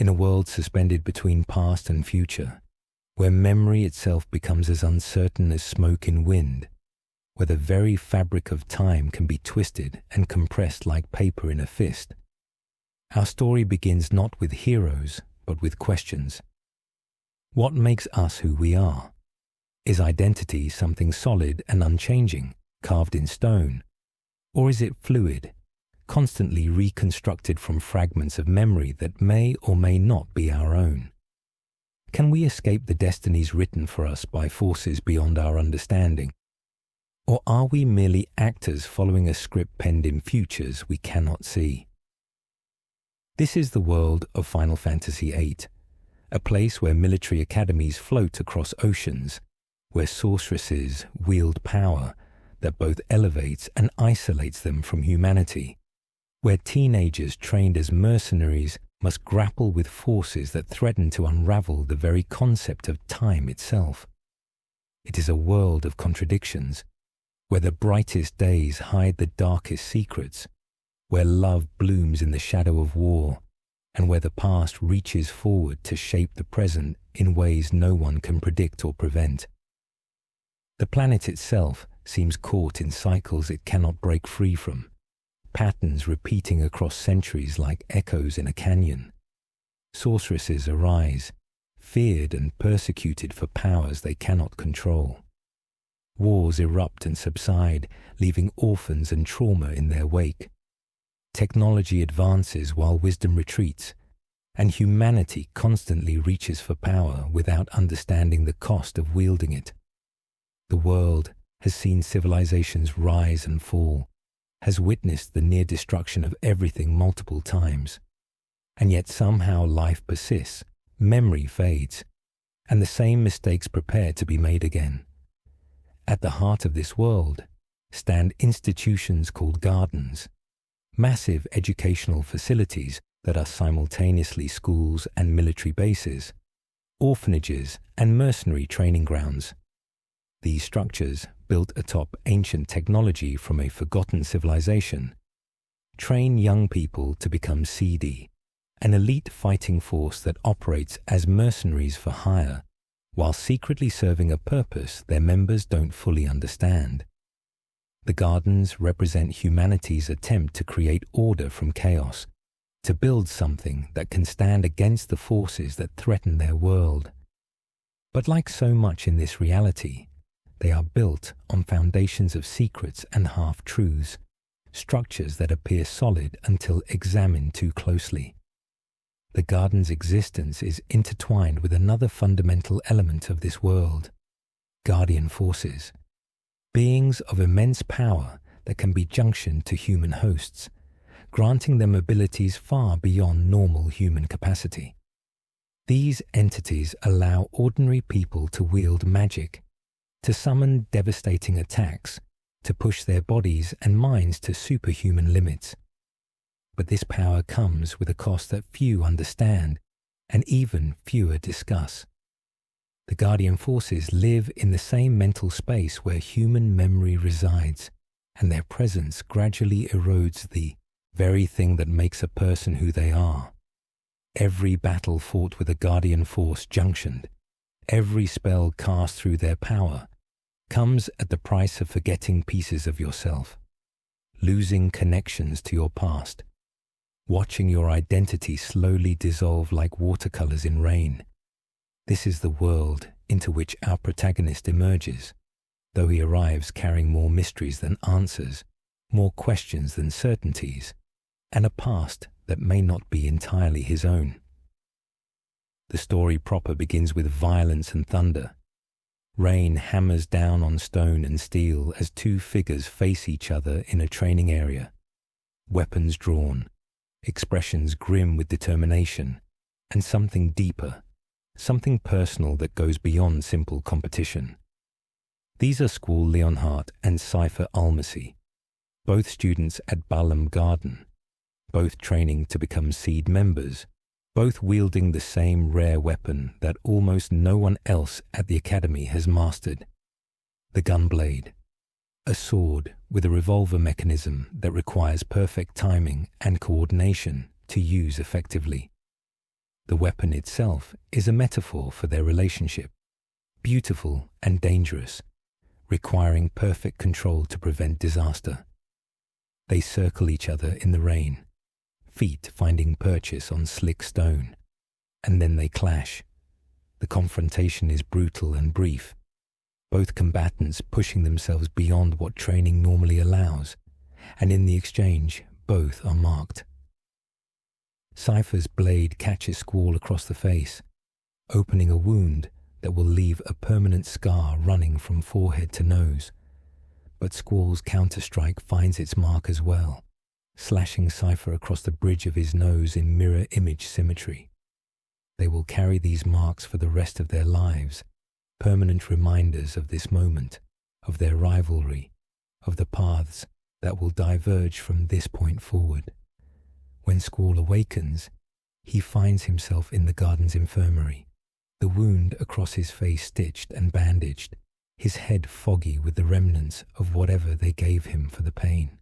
in a world suspended between past and future, where memory itself becomes as uncertain as smoke in wind, where the very fabric of time can be twisted and compressed like paper in a fist. Our story begins not with heroes, but with questions. What makes us who we are? Is identity something solid and unchanging, carved in stone? Or is it fluid, constantly reconstructed from fragments of memory that may or may not be our own? Can we escape the destinies written for us by forces beyond our understanding? Or are we merely actors following a script penned in futures we cannot see? This is the world of Final Fantasy VIII, a place where military academies float across oceans, where sorceresses wield power that both elevates and isolates them from humanity, where teenagers trained as mercenaries must grapple with forces that threaten to unravel the very concept of time itself. It is a world of contradictions, where the brightest days hide the darkest secrets, where love blooms in the shadow of war, and where the past reaches forward to shape the present in ways no one can predict or prevent. The planet itself seems caught in cycles it cannot break free from, patterns repeating across centuries like echoes in a canyon. Sorceresses arise, feared and persecuted for powers they cannot control. Wars erupt and subside, leaving orphans and trauma in their wake. Technology advances while wisdom retreats, and humanity constantly reaches for power without understanding the cost of wielding it. The world has seen civilizations rise and fall, has witnessed the near destruction of everything multiple times, and yet somehow life persists, memory fades, and the same mistakes prepare to be made again. At the heart of this world stand institutions called gardens, massive educational facilities that are simultaneously schools and military bases, orphanages and mercenary training grounds. These structures, built atop ancient technology from a forgotten civilization, train young people to become CD, an elite fighting force that operates as mercenaries for hire, while secretly serving a purpose their members don't fully understand. The gardens represent humanity's attempt to create order from chaos, to build something that can stand against the forces that threaten their world. But like so much in this reality, they are built on foundations of secrets and half-truths, structures that appear solid until examined too closely. The garden's existence is intertwined with another fundamental element of this world: guardian forces, beings of immense power that can be junctioned to human hosts, granting them abilities far beyond normal human capacity. These entities allow ordinary people to wield magic, to summon devastating attacks, to push their bodies and minds to superhuman limits. But this power comes with a cost that few understand, and even fewer discuss. The guardian forces live in the same mental space where human memory resides, and their presence gradually erodes the very thing that makes a person who they are. Every battle fought with a guardian force junctioned, every spell cast through their power, comes at the price of forgetting pieces of yourself, losing connections to your past, watching your identity slowly dissolve like watercolors in rain. This is the world into which our protagonist emerges, though he arrives carrying more mysteries than answers, more questions than certainties, and a past that may not be entirely his own. The story proper begins with violence and thunder. Rain hammers down on stone and steel as two figures face each other in a training area. Weapons drawn, expressions grim with determination, and something deeper, something personal that goes beyond simple competition. These are Squall Leonhardt and Seifer Ultimecia, both students at Balamb Garden, both training to become SEED members, both wielding the same rare weapon that almost no one else at the academy has mastered: the gunblade, a sword with a revolver mechanism that requires perfect timing and coordination to use effectively. The weapon itself is a metaphor for their relationship, beautiful and dangerous, requiring perfect control to prevent disaster. They circle each other in the rain, feet finding purchase on slick stone, and then they clash. The confrontation is brutal and brief, both combatants pushing themselves beyond what training normally allows, and in the exchange, both are marked. Seifer's blade catches Squall across the face, opening a wound that will leave a permanent scar running from forehead to nose. But Squall's counterstrike finds its mark as well, slashing Seifer across the bridge of his nose in mirror image symmetry. They will carry these marks for the rest of their lives, permanent reminders of this moment, of their rivalry, of the paths that will diverge from this point forward. When Squall awakens, he finds himself in the garden's infirmary, the wound across his face stitched and bandaged, his head foggy with the remnants of whatever they gave him for the pain.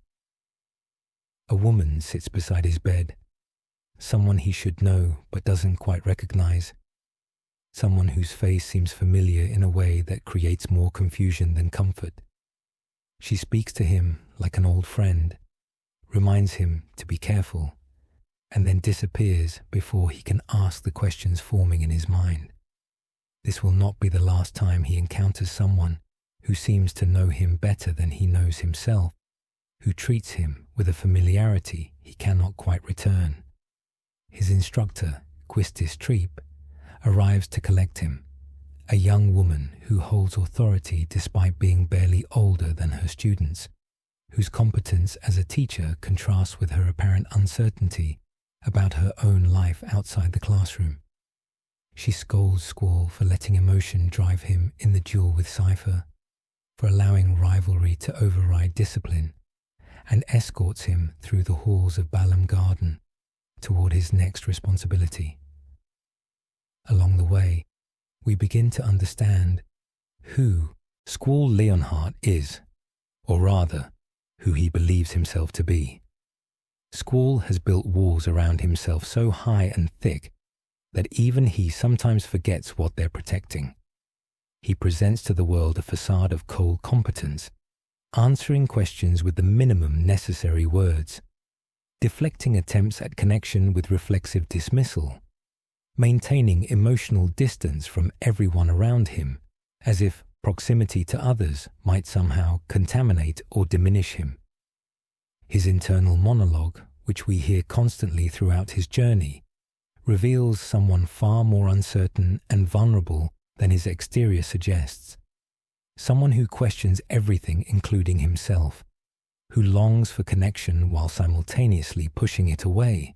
A woman sits beside his bed, someone he should know but doesn't quite recognize, someone whose face seems familiar in a way that creates more confusion than comfort. She speaks to him like an old friend, reminds him to be careful, and then disappears before he can ask the questions forming in his mind. This will not be the last time he encounters someone who seems to know him better than he knows himself, who treats him with a familiarity he cannot quite return. His instructor, Quistis, arrives to collect him, a young woman who holds authority despite being barely older than her students, whose competence as a teacher contrasts with her apparent uncertainty about her own life outside the classroom. She scolds Squall for letting emotion drive him in the duel with Seifer, for allowing rivalry to override discipline, and escorts him through the halls of Balamb Garden toward his next responsibility. Along the way, we begin to understand who Squall Leonhardt is, or rather, who he believes himself to be. Squall has built walls around himself so high and thick that even he sometimes forgets what they're protecting. He presents to the world a facade of cold competence, answering questions with the minimum necessary words, deflecting attempts at connection with reflexive dismissal, maintaining emotional distance from everyone around him, as if proximity to others might somehow contaminate or diminish him. His internal monologue, which we hear constantly throughout his journey, reveals someone far more uncertain and vulnerable than his exterior suggests, someone who questions everything including himself, who longs for connection while simultaneously pushing it away,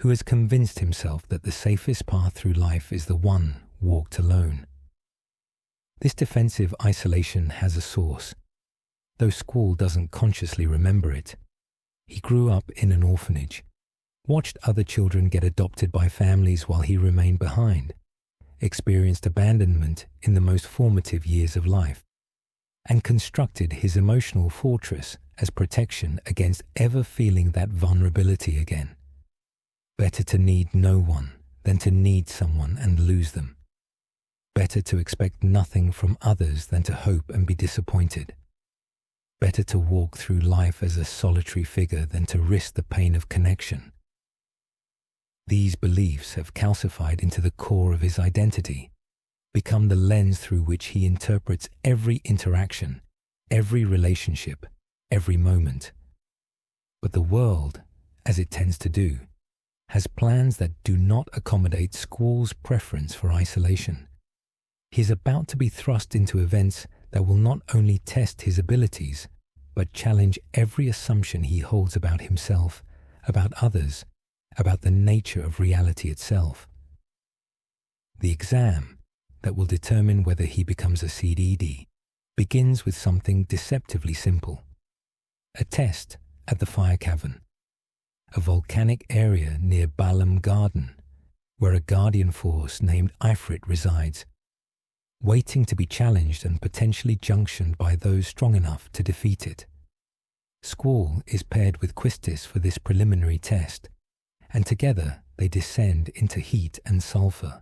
who has convinced himself that the safest path through life is the one walked alone. This defensive isolation has a source, though Squall doesn't consciously remember it. He grew up in an orphanage, watched other children get adopted by families while he remained behind, experienced abandonment in the most formative years of life, and constructed his emotional fortress as protection against ever feeling that vulnerability again. Better to need no one than to need someone and lose them. Better to expect nothing from others than to hope and be disappointed. Better to walk through life as a solitary figure than to risk the pain of connection. These beliefs have calcified into the core of his identity, become the lens through which he interprets every interaction, every relationship, every moment. But the world, as it tends to do, has plans that do not accommodate Squall's preference for isolation. He is about to be thrust into events that will not only test his abilities, but challenge every assumption he holds about himself, about others, about the nature of reality itself. The exam that will determine whether he becomes a CDD begins with something deceptively simple. A test at the fire cavern, a volcanic area near Balamb Garden, where a guardian force named Ifrit resides, waiting to be challenged and potentially junctioned by those strong enough to defeat it. Squall is paired with Quistis for this preliminary test, and together they descend into heat and sulfur,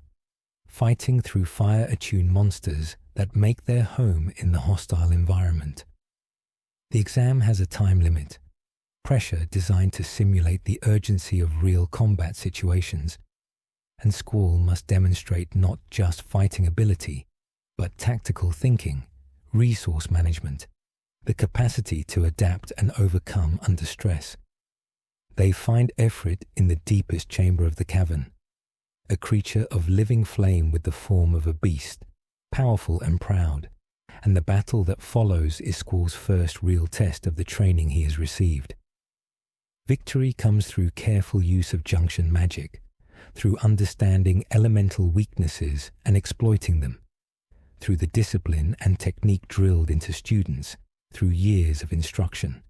fighting through fire-attuned monsters that make their home in the hostile environment. The exam has a time limit, pressure designed to simulate the urgency of real combat situations, and Squall must demonstrate not just fighting ability, but tactical thinking, resource management, the capacity to adapt and overcome under stress. They find Ifrit in the deepest chamber of the cavern, a creature of living flame with the form of a beast, powerful and proud, and the battle that follows is Squall's first real test of the training he has received. Victory comes through careful use of junction magic, through understanding elemental weaknesses and exploiting them, through the discipline and technique drilled into students through years of instruction.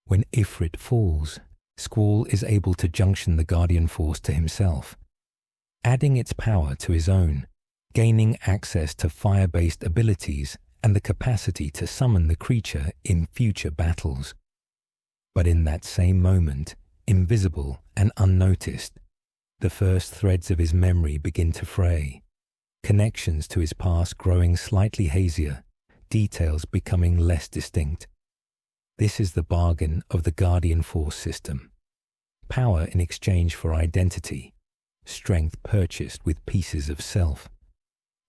When Ifrit falls, Squall is able to junction the Guardian Force to himself, adding its power to his own, gaining access to fire-based abilities and the capacity to summon the creature in future battles. But in that same moment, invisible and unnoticed, the first threads of his memory begin to fray, connections to his past growing slightly hazier, details becoming less distinct. This is the bargain of the Guardian Force system. Power in exchange for identity, strength purchased with pieces of self.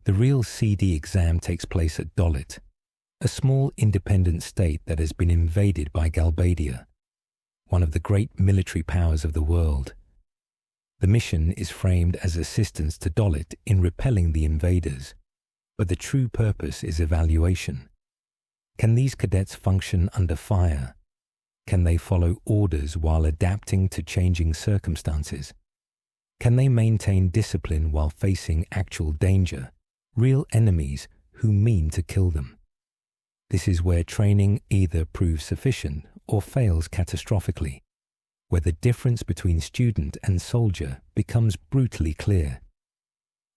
The real CD exam takes place at Dolit, a small independent state that has been invaded by Galbadia, one of the great military powers of the world. The mission is framed as assistance to Dolit in repelling the invaders, but the true purpose is evaluation. Can these cadets function under fire? Can they follow orders while adapting to changing circumstances? Can they maintain discipline while facing actual danger, real enemies who mean to kill them? This is where training either proves sufficient or fails catastrophically, where the difference between student and soldier becomes brutally clear.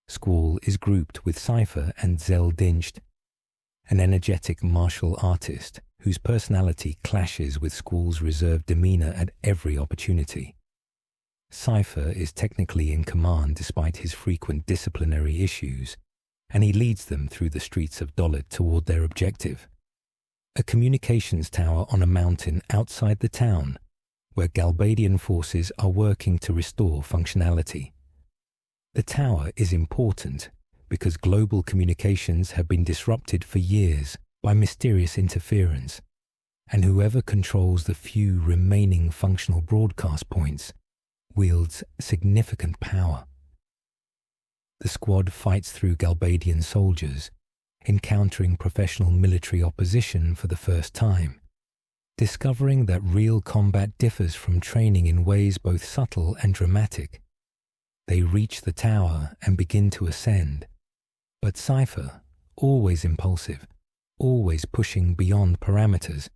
Squall is grouped with Seifer and Zell Dinscht, an energetic martial artist whose personality clashes with Squall's reserved demeanor at every opportunity. Seifer is technically in command despite his frequent disciplinary issues, and he leads them through the streets of Dolit toward their objective, a communications tower on a mountain outside the town where Galbadian forces are working to restore functionality. The tower is important because global communications have been disrupted for years by mysterious interference, and whoever controls the few remaining functional broadcast points wields significant power. The squad fights through Galbadian soldiers, encountering professional military opposition for the first time, discovering that real combat differs from training in ways both subtle and dramatic. They reach the tower and begin to ascend, but Seifer, always impulsive, always pushing beyond parameters,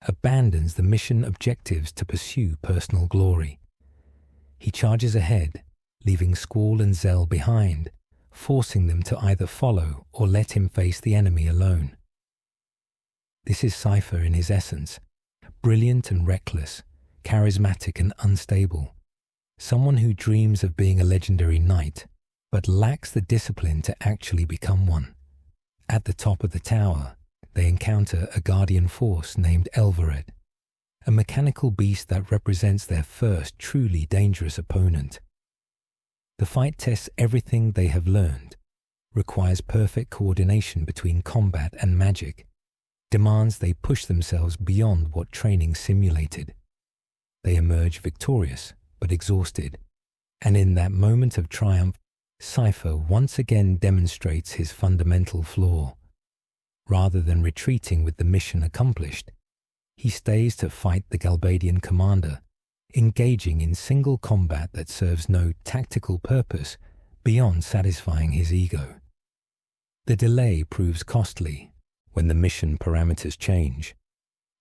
abandons the mission objectives to pursue personal glory. He charges ahead, leaving Squall and Zell behind, forcing them to either follow or let him face the enemy alone. This is Seifer in his essence, brilliant and reckless, charismatic and unstable, someone who dreams of being a legendary knight, but lacks the discipline to actually become one. At the top of the tower, they encounter a guardian force named Elvared, a mechanical beast that represents their first truly dangerous opponent. The fight tests everything they have learned, requires perfect coordination between combat and magic, demands they push themselves beyond what training simulated. They emerge victorious, but exhausted, and in that moment of triumph, Seifer once again demonstrates his fundamental flaw. Rather than retreating with the mission accomplished, he stays to fight the Galbadian commander, engaging in single combat that serves no tactical purpose beyond satisfying his ego. The delay proves costly when the mission parameters change,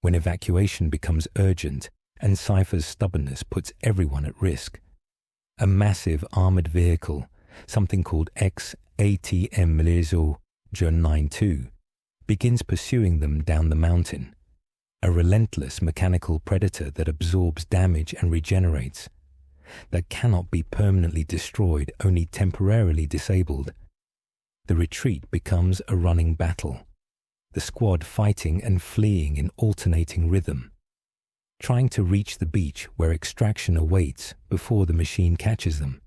when evacuation becomes urgent and Seifer's stubbornness puts everyone at risk. A massive armored vehicle, something called X-ATM Milizor Jun 92, begins pursuing them down the mountain, a relentless mechanical predator that absorbs damage and regenerates, that cannot be permanently destroyed, only temporarily disabled. The retreat becomes a running battle, the squad fighting and fleeing in alternating rhythm, trying to reach the beach where extraction awaits before the machine catches them.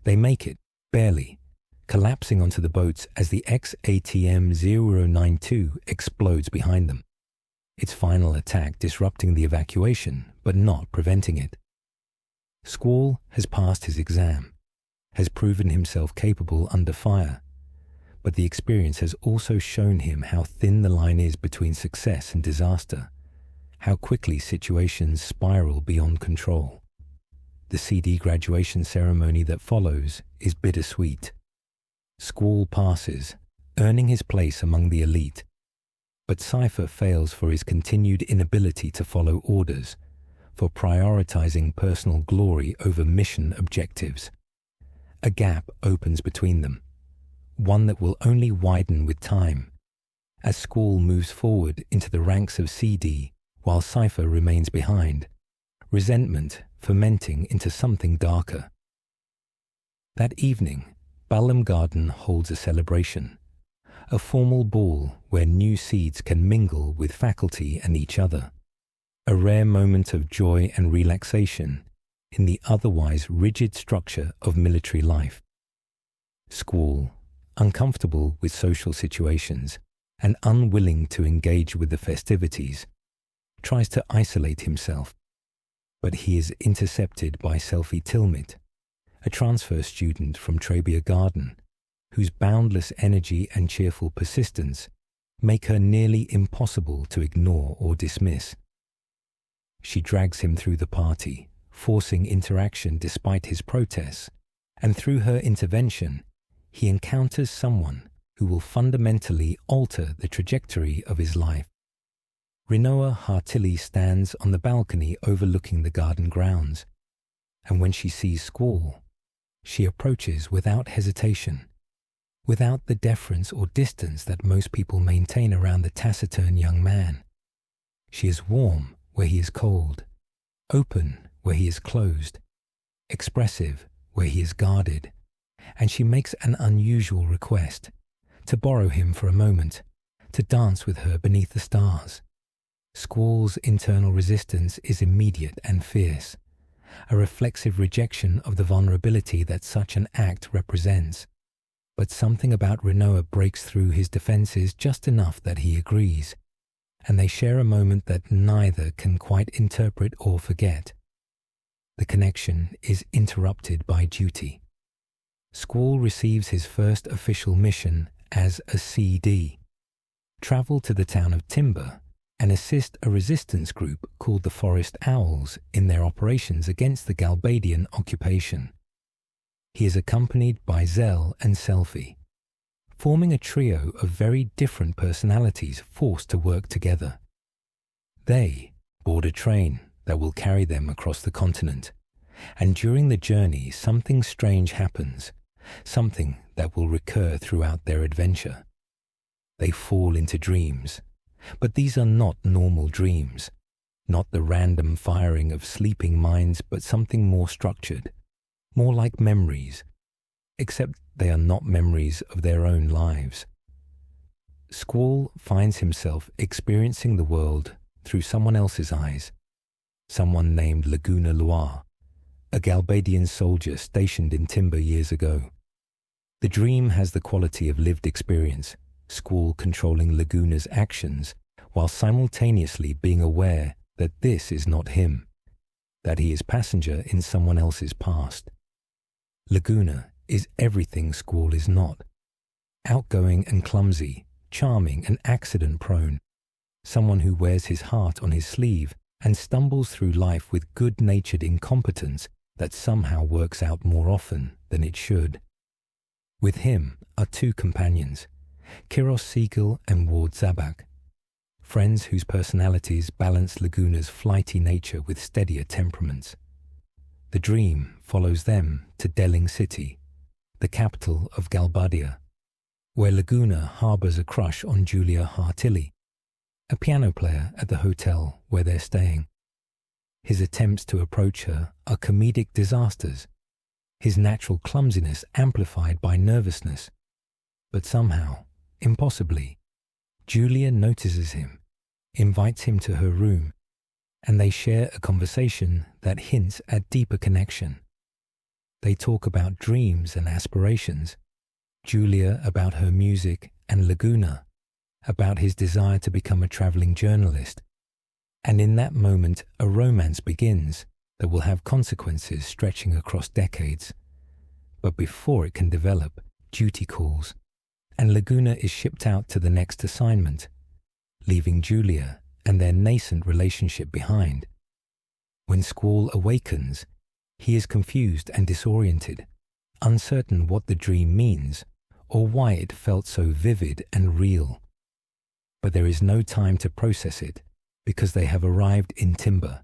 They make it, barely, collapsing onto the boats as the XATM-092 explodes behind them, its final attack disrupting the evacuation but not preventing it. Squall has passed his exam, has proven himself capable under fire, but the experience has also shown him how thin the line is between success and disaster, how quickly situations spiral beyond control. The CD graduation ceremony that follows is bittersweet. Squall passes, earning his place among the elite, but Seifer fails for his continued inability to follow orders, for prioritizing personal glory over mission objectives. A gap opens between them, one that will only widen with time, as Squall moves forward into the ranks of CD while Seifer remains behind, resentment fermenting into something darker. That evening, Balamb Garden holds a celebration, a formal ball where new seeds can mingle with faculty and each other, a rare moment of joy and relaxation in the otherwise rigid structure of military life. Squall, uncomfortable with social situations and unwilling to engage with the festivities, tries to isolate himself, but he is intercepted by Selphie Tilmit, a transfer student from Balamb Garden, whose boundless energy and cheerful persistence make her nearly impossible to ignore or dismiss. She drags him through the party, forcing interaction despite his protests, and through her intervention, he encounters someone who will fundamentally alter the trajectory of his life. Rinoa heartily stands on the balcony overlooking the garden grounds, and when she sees Squall, she approaches without hesitation, without the deference or distance that most people maintain around the taciturn young man. She is warm where he is cold, open where he is closed, expressive where he is guarded, and she makes an unusual request, to borrow him for a moment, to dance with her beneath the stars. Squall's internal resistance is immediate and fierce, a reflexive rejection of the vulnerability that such an act represents. But something about Rinoa breaks through his defenses just enough that he agrees, and they share a moment that neither can quite interpret or forget. The connection is interrupted by duty. Squall receives his first official mission as a CD. Travel to the town of Timber and assist a resistance group called the Forest Owls in their operations against the Galbadian occupation. He is accompanied by Zell and Selphie, forming a trio of very different personalities forced to work together. They board a train that will carry them across the continent, and during the journey something strange happens, something that will recur throughout their adventure. They fall into dreams, but these are not normal dreams, not the random firing of sleeping minds, but something more structured, more like memories, except they are not memories of their own lives. Squall finds himself experiencing the world through someone else's eyes, someone named Laguna, a Galbadian soldier stationed in Timber years ago. The dream has the quality of lived experience, Squall controlling Laguna's actions while simultaneously being aware that this is not him, that he is passenger in someone else's past. Laguna is everything Squall is not. Outgoing and clumsy, charming and accident-prone, someone who wears his heart on his sleeve and stumbles through life with good-natured incompetence that somehow works out more often than it should. With him are two companions, Kiros Siegel and Ward Zabak, friends whose personalities balance Laguna's flighty nature with steadier temperaments. The dream follows them to Delling City, the capital of Galbadia, where Laguna harbours a crush on Julia Hartilly, a piano player at the hotel where they're staying. His attempts to approach her are comedic disasters, his natural clumsiness amplified by nervousness. But somehow, impossibly, Julia notices him, invites him to her room, and they share a conversation that hints at deeper connection. They talk about dreams and aspirations, Julia about her music and Laguna about his desire to become a traveling journalist. And in that moment, a romance begins that will have consequences stretching across decades. But before it can develop, duty calls, and Laguna is shipped out to the next assignment, leaving Julia and their nascent relationship behind. When Squall awakens, he is confused and disoriented, uncertain what the dream means or why it felt so vivid and real. But there is no time to process it, because they have arrived in Timber,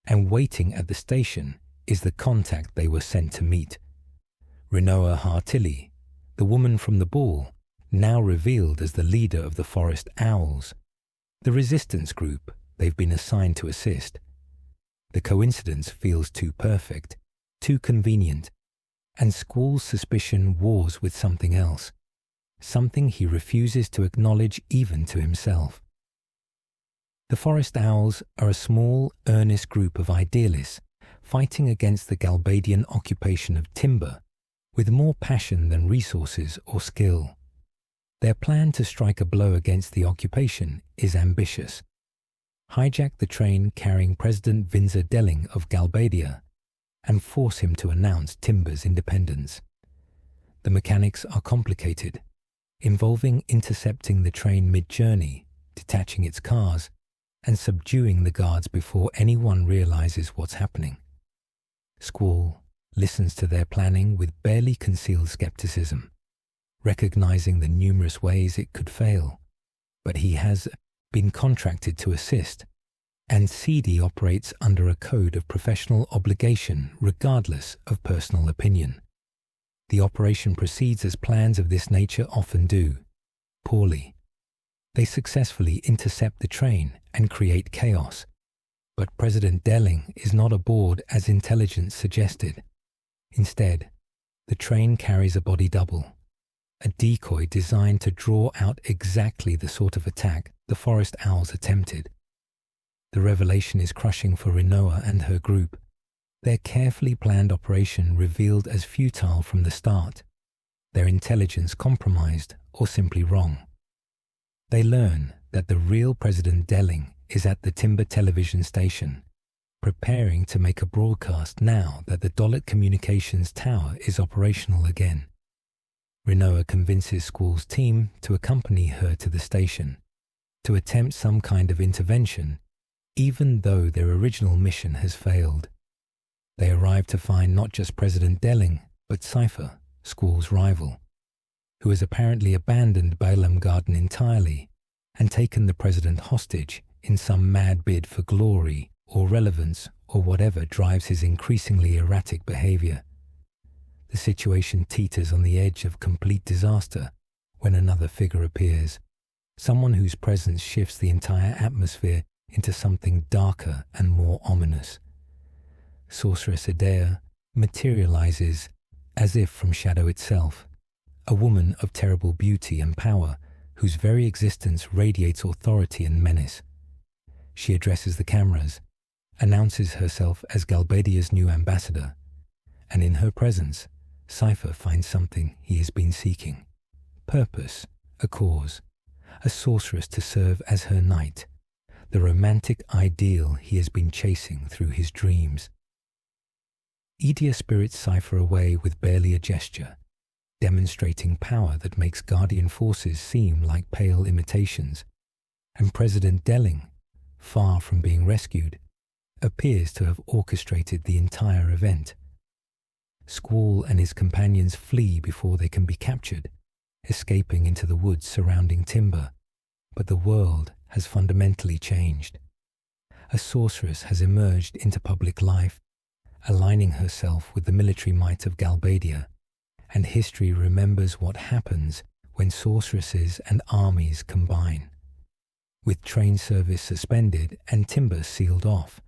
and waiting at the station is the contact they were sent to meet. Rinoa Hartilli, the woman from the ball, now revealed as the leader of the Forest Owls, the resistance group they've been assigned to assist. The coincidence feels too perfect, too convenient, and Squall's suspicion wars with something else, something he refuses to acknowledge even to himself. The Forest Owls are a small, earnest group of idealists fighting against the Galbadian occupation of Timber with more passion than resources or skill. Their plan to strike a blow against the occupation is ambitious. Hijack the train carrying President Vinzer Delling of Galbadia and force him to announce Timber's independence. The mechanics are complicated, involving intercepting the train mid-journey, detaching its cars, and subduing the guards before anyone realizes what's happening. Squall listens to their planning with barely concealed skepticism, recognizing the numerous ways it could fail. But he has been contracted to assist, and CD operates under a code of professional obligation regardless of personal opinion. The operation proceeds as plans of this nature often do, poorly. They successfully intercept the train and create chaos. But President Delling is not aboard as intelligence suggested. Instead, the train carries a body double, a decoy designed to draw out exactly the sort of attack the Forest Owls attempted. The revelation is crushing for Rinoa and her group, their carefully planned operation revealed as futile from the start, their intelligence compromised or simply wrong. They learn that the real President Delling is at the Timber television station, preparing to make a broadcast now that the Dolit Communications Tower is operational again. Rinoa convinces Squall's team to accompany her to the station, to attempt some kind of intervention, even though their original mission has failed. They arrive to find not just President Delling, but Seifer, Squall's rival, who has apparently abandoned Balamb Garden entirely and taken the president hostage in some mad bid for glory or relevance or whatever drives his increasingly erratic behavior. The situation teeters on the edge of complete disaster when another figure appears, someone whose presence shifts the entire atmosphere into something darker and more ominous. Sorceress Idea materializes as if from shadow itself, a woman of terrible beauty and power whose very existence radiates authority and menace. She addresses the cameras, announces herself as Galbadia's new ambassador, and in her presence, Seifer finds something he has been seeking. Purpose, a cause, a sorceress to serve as her knight, the romantic ideal he has been chasing through his dreams. Idia spirits Seifer away with barely a gesture, demonstrating power that makes Guardian forces seem like pale imitations, and President Delling, far from being rescued, appears to have orchestrated the entire event. Squall and his companions flee before they can be captured, escaping into the woods surrounding Timber, but the world has fundamentally changed. A sorceress has emerged into public life, aligning herself with the military might of Galbadia, and history remembers what happens when sorceresses and armies combine. With train service suspended and Timber sealed off,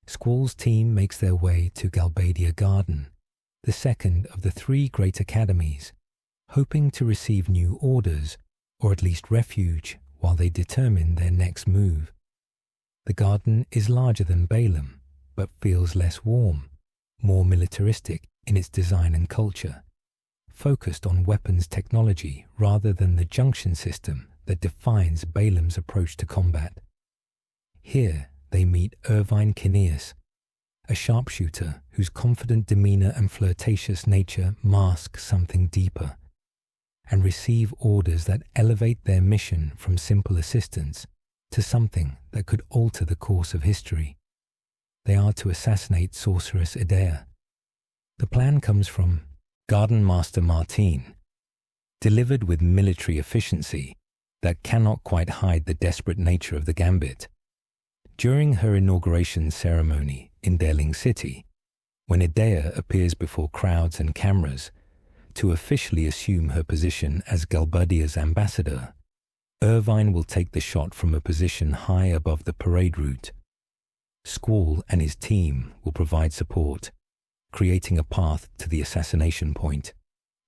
Squall's team makes their way to Galbadia Garden, the second of the 3 great academies, hoping to receive new orders or at least refuge while they determine their next move. The garden is larger than Balamb, but feels less warm, more militaristic in its design and culture, focused on weapons technology rather than the junction system that defines Balamb's approach to combat. Here they meet Irvine Kineas, a sharpshooter whose confident demeanor and flirtatious nature mask something deeper, and receive orders that elevate their mission from simple assistance to something that could alter the course of history. They are to assassinate sorceress Esthar. The plan comes from Garden Master Martine, delivered with military efficiency that cannot quite hide the desperate nature of the gambit. During her inauguration ceremony in Derling City, when Esthar appears before crowds and cameras to officially assume her position as Galbadia's ambassador, Irvine will take the shot from a position high above the parade route. Squall and his team will provide support, creating a path to the assassination point,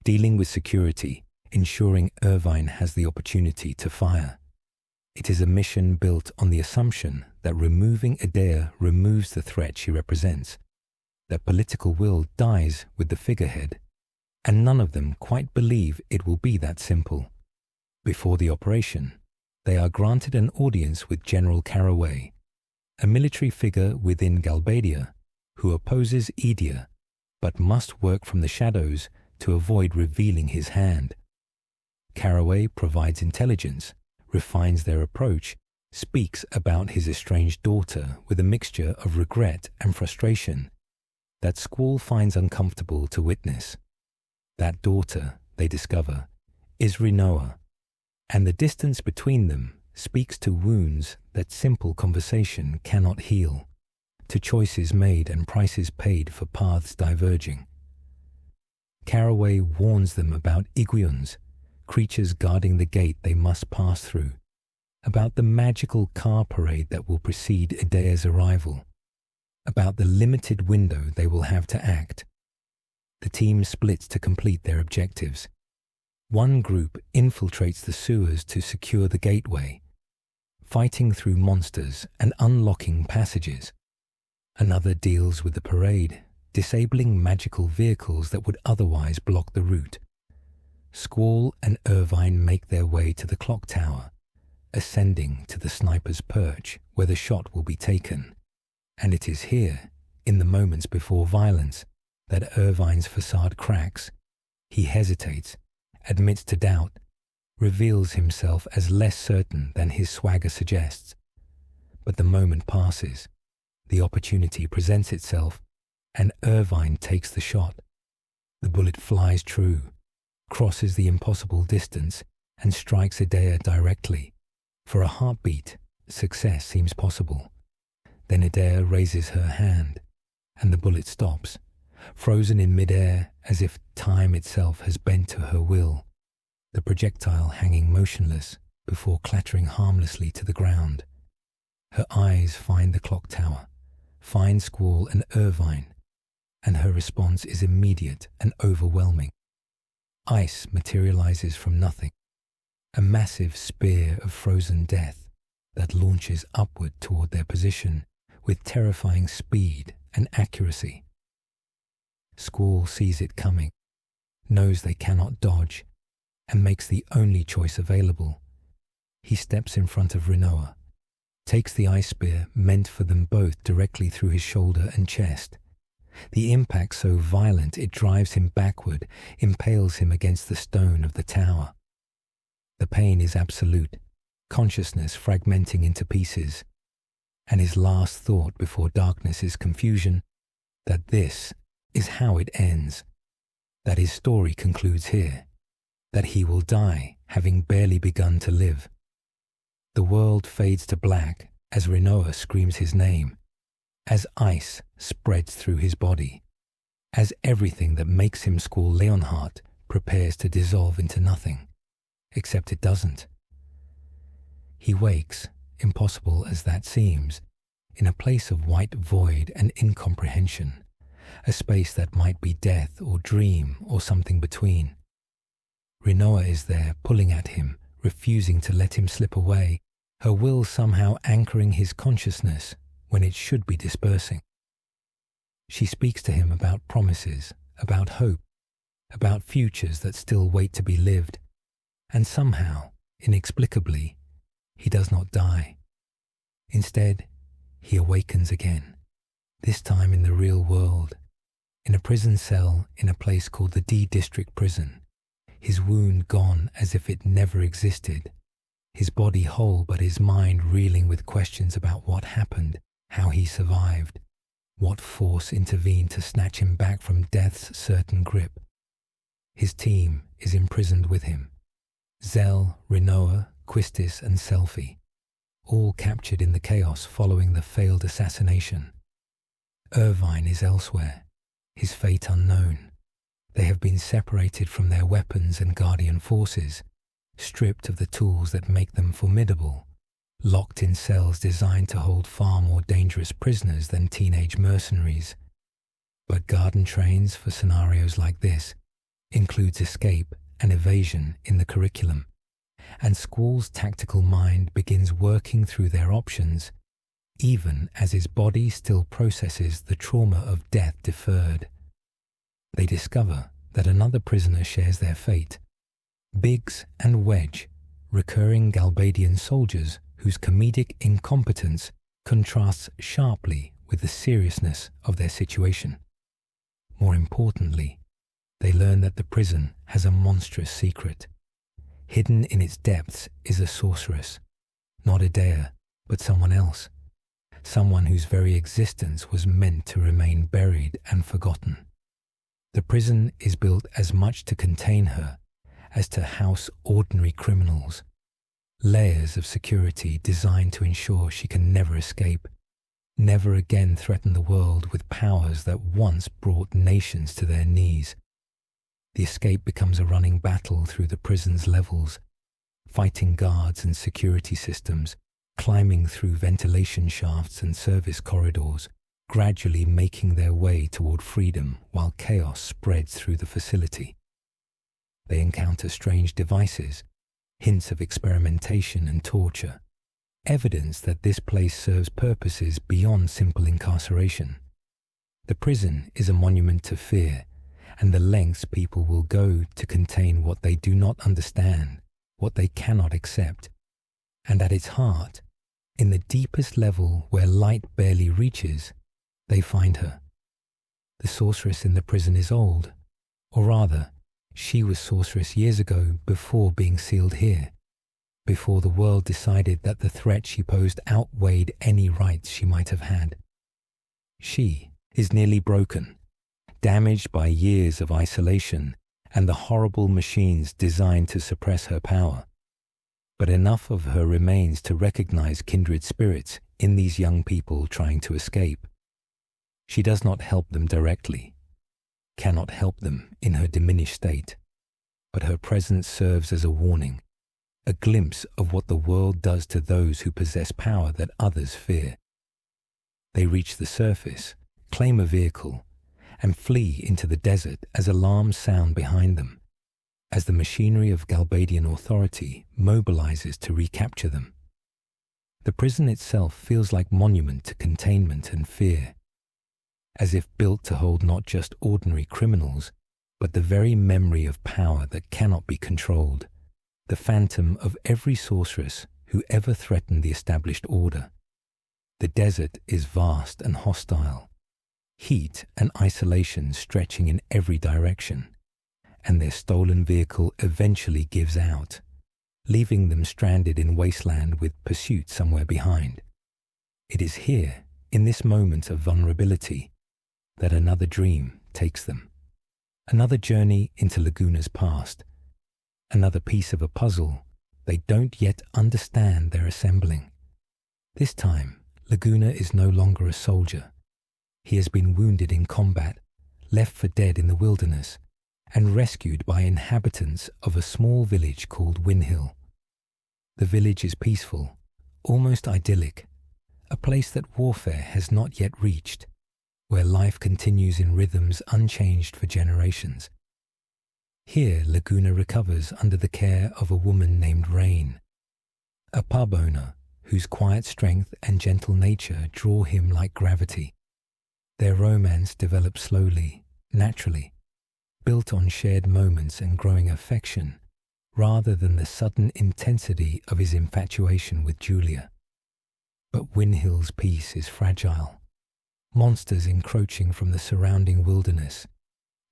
dealing with security, ensuring Irvine has the opportunity to fire. It is a mission built on the assumption that removing Esthar removes the threat she represents, that political will dies with the figurehead, and none of them quite believe it will be that simple. Before the operation, they are granted an audience with General Caraway, a military figure within Galbadia who opposes Edia, but must work from the shadows to avoid revealing his hand. Caraway provides intelligence, refines their approach, speaks about his estranged daughter with a mixture of regret and frustration that Squall finds uncomfortable to witness. That daughter, they discover, is Rinoa, and the distance between them speaks to wounds that simple conversation cannot heal, to choices made and prices paid for paths diverging. Caraway warns them about Iguions, creatures guarding the gate they must pass through, about the magical car parade that will precede Esdhar's arrival, about the limited window they will have to act. The team splits to complete their objectives. One group infiltrates the sewers to secure the gateway, fighting through monsters and unlocking passages. Another deals with the parade, disabling magical vehicles that would otherwise block the route. Squall and Irvine make their way to the clock tower, ascending to the sniper's perch where the shot will be taken. And it is here, in the moments before violence, that Irvine's facade cracks. He hesitates, admits to doubt, reveals himself as less certain than his swagger suggests. But the moment passes, the opportunity presents itself, and Irvine takes the shot. The bullet flies true, crosses the impossible distance, and strikes Esthar directly. For a heartbeat, success seems possible. Then Esthar raises her hand, and the bullet stops, frozen in midair as if time itself has bent to her will, the projectile hanging motionless before clattering harmlessly to the ground. Her eyes find the clock tower, find Squall and Irvine, and her response is immediate and overwhelming. Ice materializes from nothing, a massive spear of frozen death that launches upward toward their position with terrifying speed and accuracy. Squall sees it coming, knows they cannot dodge, and makes the only choice available. He steps in front of Rinoa, takes the ice spear meant for them both directly through his shoulder and chest. The impact so violent it drives him backward, impales him against the stone of the tower. The pain is absolute, consciousness fragmenting into pieces, and his last thought before darkness is confusion, that this is how it ends, that his story concludes here, that he will die having barely begun to live. The world fades to black as Rinoa screams his name, as ice spreads through his body, as everything that makes him Squall Leonhardt prepares to dissolve into nothing, except it doesn't. He wakes, impossible as that seems, in a place of white void and incomprehension, a space that might be death or dream or something between. Rinoa is there, pulling at him, refusing to let him slip away, her will somehow anchoring his consciousness when it should be dispersing. She speaks to him about promises, about hope, about futures that still wait to be lived, and somehow, inexplicably, he does not die. Instead, he awakens again, this time in the real world, in a prison cell in a place called the D District Prison, his wound gone as if it never existed, his body whole but his mind reeling with questions about what happened, how he survived, what force intervened to snatch him back from death's certain grip. His team is imprisoned with him. Zell, Rinoa, Quistis and Seifer, all captured in the chaos following the failed assassination. Irvine is elsewhere, his fate unknown. They have been separated from their weapons and guardian forces, stripped of the tools that make them formidable, locked in cells designed to hold far more dangerous prisoners than teenage mercenaries. But Garden trains for scenarios like this includes escape and evasion in the curriculum, and Squall's tactical mind begins working through their options, even as his body still processes the trauma of death deferred. They discover that another prisoner shares their fate. Biggs and Wedge, recurring Galbadian soldiers whose comedic incompetence contrasts sharply with the seriousness of their situation. More importantly, they learn that the prison has a monstrous secret. Hidden in its depths is a sorceress, not Idea, but someone else, someone whose very existence was meant to remain buried and forgotten. The prison is built as much to contain her as to house ordinary criminals, layers of security designed to ensure she can never escape, never again threaten the world with powers that once brought nations to their knees. The escape becomes a running battle through the prison's levels, fighting guards and security systems, climbing through ventilation shafts and service corridors, gradually making their way toward freedom while chaos spreads through the facility. They encounter strange devices, hints of experimentation and torture, evidence that this place serves purposes beyond simple incarceration. The prison is a monument to fear, and the lengths people will go to contain what they do not understand, what they cannot accept. And at its heart, in the deepest level where light barely reaches, they find her. The sorceress in the prison is old, or rather, she was sorceress years ago before being sealed here, before the world decided that the threat she posed outweighed any rights she might have had. She is nearly broken, damaged by years of isolation and the horrible machines designed to suppress her power. But enough of her remains to recognize kindred spirits in these young people trying to escape. She does not help them directly, cannot help them in her diminished state, but her presence serves as a warning, a glimpse of what the world does to those who possess power that others fear. They reach the surface, claim a vehicle, and flee into the desert as alarms sound behind them, as the machinery of Galbadian authority mobilizes to recapture them. The prison itself feels like monument to containment and fear, as if built to hold not just ordinary criminals, but the very memory of power that cannot be controlled, the phantom of every sorceress who ever threatened the established order. The desert is vast and hostile, heat and isolation stretching in every direction, and their stolen vehicle eventually gives out, leaving them stranded in wasteland with pursuit somewhere behind. It is here, in this moment of vulnerability, that another dream takes them, another journey into Laguna's past, another piece of a puzzle they don't yet understand they're assembling. This time, Laguna is no longer a soldier. He has been wounded in combat, left for dead in the wilderness, and rescued by inhabitants of a small village called Windhill. The village is peaceful, almost idyllic, a place that warfare has not yet reached, where life continues in rhythms unchanged for generations. Here Laguna recovers under the care of a woman named Rain, a pub owner whose quiet strength and gentle nature draw him like gravity. Their romance develops slowly, naturally, built on shared moments and growing affection, rather than the sudden intensity of his infatuation with Julia. But Windhill's peace is fragile, monsters encroaching from the surrounding wilderness,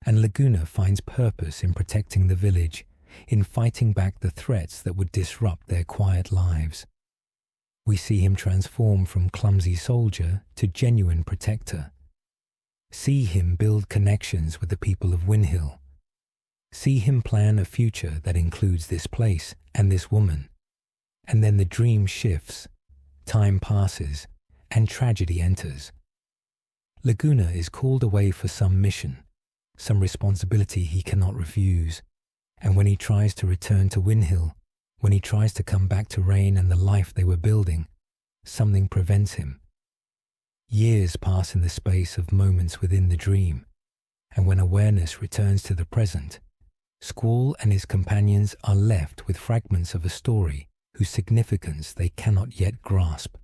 and Laguna finds purpose in protecting the village, in fighting back the threats that would disrupt their quiet lives. We see him transform from clumsy soldier to genuine protector. See him build connections with the people of Windhill. See him plan a future that includes this place and this woman. And then the dream shifts, time passes, and tragedy enters. Laguna is called away for some mission, some responsibility he cannot refuse, and when he tries to return to Windhill, when he tries to come back to Rain and the life they were building, something prevents him. Years pass in the space of moments within the dream, and when awareness returns to the present, Squall and his companions are left with fragments of a story whose significance they cannot yet grasp.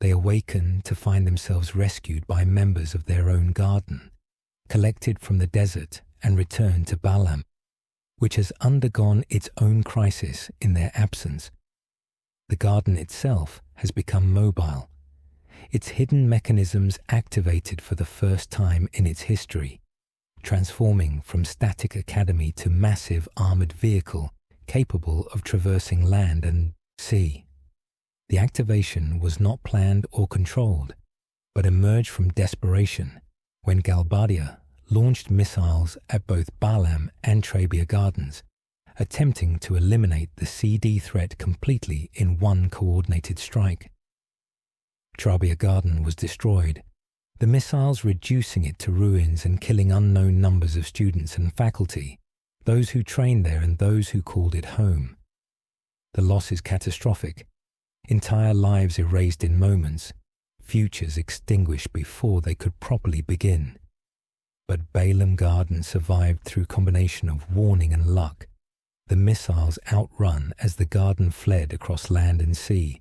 They awaken to find themselves rescued by members of their own garden, collected from the desert and returned to Balamb, which has undergone its own crisis in their absence. The garden itself has become mobile, its hidden mechanisms activated for the first time in its history, transforming from static academy to massive armored vehicle capable of traversing land and sea. The activation was not planned or controlled, but emerged from desperation when Galbadia launched missiles at both Balamb and Trabia Gardens, attempting to eliminate the CD threat completely in one coordinated strike. Trabia Garden was destroyed, the missiles reducing it to ruins and killing unknown numbers of students and faculty, those who trained there and those who called it home. The loss is catastrophic, entire lives erased in moments, futures extinguished before they could properly begin. But Balamb Garden survived through combination of warning and luck. The missiles outrun as the garden fled across land and sea,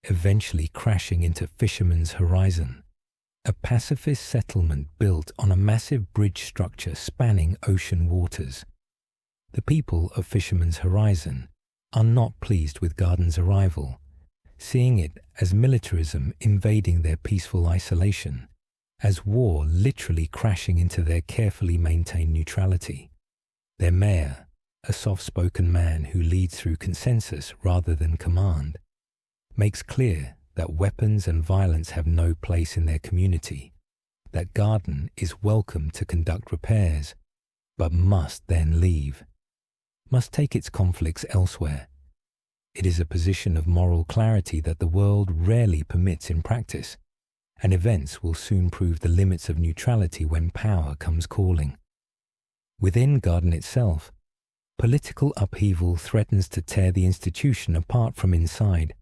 eventually crashing into Fisherman's Horizon, a pacifist settlement built on a massive bridge structure spanning ocean waters. The people of Fisherman's Horizon are not pleased with Garden's arrival, seeing it as militarism invading their peaceful isolation, as war literally crashing into their carefully maintained neutrality. Their mayor, a soft-spoken man who leads through consensus rather than command, makes clear that weapons and violence have no place in their community, that Garden is welcome to conduct repairs, but must then leave, must take its conflicts elsewhere. It is a position of moral clarity that the world rarely permits in practice, and events will soon prove the limits of neutrality when power comes calling. Within Garden itself, political upheaval threatens to tear the institution apart from inside.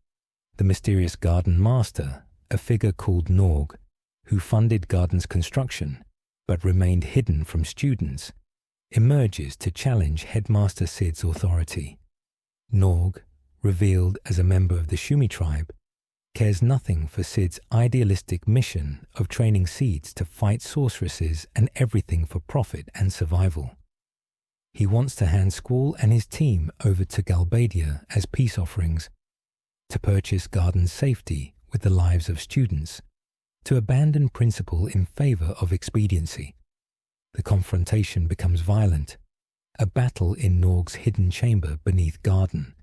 The mysterious Garden Master, a figure called Norg, who funded Garden's construction but remained hidden from students, emerges to challenge Headmaster Sid's authority. Norg, revealed as a member of the Shumi tribe, cares nothing for Sid's idealistic mission of training seeds to fight sorceresses and everything for profit and survival. He wants to hand Squall and his team over to Galbadia as peace offerings, to purchase Garden's safety with the lives of students, to abandon principle in favor of expediency. The confrontation becomes violent, a battle in Norg's hidden chamber beneath Garden,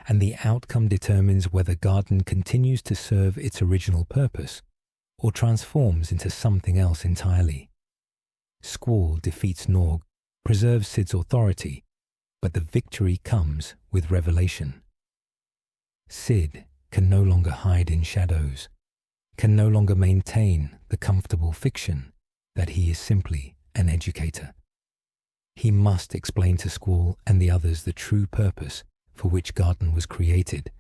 and the outcome determines whether Garden continues to serve its original purpose or transforms into something else entirely. Squall defeats Norg, preserves Sid's authority, but the victory comes with revelation. Sid can no longer hide in shadows, can no longer maintain the comfortable fiction that he is simply an educator. He must explain to Squall and the others the true purpose for which Garden was created,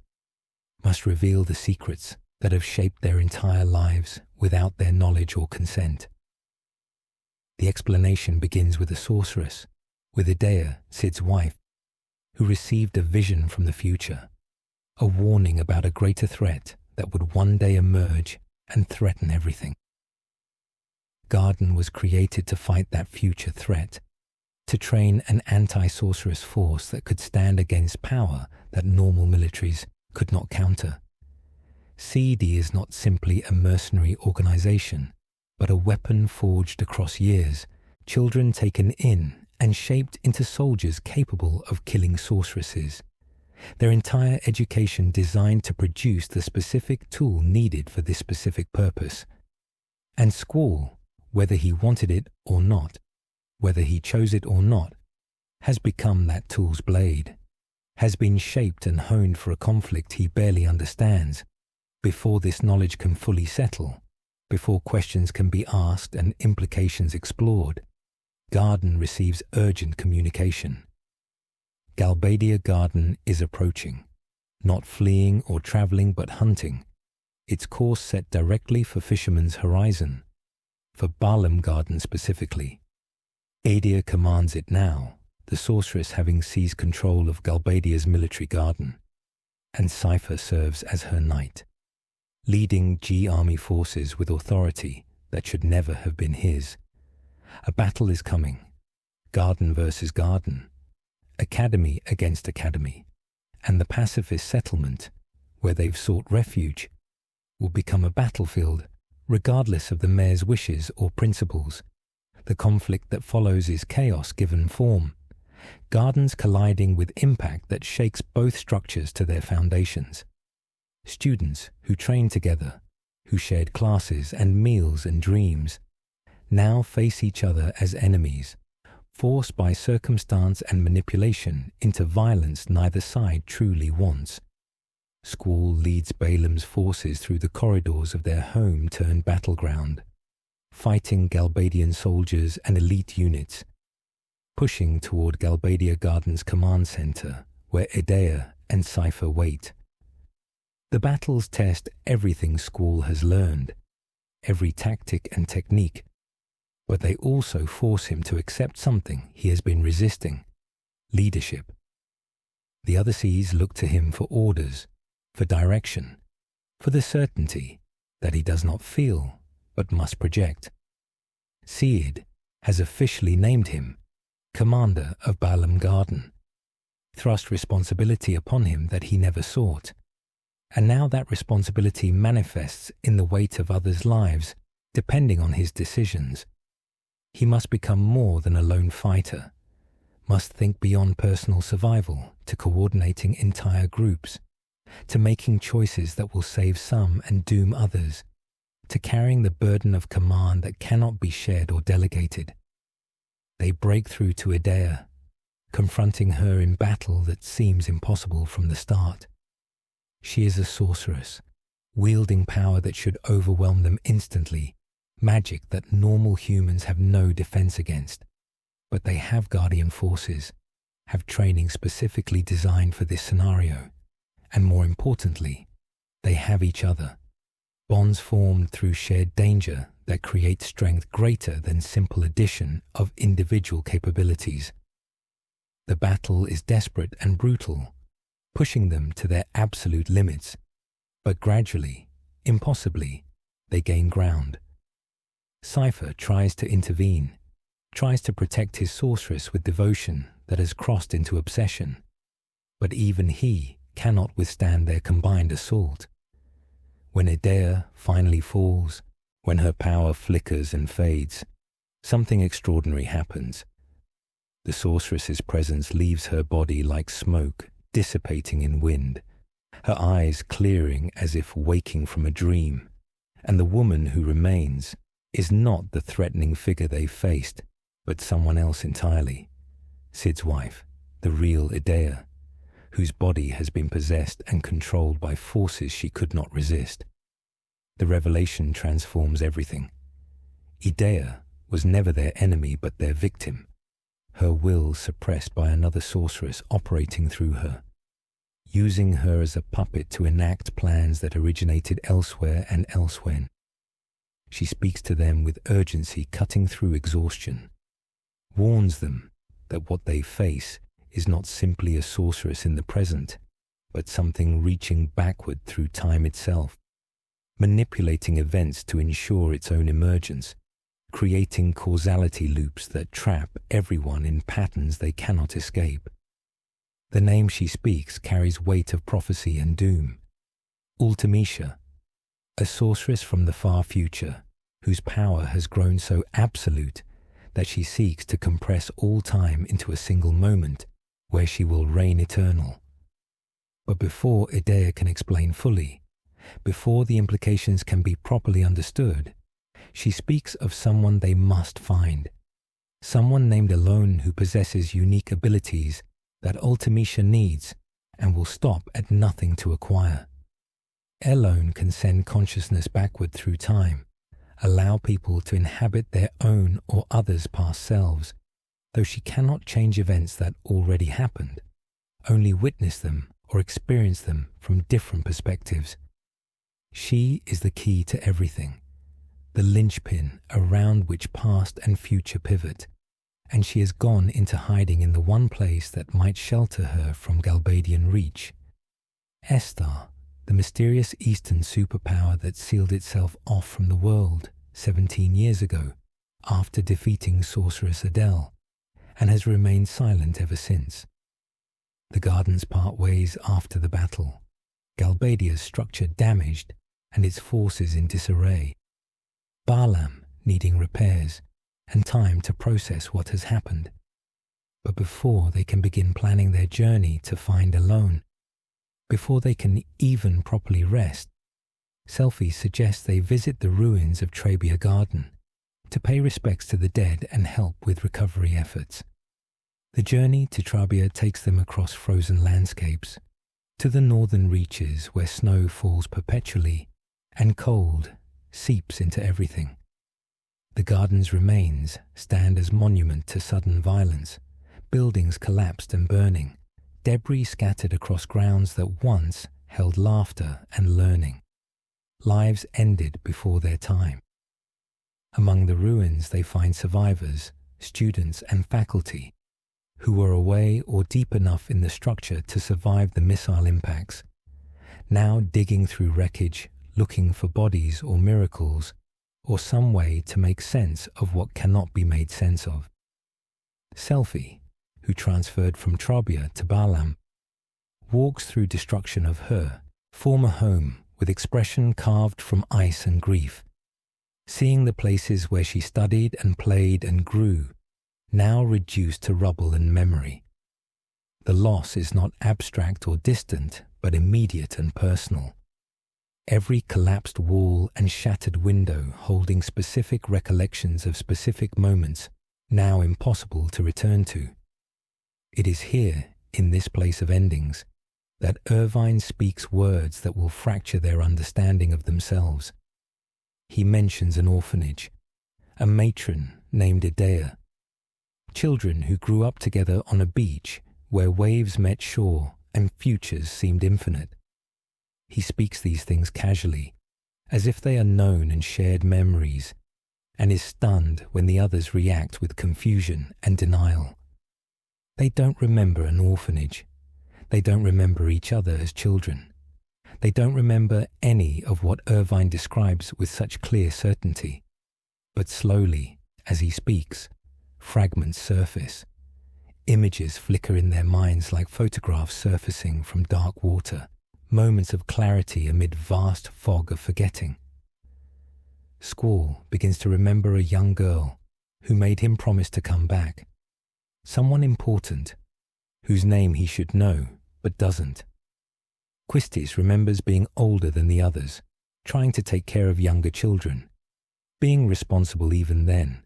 must reveal the secrets that have shaped their entire lives without their knowledge or consent. The explanation begins with a sorceress, with Idea, Cid's wife, who received a vision from the future, a warning about a greater threat that would one day emerge and threaten everything. Garden was created to fight that future threat, to train an anti-sorceress force that could stand against power that normal militaries could not counter. CD is not simply a mercenary organization, but a weapon forged across years, children taken in and shaped into soldiers capable of killing sorceresses. Their entire education designed to produce the specific tool needed for this specific purpose. And Squall, whether he wanted it or not, whether he chose it or not, has become that tool's blade, has been shaped and honed for a conflict he barely understands. Before this knowledge can fully settle, before questions can be asked and implications explored, Garden receives urgent communication. Galbadia Garden is approaching, not fleeing or traveling but hunting, its course set directly for Fisherman's Horizon, for Balamb Garden specifically. Adia commands it now, the sorceress having seized control of Galbadia's military garden, and Seifer serves as her knight, leading G Army forces with authority that should never have been his. A battle is coming, Garden versus Garden, Academy against Academy, and the pacifist settlement, where they've sought refuge, will become a battlefield regardless of the mayor's wishes or principles. The conflict that follows is chaos given form, gardens colliding with impact that shakes both structures to their foundations. Students who trained together, who shared classes and meals and dreams, now face each other as enemies, forced by circumstance and manipulation into violence neither side truly wants. Squall leads Balamb's forces through the corridors of their home-turned-battleground, fighting Galbadian soldiers and elite units, pushing toward Galbadia Garden's command center, where Idea and Seifer wait. The battles test everything Squall has learned, every tactic and technique, but they also force him to accept something he has been resisting: leadership. The other Cs look to him for orders, for direction, for the certainty that he does not feel but must project. Cid has officially named him Commander of Balamb Garden, thrust responsibility upon him that he never sought, and now that responsibility manifests in the weight of others' lives depending on his decisions. He must become more than a lone fighter, must think beyond personal survival to coordinating entire groups, to making choices that will save some and doom others, to carrying the burden of command that cannot be shared or delegated. They break through to Idea, confronting her in battle that seems impossible from the start. She is a sorceress, wielding power that should overwhelm them instantly, magic that normal humans have no defense against. But they have guardian forces, have training specifically designed for this scenario, and more importantly, they have each other, bonds formed through shared danger that create strength greater than simple addition of individual capabilities. The battle is desperate and brutal, pushing them to their absolute limits, but gradually, impossibly, they gain ground. Seifer tries to intervene, tries to protect his sorceress with devotion that has crossed into obsession, but even he cannot withstand their combined assault. When Idea finally falls, when her power flickers and fades, something extraordinary happens. The sorceress's presence leaves her body like smoke, dissipating in wind, her eyes clearing as if waking from a dream, and the woman who remains is not the threatening figure they faced, but someone else entirely, Cid's wife, the real Idea, whose body has been possessed and controlled by forces she could not resist. The revelation transforms everything. Idea was never their enemy but their victim, her will suppressed by another sorceress operating through her. using her as a puppet to enact plans that originated elsewhere and elsewhen. She speaks to them with urgency cutting through exhaustion, warns them that what they face is not simply a sorceress in the present, but something reaching backward through time itself, manipulating events to ensure its own emergence, creating causality loops that trap everyone in patterns they cannot escape. The name she speaks carries weight of prophecy and doom. Ultimecia, a sorceress from the far future, whose power has grown so absolute that she seeks to compress all time into a single moment where she will reign eternal. But before Idea can explain fully, before the implications can be properly understood, she speaks of someone they must find, someone named Alone who possesses unique abilities that Ultimecia needs and will stop at nothing to acquire. Alone can send consciousness backward through time, allow people to inhabit their own or others' past selves, though she cannot change events that already happened, only witness them or experience them from different perspectives. She is the key to everything, the linchpin around which past and future pivot, and she has gone into hiding in the one place that might shelter her from Galbadian reach. Esthar, the mysterious Eastern superpower that sealed itself off from the world 17 years ago after defeating Sorceress Adele, and has remained silent ever since. The gardens part ways after the battle, Galbadia's structure damaged and its forces in disarray. Balamb needing repairs and time to process what has happened. But before they can begin planning their journey to find Alone, before they can even properly rest, Selphie suggests they visit the ruins of Balamb Garden to pay respects to the dead and help with recovery efforts. The journey to Trabia takes them across frozen landscapes, to the northern reaches where snow falls perpetually and cold seeps into everything. The garden's remains stand as monument to sudden violence, buildings collapsed and burning, debris scattered across grounds that once held laughter and learning. Lives ended before their time. Among the ruins they find survivors, students and faculty who were away or deep enough in the structure to survive the missile impacts, now digging through wreckage, looking for bodies or miracles, or some way to make sense of what cannot be made sense of. Selphie, who transferred from Trabia to Balamb, walks through destruction of her former home with expression carved from ice and grief, seeing the places where she studied and played and grew, now reduced to rubble and memory. The loss is not abstract or distant, but immediate and personal. Every collapsed wall and shattered window holding specific recollections of specific moments, now impossible to return to. It is here, in this place of endings, that Irvine speaks words that will fracture their understanding of themselves. He mentions an orphanage, a matron named Idea, children who grew up together on a beach where waves met shore and futures seemed infinite. He speaks these things casually, as if they are known and shared memories, and is stunned when the others react with confusion and denial. They don't remember an orphanage. They don't remember each other as children. They don't remember any of what Irvine describes with such clear certainty. But slowly, as he speaks, fragments surface. Images flicker in their minds like photographs surfacing from dark water, moments of clarity amid vast fog of forgetting. Squall begins to remember a young girl who made him promise to come back, someone important, whose name he should know but doesn't. Quistis remembers being older than the others, trying to take care of younger children, being responsible even then.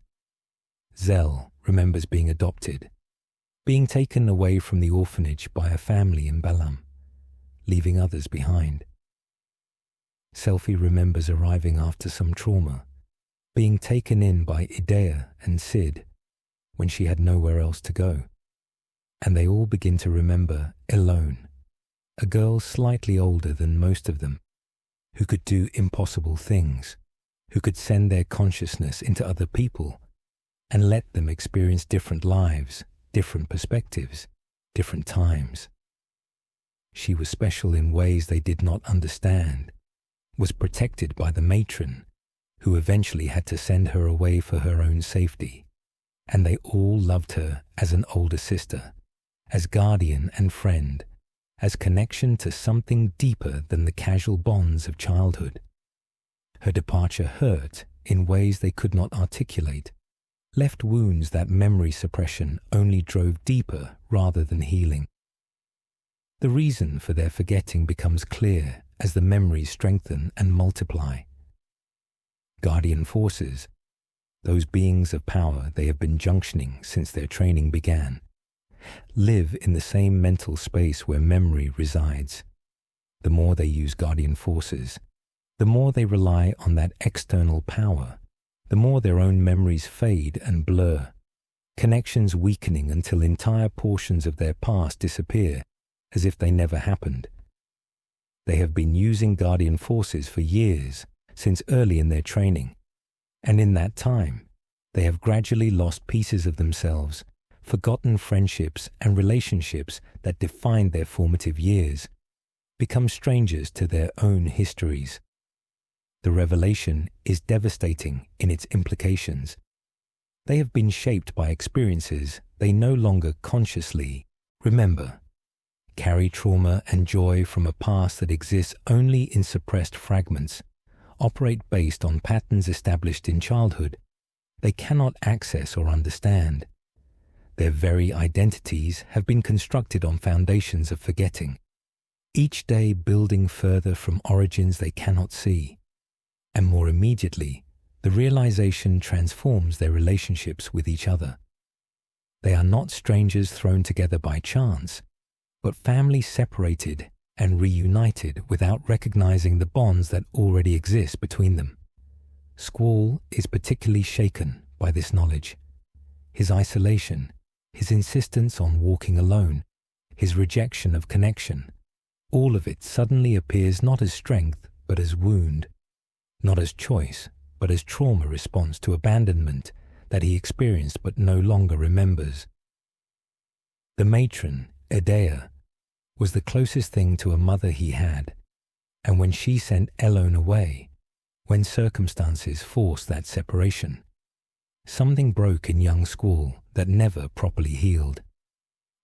Zell remembers being adopted, being taken away from the orphanage by a family in Balamb, leaving others behind. Selphie remembers arriving after some trauma, being taken in by Idea and Sid when she had nowhere else to go. And they all begin to remember Alone, a girl slightly older than most of them, who could do impossible things, who could send their consciousness into other people and let them experience different lives, different perspectives, different times. She was special in ways they did not understand, was protected by the matron, who eventually had to send her away for her own safety, and they all loved her as an older sister, as guardian and friend, as connection to something deeper than the casual bonds of childhood. Her departure hurt in ways they could not articulate, left wounds that memory suppression only drove deeper rather than healing. The reason for their forgetting becomes clear as the memories strengthen and multiply. Guardian forces, those beings of power they have been junctioning since their training began, live in the same mental space where memory resides. The more they use guardian forces, the more they rely on that external power, the more their own memories fade and blur, connections weakening until entire portions of their past disappear as if they never happened. They have been using guardian forces for years, since early in their training, and in that time, they have gradually lost pieces of themselves, forgotten friendships and relationships that defined their formative years, become strangers to their own histories. The revelation is devastating in its implications. They have been shaped by experiences they no longer consciously remember, carry trauma and joy from a past that exists only in suppressed fragments, operate based on patterns established in childhood they cannot access or understand. Their very identities have been constructed on foundations of forgetting, each day building further from origins they cannot see. And more immediately, the realization transforms their relationships with each other. They are not strangers thrown together by chance, but families separated and reunited without recognizing the bonds that already exist between them. Squall is particularly shaken by this knowledge. His isolation, his insistence on walking alone, his rejection of connection, all of it suddenly appears not as strength but as wound, not as choice but as trauma response to abandonment that he experienced but no longer remembers. The matron, Edea, was the closest thing to a mother he had, and when she sent Elone away, when circumstances forced that separation, something broke in young Squall that never properly healed.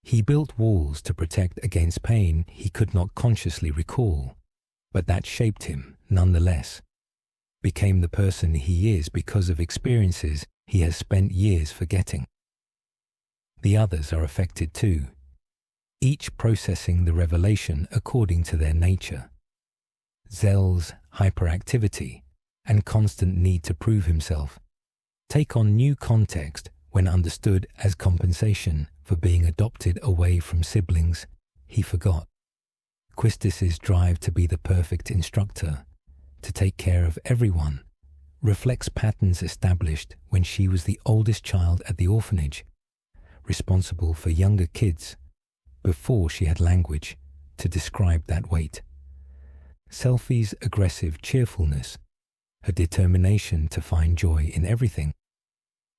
He built walls to protect against pain he could not consciously recall, but that shaped him nonetheless, became the person he is because of experiences he has spent years forgetting. The others are affected too, each processing the revelation according to their nature. Zell's hyperactivity and constant need to prove himself take on new context when understood as compensation for being adopted away from siblings he forgot. Quistis' drive to be the perfect instructor, to take care of everyone, reflects patterns established when she was the oldest child at the orphanage, responsible for younger kids before she had language to describe that weight. Selfie's aggressive cheerfulness, her determination to find joy in everything,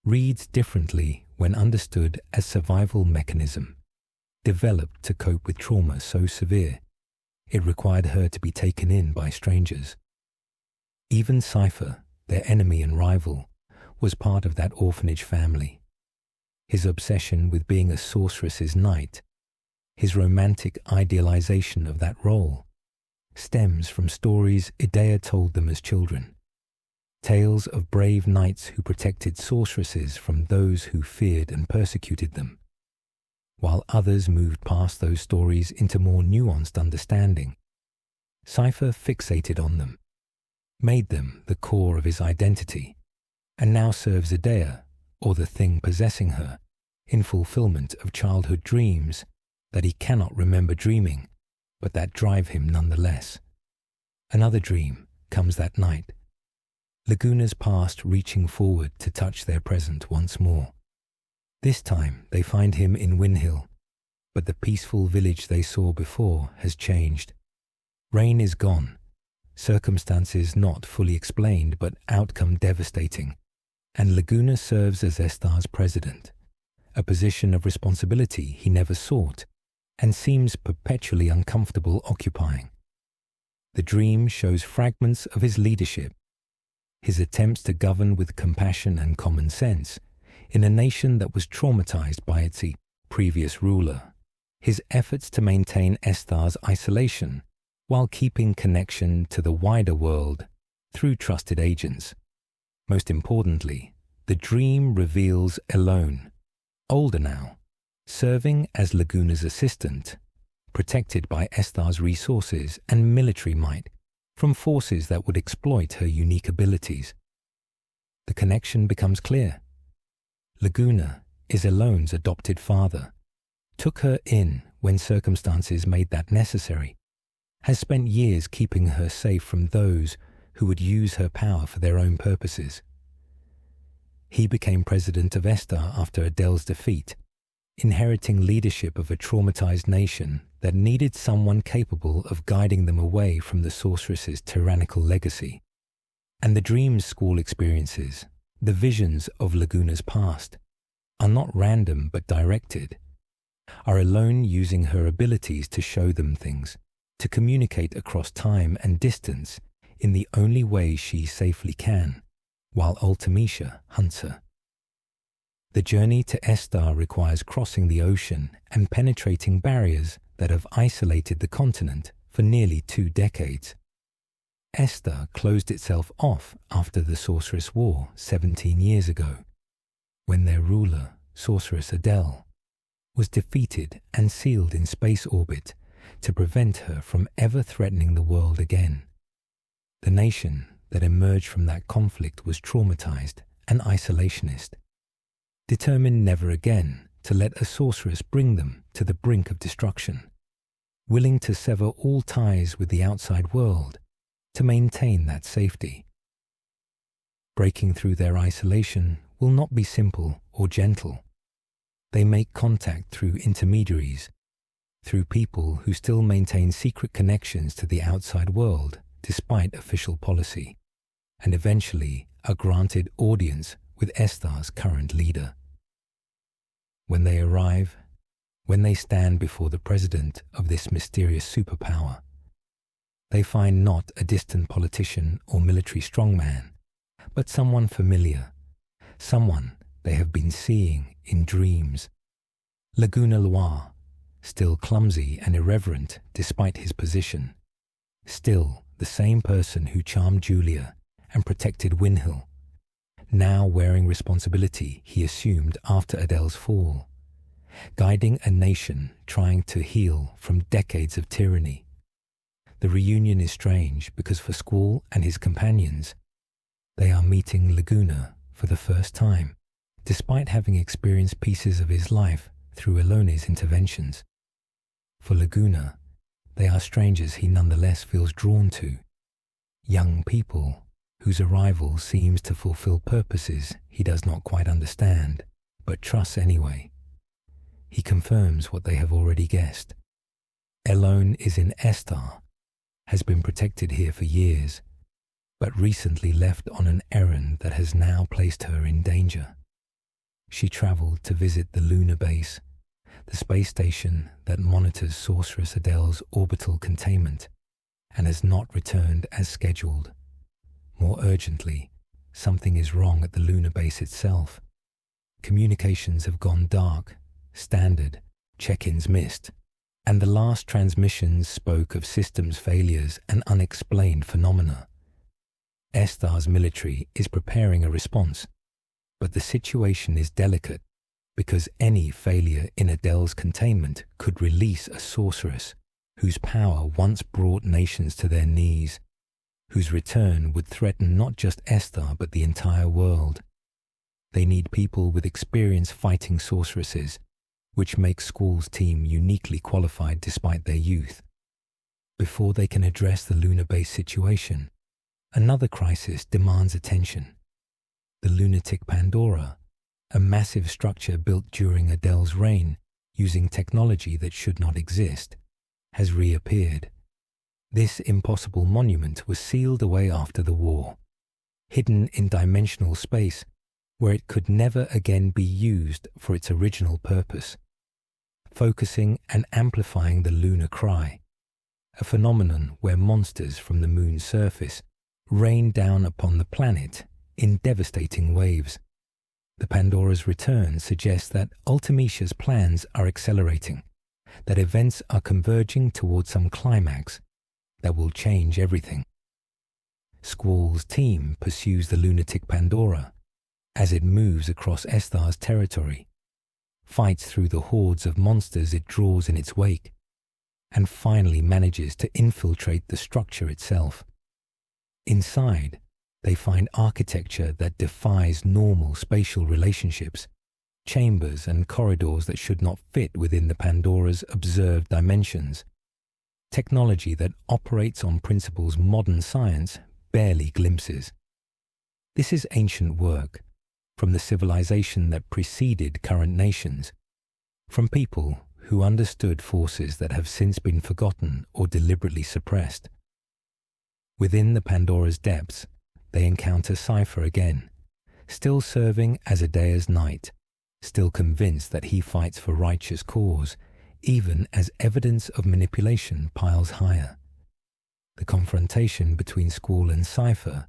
reads differently when understood as survival mechanism, developed to cope with trauma so severe it required her to be taken in by strangers. Even Seifer, their enemy and rival, was part of that orphanage family. His obsession with being a sorceress's knight, his romantic idealization of that role, stems from stories Edea told them as children. Tales of brave knights who protected sorceresses from those who feared and persecuted them, while others moved past those stories into more nuanced understanding. Seifer fixated on them, made them the core of his identity, and now serves Edea, or the thing possessing her, in fulfillment of childhood dreams that he cannot remember dreaming, but that drive him nonetheless. Another dream comes that night, Laguna's past reaching forward to touch their present once more. This time they find him in Windhill, But the peaceful village they saw before has changed. Rain is gone, circumstances not fully explained but outcome devastating, and Laguna serves as Esthar's president, a position of responsibility he never sought and seems perpetually uncomfortable occupying. The dream shows fragments of his leadership, his attempts to govern with compassion and common sense in a nation that was traumatized by its previous ruler, his efforts to maintain Esthar's isolation while keeping connection to the wider world through trusted agents. Most importantly, the dream reveals Elone, older now, serving as Laguna's assistant, protected by Esthar's resources and military might from forces that would exploit her unique abilities. The connection becomes clear. Laguna is Elone's adopted father, took her in when circumstances made that necessary, has spent years keeping her safe from those who would use her power for their own purposes. He became president of Esthar after Adele's defeat, inheriting leadership of a traumatized nation that needed someone capable of guiding them away from the sorceress's tyrannical legacy. And the dreams Squall experiences, the visions of Laguna's past, are not random but directed, are Elone using her abilities to show them things, to communicate across time and distance in the only way she safely can, while Ultimecia hunts her. The journey to Esthar requires crossing the ocean and penetrating barriers that have isolated the continent for nearly 2 decades. Esthar closed itself off after the Sorceress War 17 years ago, when their ruler, Sorceress Adele, was defeated and sealed in space orbit to prevent her from ever threatening the world again. The nation that emerged from that conflict was traumatized and isolationist, determined never again to let a sorceress bring them to the brink of destruction, willing to sever all ties with the outside world to maintain that safety. Breaking through their isolation will not be simple or gentle. They make contact through intermediaries, through people who still maintain secret connections to the outside world despite official policy, and eventually are granted audience with Esthar's current leader. When they arrive, when they stand before the president of this mysterious superpower, they find not a distant politician or military strongman, but someone familiar, someone they have been seeing in dreams. Laguna Loire, still clumsy and irreverent despite his position, still the same person who charmed Julia and protected Winhill, now wearing responsibility he assumed after Adele's fall, guiding a nation trying to heal from decades of tyranny. The reunion is strange because for Squall and his companions, they are meeting Laguna for the first time, despite having experienced pieces of his life through Elone's interventions. For Laguna, they are strangers he nonetheless feels drawn to, young people whose arrival seems to fulfill purposes he does not quite understand, but trusts anyway. He confirms what they have already guessed. Elone is in Esthar, has been protected here for years, but recently left on an errand that has now placed her in danger. She traveled to visit the lunar base, the space station that monitors Sorceress Adele's orbital containment, and has not returned as scheduled. More urgently, something is wrong at the lunar base itself. Communications have gone dark, standard, check-ins missed, and the last transmissions spoke of systems failures and unexplained phenomena. Esthar's military is preparing a response, but the situation is delicate because any failure in Adele's containment could release a sorceress whose power once brought nations to their knees, whose return would threaten not just Esthar but the entire world. They need people with experience fighting sorceresses, which makes Squall's team uniquely qualified despite their youth. Before they can address the lunar base situation, another crisis demands attention. The lunatic Pandora, a massive structure built during Adele's reign, using technology that should not exist, has reappeared. This impossible monument was sealed away after the war, hidden in dimensional space where it could never again be used for its original purpose, focusing and amplifying the lunar cry, a phenomenon where monsters from the moon's surface rain down upon the planet in devastating waves. The Pandora's return suggests that Ultimecia's plans are accelerating, that events are converging towards some climax that will change everything. Squall's team pursues the lunatic Pandora as it moves across Esthar's territory, fights through the hordes of monsters it draws in its wake, and finally manages to infiltrate the structure itself. Inside, they find architecture that defies normal spatial relationships, chambers and corridors that should not fit within the Pandora's observed dimensions, technology that operates on principles modern science barely glimpses. This is ancient work, from the civilization that preceded current nations, from people who understood forces that have since been forgotten or deliberately suppressed. Within the Pandora's depths, they encounter Seifer again, still serving as Edea's knight, still convinced that he fights for righteous cause, even as evidence of manipulation piles higher. The confrontation between Squall and Seifer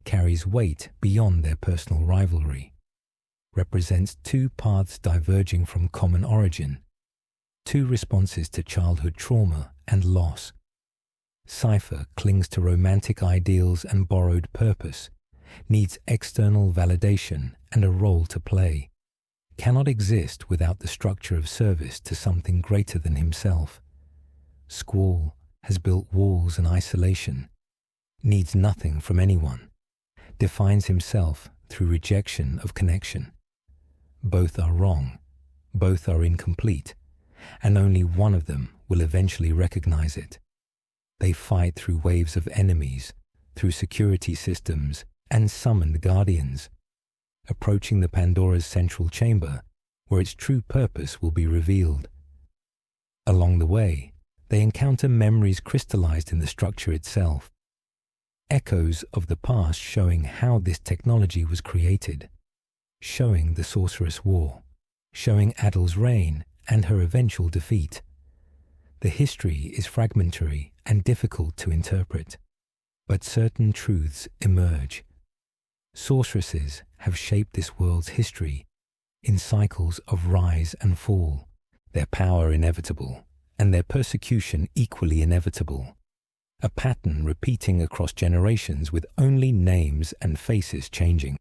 carries weight beyond their personal rivalry, represents two paths diverging from common origin, two responses to childhood trauma and loss. Seifer clings to romantic ideals and borrowed purpose, needs external validation and a role to play, cannot exist without the structure of service to something greater than himself. Squall has built walls and isolation, needs nothing from anyone, defines himself through rejection of connection. Both are wrong, both are incomplete, and only one of them will eventually recognize it. They fight through waves of enemies, through security systems and summoned guardians, approaching the Pandora's central chamber, where its true purpose will be revealed. Along the way, they encounter memories crystallized in the structure itself, echoes of the past showing how this technology was created, showing the Sorceress War, showing Adel's reign and her eventual defeat. The history is fragmentary and difficult to interpret, but certain truths emerge. Sorceresses have shaped this world's history in cycles of rise and fall, their power inevitable, and their persecution equally inevitable, a pattern repeating across generations with only names and faces changing.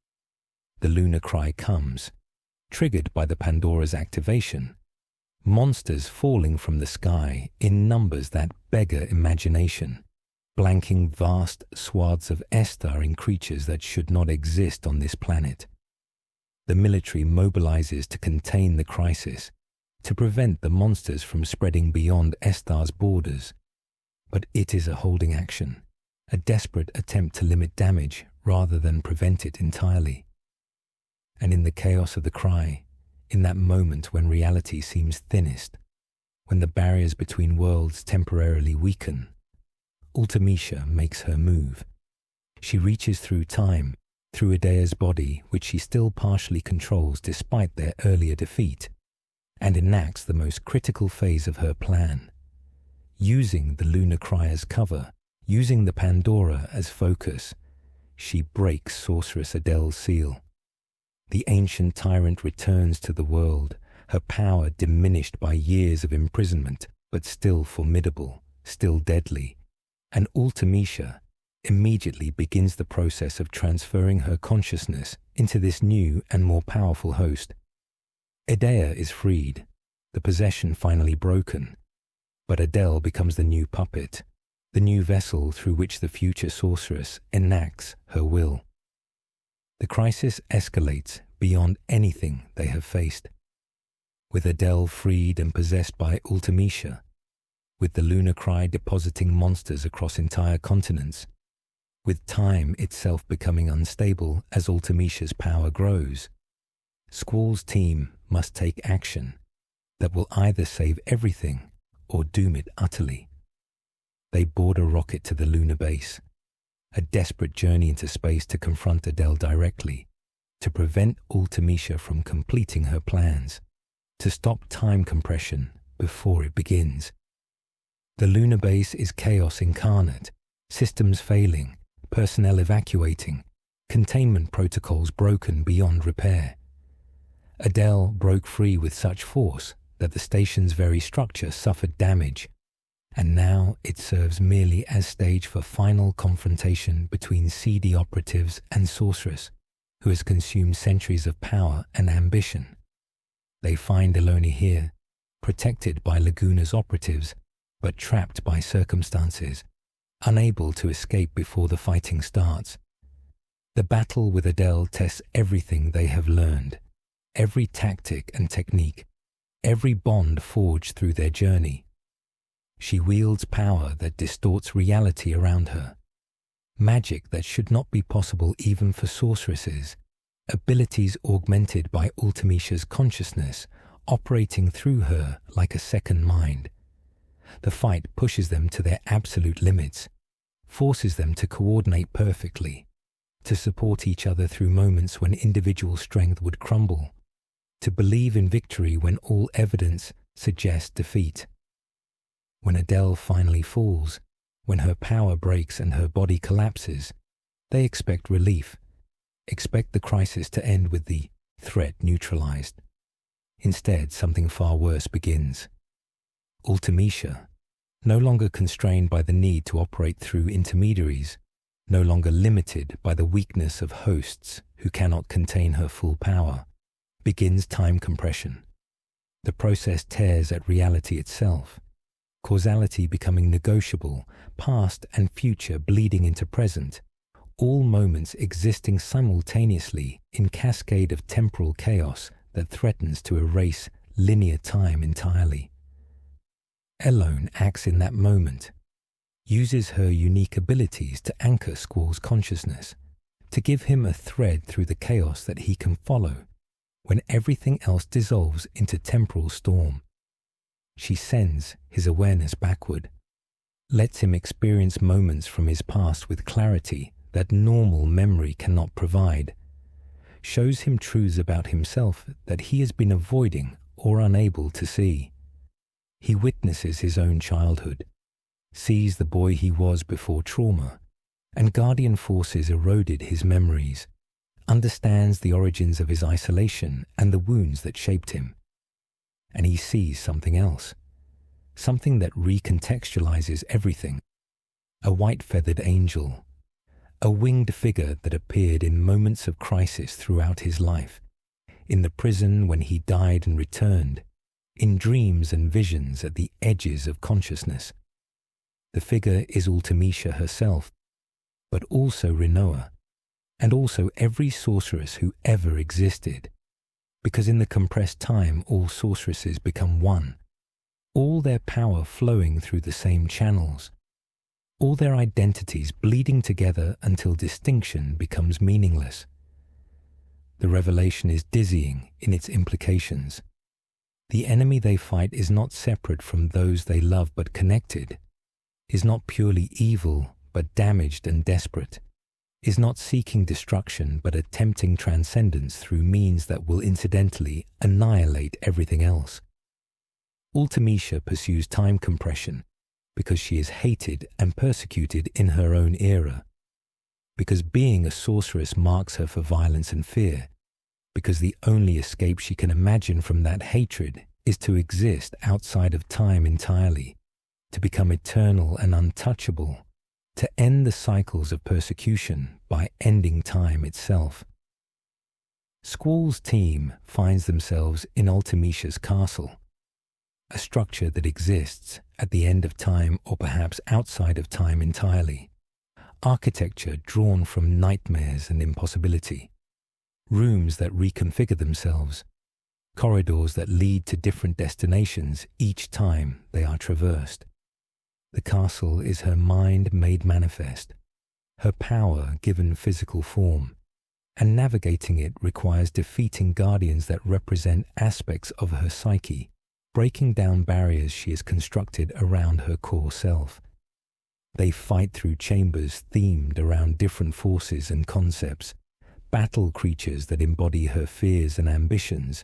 The lunar cry comes, triggered by the Pandora's activation, monsters falling from the sky in numbers that beggar imagination, blanking vast swaths of Esthar in creatures that should not exist on this planet. The military mobilizes to contain the crisis, to prevent the monsters from spreading beyond Esthar's borders. But it is a holding action, a desperate attempt to limit damage rather than prevent it entirely. And in the chaos of the cry, in that moment when reality seems thinnest, when the barriers between worlds temporarily weaken, Ultimecia makes her move. She reaches through time, through Edea's body, which she still partially controls despite their earlier defeat, and enacts the most critical phase of her plan. Using the lunar cry as cover, using the Pandora as focus, she breaks Sorceress Adel's seal. The ancient tyrant returns to the world, her power diminished by years of imprisonment, but still formidable, still deadly, and Ultimecia immediately begins the process of transferring her consciousness into this new and more powerful host. Edea is freed, the possession finally broken, but Adele becomes the new puppet, the new vessel through which the future sorceress enacts her will. The crisis escalates beyond anything they have faced. With Adele freed and possessed by Ultimecia, with the lunar cry depositing monsters across entire continents, with time itself becoming unstable as Ultimecia's power grows, Squall's team must take action, that will either save everything or doom it utterly. They board a rocket to the lunar base, a desperate journey into space to confront Adele directly, to prevent Ultimecia from completing her plans, to stop time compression before it begins. The lunar base is chaos incarnate, systems failing, personnel evacuating, containment protocols broken beyond repair. Adele broke free with such force that the station's very structure suffered damage, and now it serves merely as stage for final confrontation between seedy operatives and sorceress, who has consumed centuries of power and ambition. They find Eloni here, protected by Laguna's operatives, but trapped by circumstances, unable to escape before the fighting starts. The battle with Adele tests everything they have learned, every tactic and technique, every bond forged through their journey. She wields power that distorts reality around her, magic that should not be possible even for sorceresses, abilities augmented by Ultimecia's consciousness, operating through her like a second mind. The fight pushes them to their absolute limits, forces them to coordinate perfectly, to support each other through moments when individual strength would crumble, to believe in victory when all evidence suggests defeat. When Adele finally falls, when her power breaks and her body collapses, they expect relief, expect the crisis to end with the threat neutralized. Instead, something far worse begins. Ultimecia, no longer constrained by the need to operate through intermediaries, no longer limited by the weakness of hosts who cannot contain her full power, begins time compression. The process tears at reality itself, causality becoming negotiable, past and future bleeding into present, all moments existing simultaneously in cascade of temporal chaos that threatens to erase linear time entirely. Elone acts in that moment, uses her unique abilities to anchor Squall's consciousness, to give him a thread through the chaos that he can follow when everything else dissolves into temporal storm. She sends his awareness backward, lets him experience moments from his past with clarity that normal memory cannot provide, shows him truths about himself that he has been avoiding or unable to see. He witnesses his own childhood, sees the boy he was before trauma, and Guardian forces eroded his memories, understands the origins of his isolation and the wounds that shaped him. And he sees something else, something that recontextualizes everything. A white-feathered angel, a winged figure that appeared in moments of crisis throughout his life, in the prison when he died and returned, in dreams and visions at the edges of consciousness. The figure is Ultimecia herself, but also Rinoa, and also every sorceress who ever existed, because in the compressed time all sorceresses become one, all their power flowing through the same channels, all their identities bleeding together until distinction becomes meaningless. The revelation is dizzying in its implications. The enemy they fight is not separate from those they love but connected, is not purely evil but damaged and desperate, is not seeking destruction but attempting transcendence through means that will incidentally annihilate everything else. Ultimecia pursues time compression because she is hated and persecuted in her own era, because being a sorceress marks her for violence and fear, because the only escape she can imagine from that hatred is to exist outside of time entirely, to become eternal and untouchable, to end the cycles of persecution by ending time itself. Squall's team finds themselves in Ultimecia's castle, a structure that exists at the end of time or perhaps outside of time entirely, architecture drawn from nightmares and impossibility, rooms that reconfigure themselves, corridors that lead to different destinations each time they are traversed. The castle is her mind made manifest, her power given physical form, and navigating it requires defeating guardians that represent aspects of her psyche, breaking down barriers she has constructed around her core self. They fight through chambers themed around different forces and concepts, battle creatures that embody her fears and ambitions,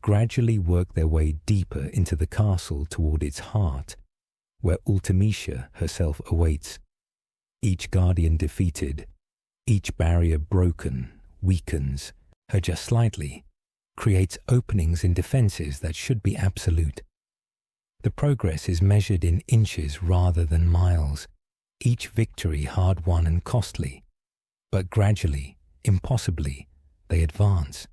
gradually work their way deeper into the castle toward its heart, where Ultimecia herself awaits. Each guardian defeated, each barrier broken, weakens her just slightly, creates openings in defenses that should be absolute. The progress is measured in inches rather than miles, each victory hard-won and costly, but gradually, impossibly, they advance.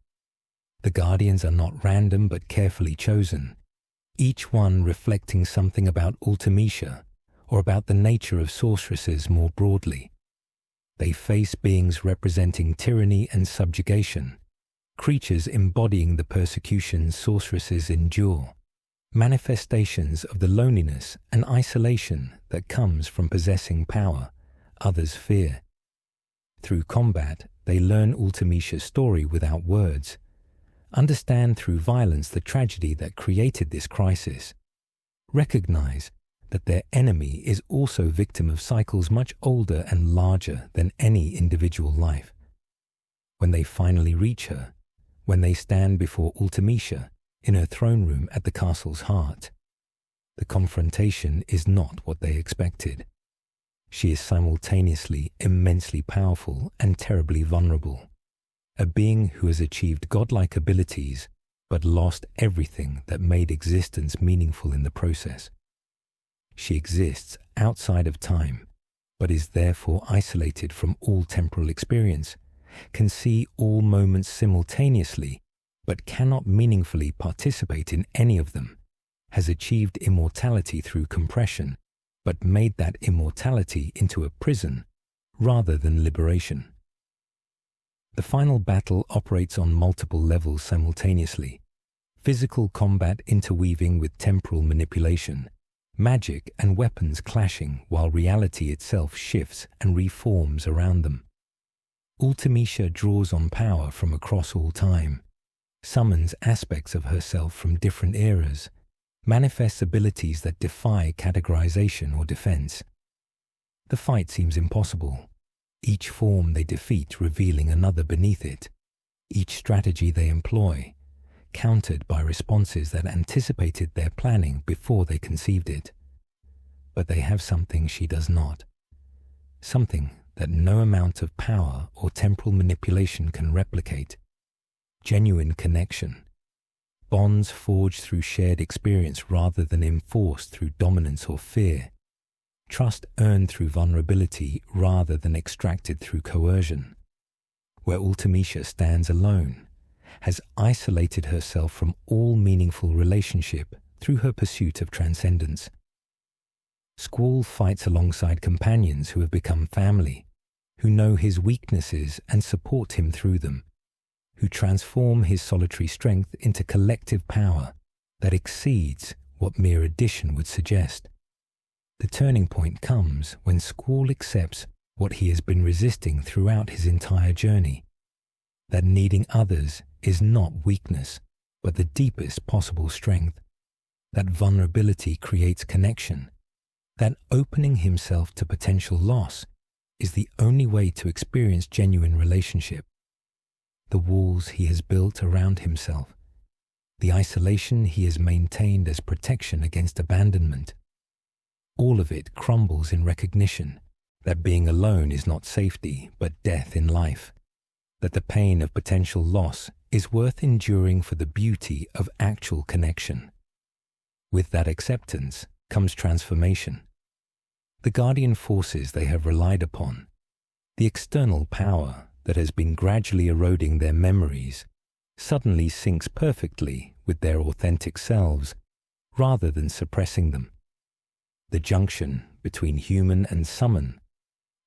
The guardians are not random but carefully chosen, each one reflecting something about Ultimecia or about the nature of sorceresses more broadly. They face beings representing tyranny and subjugation, creatures embodying the persecutions sorceresses endure, manifestations of the loneliness and isolation that comes from possessing power others fear. Through combat, they learn Ultimecia's story without words, understand through violence the tragedy that created this crisis, recognize that their enemy is also victim of cycles much older and larger than any individual life. When they finally reach her, when they stand before Ultimecia in her throne room at the castle's heart, the confrontation is not what they expected. She is simultaneously immensely powerful and terribly vulnerable, a being who has achieved godlike abilities but lost everything that made existence meaningful in the process. She exists outside of time, but is therefore isolated from all temporal experience, can see all moments simultaneously, but cannot meaningfully participate in any of them, has achieved immortality through compression, but made that immortality into a prison rather than liberation. The final battle operates on multiple levels simultaneously, physical combat interweaving with temporal manipulation, magic and weapons clashing while reality itself shifts and reforms around them. Ultimecia draws on power from across all time, summons aspects of herself from different eras, manifests abilities that defy categorization or defense. The fight seems impossible, each form they defeat revealing another beneath it, each strategy they employ countered by responses that anticipated their planning before they conceived it. But they have something she does not, something that no amount of power or temporal manipulation can replicate: genuine connection, bonds forged through shared experience rather than enforced through dominance or fear, trust earned through vulnerability rather than extracted through coercion. Where Ultimecia stands alone, has isolated herself from all meaningful relationship through her pursuit of transcendence. Squall fights alongside companions who have become family, who know his weaknesses and support him through them, who transform his solitary strength into collective power that exceeds what mere addition would suggest. The turning point comes when Squall accepts what he has been resisting throughout his entire journey, that needing others is not weakness, but the deepest possible strength, that vulnerability creates connection, that opening himself to potential loss is the only way to experience genuine relationship. The walls he has built around himself, the isolation he has maintained as protection against abandonment, all of it crumbles in recognition that being alone is not safety but death in life, that the pain of potential loss is worth enduring for the beauty of actual connection. With that acceptance comes transformation. The guardian forces they have relied upon, the external power that has been gradually eroding their memories, suddenly syncs perfectly with their authentic selves rather than suppressing them. The junction between human and summon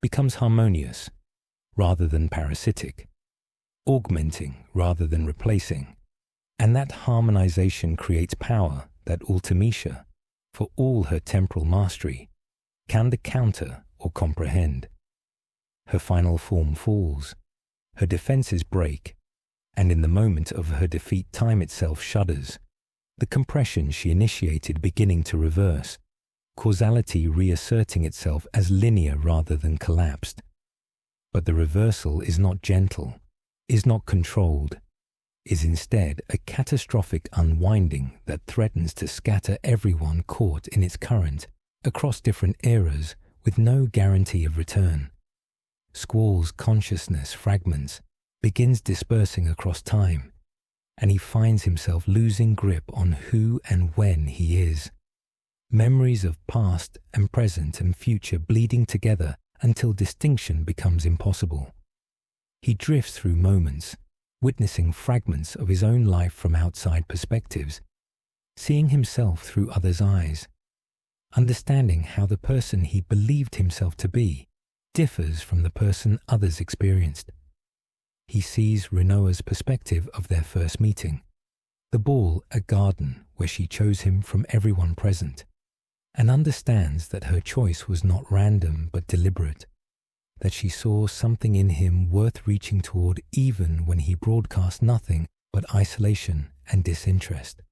becomes harmonious rather than parasitic, augmenting rather than replacing, and that harmonization creates power that Ultimecia, for all her temporal mastery, can counter or comprehend. Her final form falls, her defenses break, and in the moment of her defeat time itself shudders, the compression she initiated beginning to reverse, causality reasserting itself as linear rather than collapsed. But the reversal is not gentle, is not controlled, is instead a catastrophic unwinding that threatens to scatter everyone caught in its current across different eras with no guarantee of return. Squall's consciousness fragments, begins dispersing across time, and he finds himself losing grip on who and when he is. Memories of past and present and future bleeding together until distinction becomes impossible. He drifts through moments, witnessing fragments of his own life from outside perspectives, seeing himself through others' eyes, understanding how the person he believed himself to be differs from the person others experienced. He sees Rinoa's perspective of their first meeting, the ball a garden where she chose him from everyone present, and understands that her choice was not random but deliberate, that she saw something in him worth reaching toward even when he broadcast nothing but isolation and disinterest.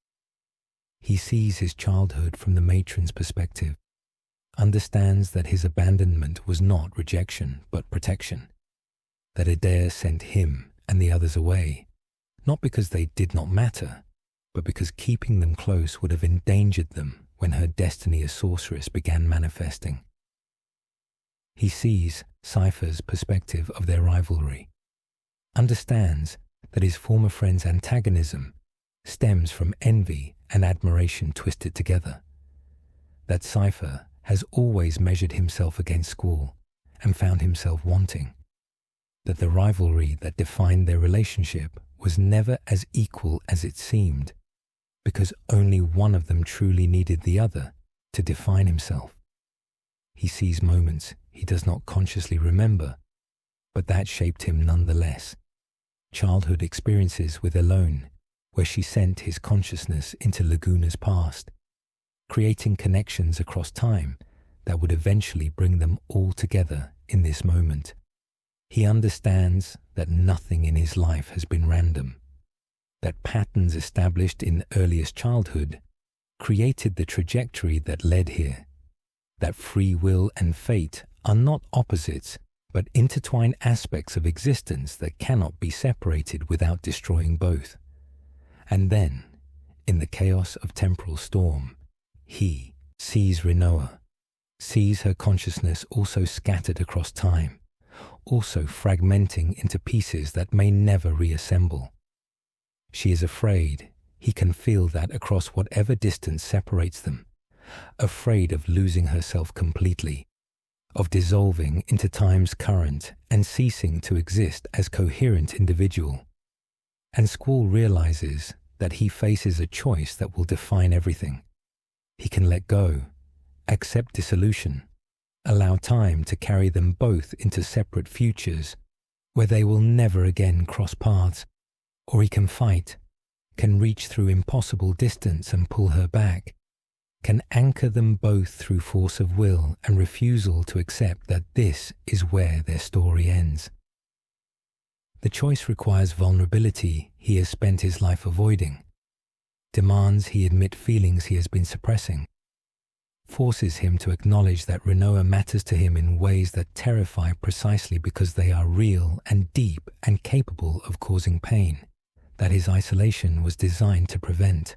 He sees his childhood from the matron's perspective, understands that his abandonment was not rejection but protection, that Adair sent him and the others away, not because they did not matter, but because keeping them close would have endangered them when her destiny as sorceress began manifesting. He sees Seifer's perspective of their rivalry, understands that his former friend's antagonism stems from envy and admiration twisted together, that Seifer has always measured himself against Squall and found himself wanting, that the rivalry that defined their relationship was never as equal as it seemed, because only one of them truly needed the other to define himself. He sees moments he does not consciously remember, but that shaped him nonetheless. Childhood experiences with Alone, where she sent his consciousness into Laguna's past, creating connections across time that would eventually bring them all together in this moment. He understands that nothing in his life has been random, that patterns established in earliest childhood created the trajectory that led here, that free will and fate are not opposites but intertwined aspects of existence that cannot be separated without destroying both. And then, in the chaos of temporal storm, he sees Rinoa, sees her consciousness also scattered across time, also fragmenting into pieces that may never reassemble. She is afraid, he can feel that across whatever distance separates them, afraid of losing herself completely, of dissolving into time's current and ceasing to exist as coherent individual. And Squall realizes that he faces a choice that will define everything. He can let go, accept dissolution, allow time to carry them both into separate futures where they will never again cross paths, or he can fight, can reach through impossible distance and pull her back, can anchor them both through force of will and refusal to accept that this is where their story ends. The choice requires vulnerability he has spent his life avoiding, demands he admit feelings he has been suppressing, forces him to acknowledge that Rinoa matters to him in ways that terrify precisely because they are real and deep and capable of causing pain that his isolation was designed to prevent.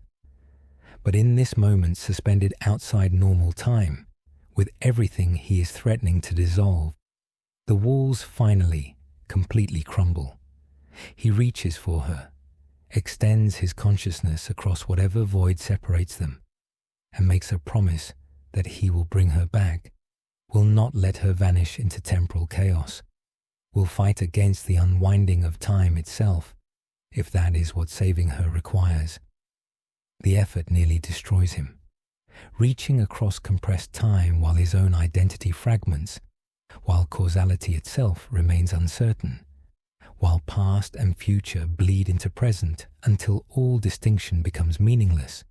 But in this moment suspended outside normal time, with everything he is threatening to dissolve, the walls finally, completely crumble. He reaches for her, extends his consciousness across whatever void separates them, and makes a promise that he will bring her back, will not let her vanish into temporal chaos, will fight against the unwinding of time itself, if that is what saving her requires. The effort nearly destroys him, reaching across compressed time while his own identity fragments, while causality itself remains uncertain, while past and future bleed into present until all distinction becomes meaningless,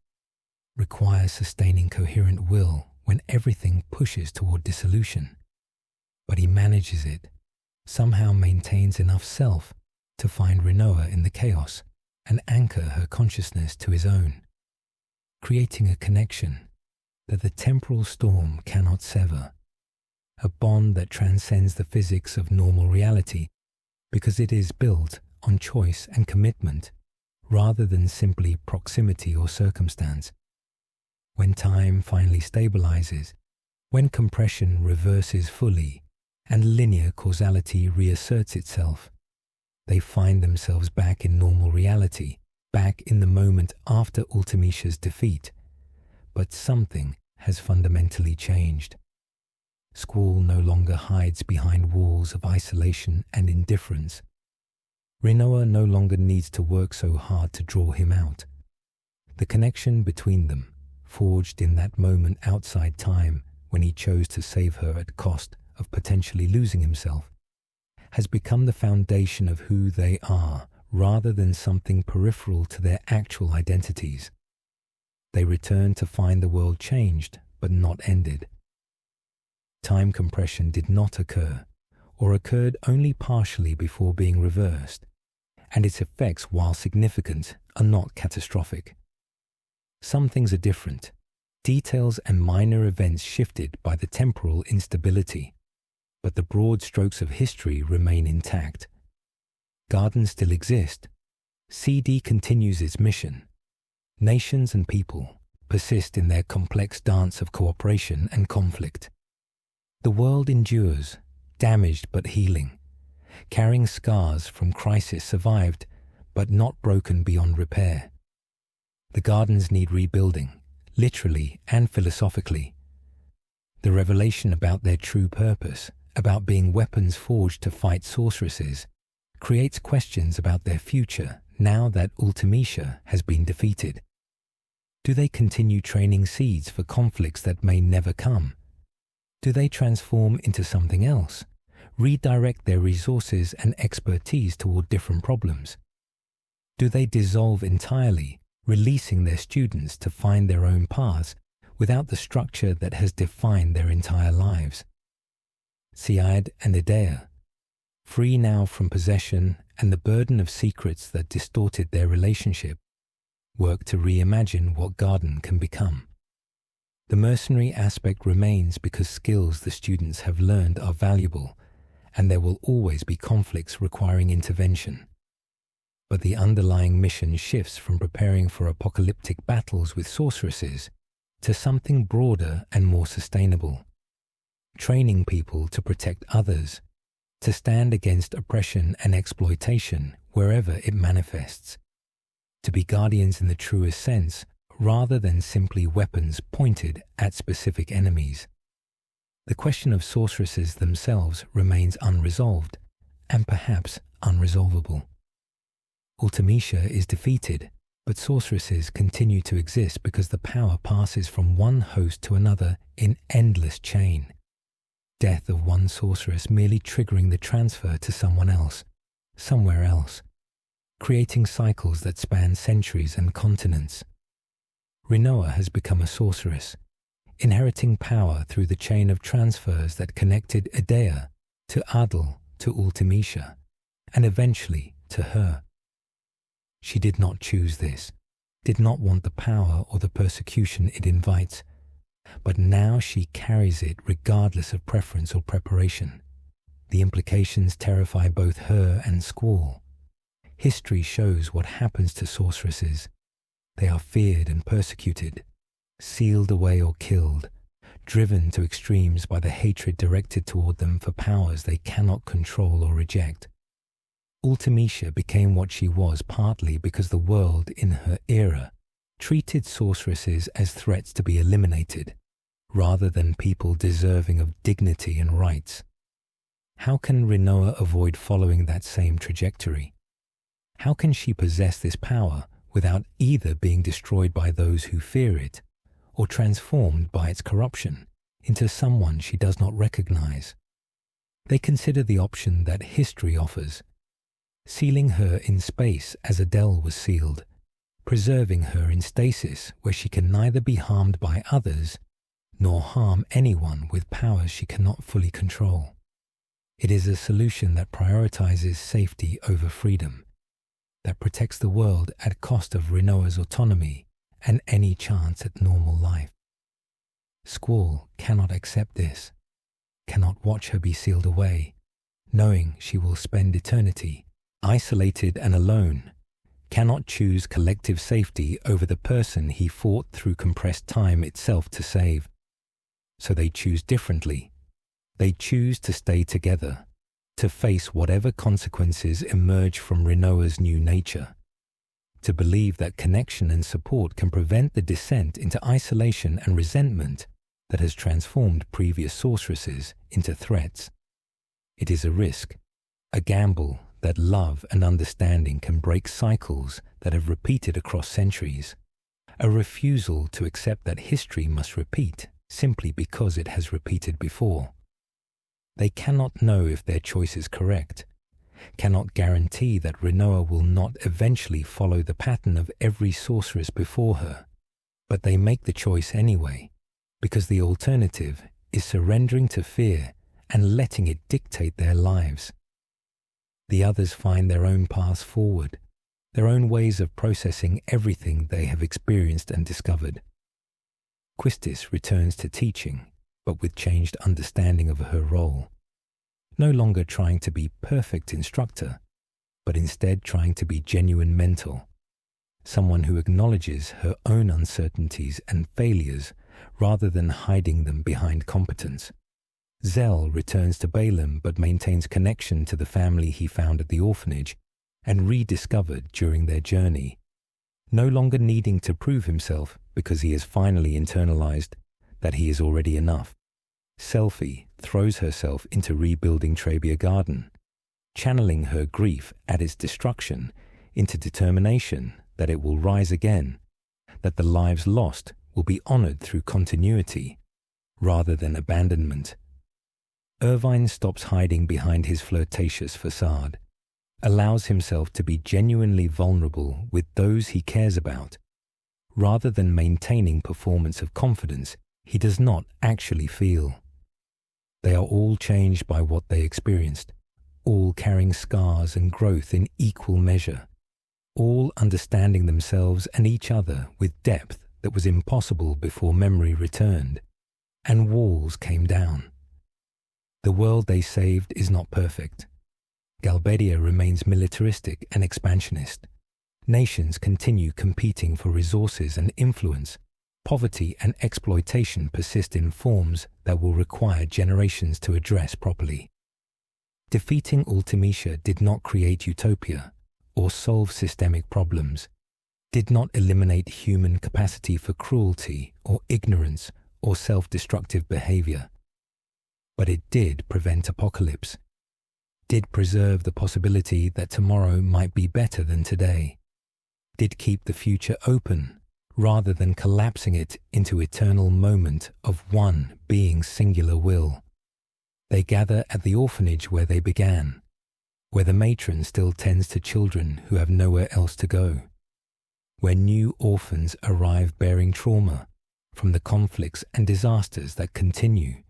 requires sustaining coherent will when everything pushes toward dissolution. But he manages it, somehow maintains enough self to find Rinoa in the chaos and anchor her consciousness to his own. creating a connection that the temporal storm cannot sever, a bond that transcends the physics of normal reality because it is built on choice and commitment rather than simply proximity or circumstance. When time finally stabilizes, when compression reverses fully and linear causality reasserts itself, they find themselves back in normal reality, back in the moment after Ultimecia's defeat. But something has fundamentally changed. Squall no longer hides behind walls of isolation and indifference. Rinoa no longer needs to work so hard to draw him out. The connection between them, forged in that moment outside time when he chose to save her at cost of potentially losing himself, has become the foundation of who they are rather than something peripheral to their actual identities. They return to find the world changed but not ended. Time compression did not occur, or occurred only partially before being reversed, and its effects, while significant, are not catastrophic. Some things are different. Details and minor events shifted by the temporal instability, but the broad strokes of history remain intact. Gardens still exist. CD continues its mission. Nations and people persist in their complex dance of cooperation and conflict. The world endures, damaged but healing, carrying scars from crisis survived but not broken beyond repair. The gardens need rebuilding, literally and philosophically. The revelation about their true purpose, about being weapons forged to fight sorceresses, creates questions about their future now that Ultimecia has been defeated. Do they continue training seeds for conflicts that may never come? Do they transform into something else, redirect their resources and expertise toward different problems? Do they dissolve entirely, releasing their students to find their own paths without the structure that has defined their entire lives? Seifer and Esthar, free now from possession and the burden of secrets that distorted their relationship, work to reimagine what Garden can become. The mercenary aspect remains because skills the students have learned are valuable, and there will always be conflicts requiring intervention. But the underlying mission shifts from preparing for apocalyptic battles with sorceresses to something broader and more sustainable. Training people to protect others, to stand against oppression and exploitation wherever it manifests, to be guardians in the truest sense rather than simply weapons pointed at specific enemies. The question of sorceresses themselves remains unresolved and perhaps unresolvable. Ultimecia is defeated, but sorceresses continue to exist because the power passes from one host to another in endless chain. Death of one sorceress merely triggering the transfer to someone else, somewhere else, creating cycles that span centuries and continents. Rinoa has become a sorceress, inheriting power through the chain of transfers that connected Esthar to Adel to Ultimecia, and eventually to her. She did not choose this, did not want the power or the persecution it invites, but now she carries it regardless of preference or preparation. The implications terrify both her and Squall. History shows what happens to sorceresses. They are feared and persecuted, sealed away or killed, driven to extremes by the hatred directed toward them for powers they cannot control or reject. Ultimecia became what she was partly because the world in her era treated sorceresses as threats to be eliminated, rather than people deserving of dignity and rights. How can Rinoa avoid following that same trajectory? How can she possess this power without either being destroyed by those who fear it, or transformed by its corruption into someone she does not recognize? They consider the option that history offers, sealing her in space as Adele was sealed, preserving her in stasis where she can neither be harmed by others nor harm anyone with powers she cannot fully control. It is a solution that prioritizes safety over freedom, that protects the world at cost of Rinoa's autonomy and any chance at normal life. Squall cannot accept this, cannot watch her be sealed away, knowing she will spend eternity isolated and alone, cannot choose collective safety over the person he fought through compressed time itself to save. So they choose differently. They choose to stay together, to face whatever consequences emerge from Rinoa's new nature, to believe that connection and support can prevent the descent into isolation and resentment that has transformed previous sorceresses into threats. It is a risk, a gamble that love and understanding can break cycles that have repeated across centuries, a refusal to accept that history must repeat simply because it has repeated before. They cannot know if their choice is correct, cannot guarantee that Rinoa will not eventually follow the pattern of every sorceress before her, but they make the choice anyway, because the alternative is surrendering to fear and letting it dictate their lives. The others find their own paths forward, their own ways of processing everything they have experienced and discovered. Quistis returns to teaching, but with changed understanding of her role, no longer trying to be perfect instructor, but instead trying to be genuine mentor, someone who acknowledges her own uncertainties and failures rather than hiding them behind competence. Zell returns to Balamb but maintains connection to the family he found at the orphanage and rediscovered during their journey, no longer needing to prove himself because he has finally internalized that he is already enough. Selphie throws herself into rebuilding Balamb Garden, channeling her grief at its destruction into determination that it will rise again, that the lives lost will be honored through continuity rather than abandonment. Irvine stops hiding behind his flirtatious facade, allows himself to be genuinely vulnerable with those he cares about, rather than maintaining performance of confidence he does not actually feel. They are all changed by what they experienced, all carrying scars and growth in equal measure, all understanding themselves and each other with depth that was impossible before memory returned, and walls came down. The world they saved is not perfect. Galbadia remains militaristic and expansionist. Nations continue competing for resources and influence. Poverty and exploitation persist in forms that will require generations to address properly. Defeating Ultimecia did not create utopia or solve systemic problems, did not eliminate human capacity for cruelty or ignorance or self-destructive behavior. But it did prevent apocalypse, did preserve the possibility that tomorrow might be better than today, did keep the future open rather than collapsing it into eternal moment of one being's singular will. They gather at the orphanage where they began, where the matron still tends to children who have nowhere else to go, where new orphans arrive bearing trauma from the conflicts and disasters that continue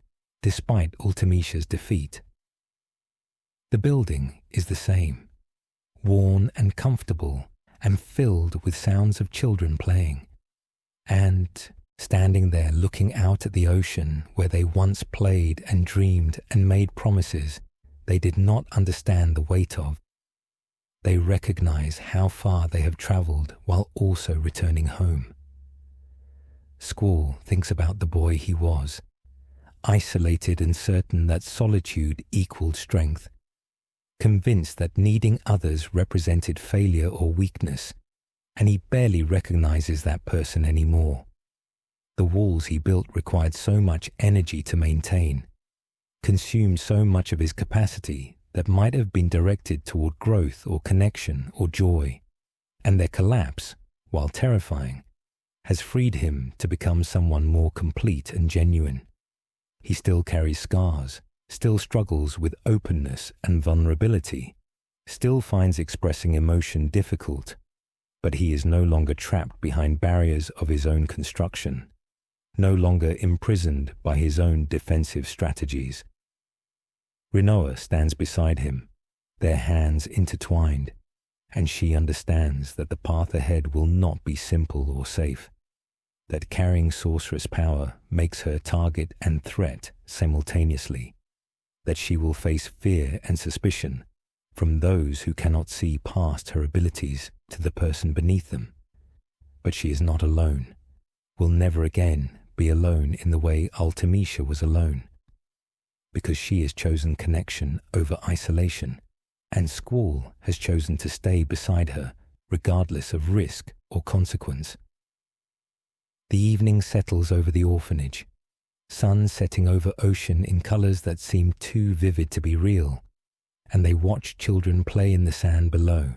despite Ultimecia's defeat. The building is the same, worn and comfortable and filled with sounds of children playing. And standing there looking out at the ocean where they once played and dreamed and made promises they did not understand the weight of, they recognize how far they have traveled while also returning home. Squall thinks about the boy he was, isolated and certain that solitude equaled strength, convinced that needing others represented failure or weakness, and he barely recognizes that person anymore. The walls he built required so much energy to maintain, consumed so much of his capacity that might have been directed toward growth or connection or joy, and their collapse, while terrifying, has freed him to become someone more complete and genuine. He still carries scars, still struggles with openness and vulnerability, still finds expressing emotion difficult, but he is no longer trapped behind barriers of his own construction, no longer imprisoned by his own defensive strategies. Rinoa stands beside him, their hands intertwined, and she understands that the path ahead will not be simple or safe. that carrying sorceress power makes her target and threat simultaneously, that she will face fear and suspicion from those who cannot see past her abilities to the person beneath them. But she is not alone, will never again be alone in the way Ultimecia was alone, because she has chosen connection over isolation, and Squall has chosen to stay beside her regardless of risk or consequence. The evening settles over the orphanage, sun setting over ocean in colours that seem too vivid to be real, and they watch children play in the sand below,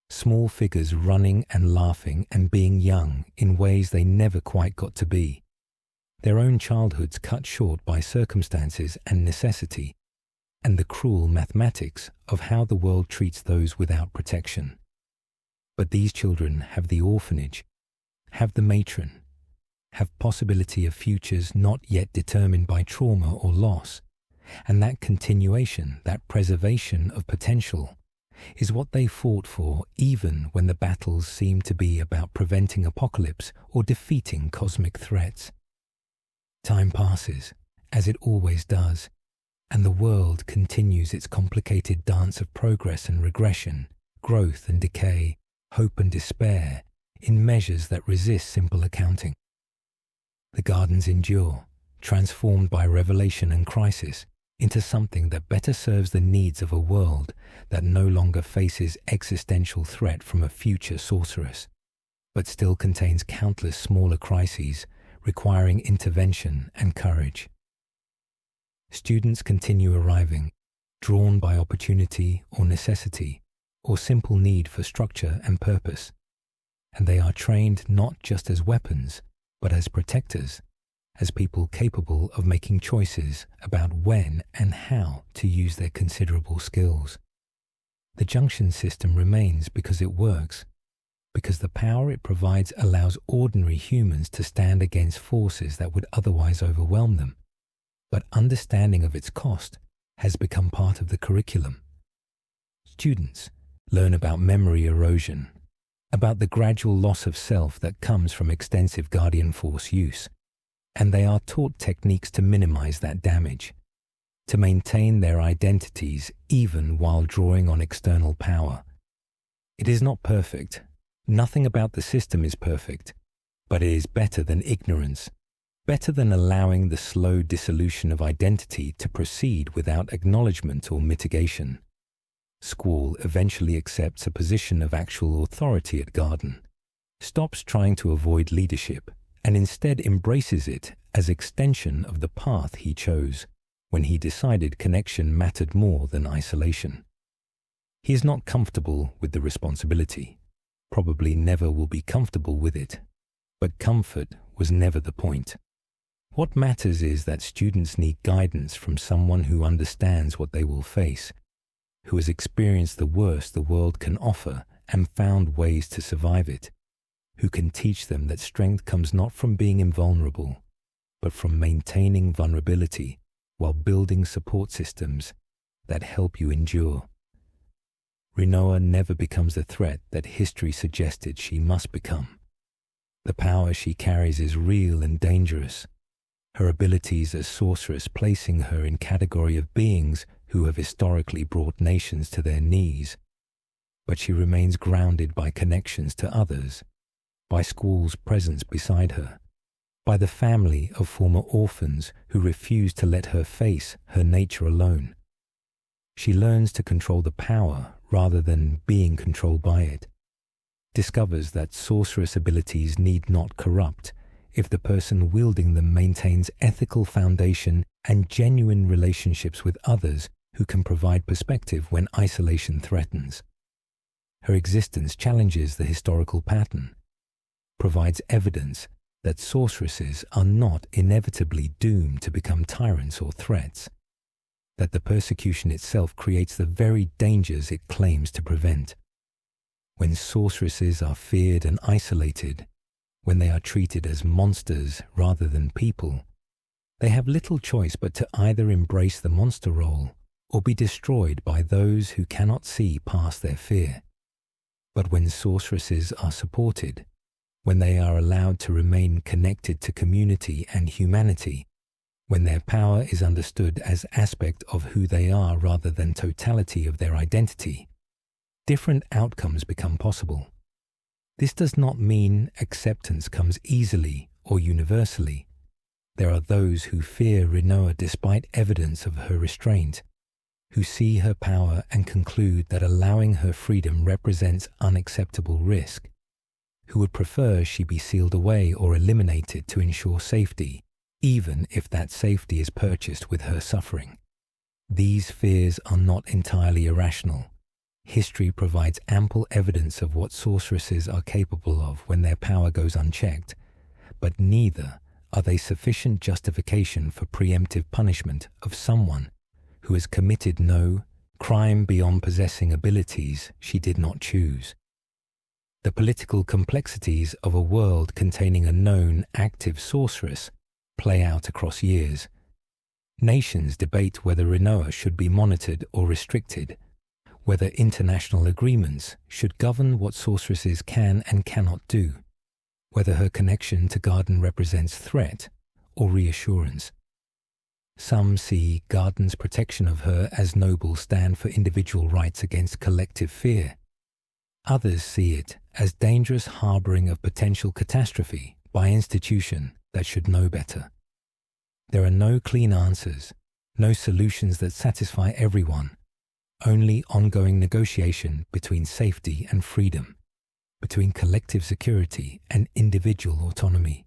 small figures running and laughing and being young in ways they never quite got to be, their own childhoods cut short by circumstances and necessity, and the cruel mathematics of how the world treats those without protection. But these children have the orphanage, have the matron, have possibility of futures not yet determined by trauma or loss, and that continuation, that preservation of potential, is what they fought for even when the battles seemed to be about preventing apocalypse or defeating cosmic threats. Time passes, as it always does, and the world continues its complicated dance of progress and regression, growth and decay, hope and despair, in measures that resist simple accounting. The gardens endure, transformed by revelation and crisis, into something that better serves the needs of a world that no longer faces existential threat from a future sorceress, but still contains countless smaller crises requiring intervention and courage. Students continue arriving, drawn by opportunity or necessity, or simple need for structure and purpose, and they are trained not just as weapons, but as protectors, as people capable of making choices about when and how to use their considerable skills. The junction system remains because it works, because the power it provides allows ordinary humans to stand against forces that would otherwise overwhelm them. But understanding of its cost has become part of the curriculum. Students learn about memory erosion, about the gradual loss of self that comes from extensive guardian force use, and they are taught techniques to minimize that damage, to maintain their identities even while drawing on external power. It is not perfect. Nothing about the system is perfect, but it is better than ignorance, better than allowing the slow dissolution of identity to proceed without acknowledgement or mitigation. Squall eventually accepts a position of actual authority at Garden, stops trying to avoid leadership, and instead embraces it as extension of the path he chose when he decided connection mattered more than isolation. He is not comfortable with the responsibility, probably never will be comfortable with it, but comfort was never the point. What matters is that students need guidance from someone who understands what they will face, who has experienced the worst the world can offer and found ways to survive it, who can teach them that strength comes not from being invulnerable, but from maintaining vulnerability while building support systems that help you endure. Rinoa never becomes the threat that history suggested she must become. The power she carries is real and dangerous, her abilities as sorceress placing her in category of beings who have historically brought nations to their knees. But she remains grounded by connections to others, by Squall's presence beside her, by the family of former orphans who refuse to let her face her nature alone. She learns to control the power rather than being controlled by it, discovers that sorceress abilities need not corrupt if the person wielding them maintains ethical foundation and genuine relationships with others who can provide perspective when isolation threatens. Her existence challenges the historical pattern, provides evidence that sorceresses are not inevitably doomed to become tyrants or threats, that the persecution itself creates the very dangers it claims to prevent. When sorceresses are feared and isolated, when they are treated as monsters rather than people, they have little choice but to either embrace the monster role or be destroyed by those who cannot see past their fear. But when sorceresses are supported, when they are allowed to remain connected to community and humanity, when their power is understood as aspect of who they are rather than totality of their identity, different outcomes become possible. This does not mean acceptance comes easily or universally. There are those who fear Rinoa despite evidence of her restraint, who see her power and conclude that allowing her freedom represents unacceptable risk, who would prefer she be sealed away or eliminated to ensure safety, even if that safety is purchased with her suffering. These fears are not entirely irrational. History provides ample evidence of what sorceresses are capable of when their power goes unchecked, but neither are they sufficient justification for preemptive punishment of someone who has committed no crime beyond possessing abilities she did not choose. The political complexities of a world containing a known active sorceress play out across years. Nations debate whether Rinoa should be monitored or restricted, whether international agreements should govern what sorceresses can and cannot do, whether her connection to Garden represents threat or reassurance. Some see Garden's protection of her as noble stand for individual rights against collective fear. Others see it as dangerous harboring of potential catastrophe by institution that should know better. There are no clean answers, no solutions that satisfy everyone, only ongoing negotiation between safety and freedom, between collective security and individual autonomy.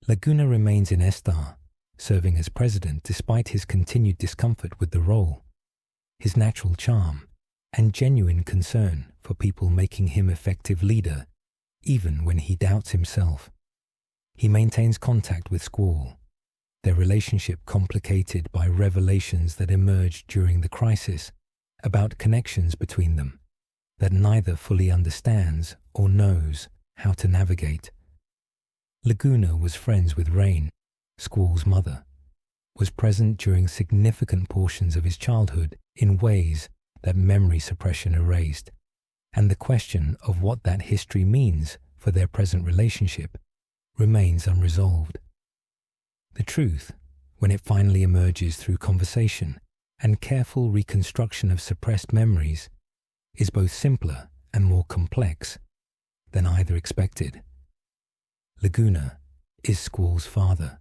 Laguna remains in Esthar, serving as president despite his continued discomfort with the role, his natural charm, and genuine concern for people making him effective leader, even when he doubts himself. He maintains contact with Squall, their relationship complicated by revelations that emerged during the crisis about connections between them that neither fully understands or knows how to navigate. Laguna was friends with Rain, Squall's mother, was present during significant portions of his childhood in ways that memory suppression erased, and the question of what that history means for their present relationship remains unresolved. The truth, when it finally emerges through conversation and careful reconstruction of suppressed memories, is both simpler and more complex than either expected. Laguna is Squall's father,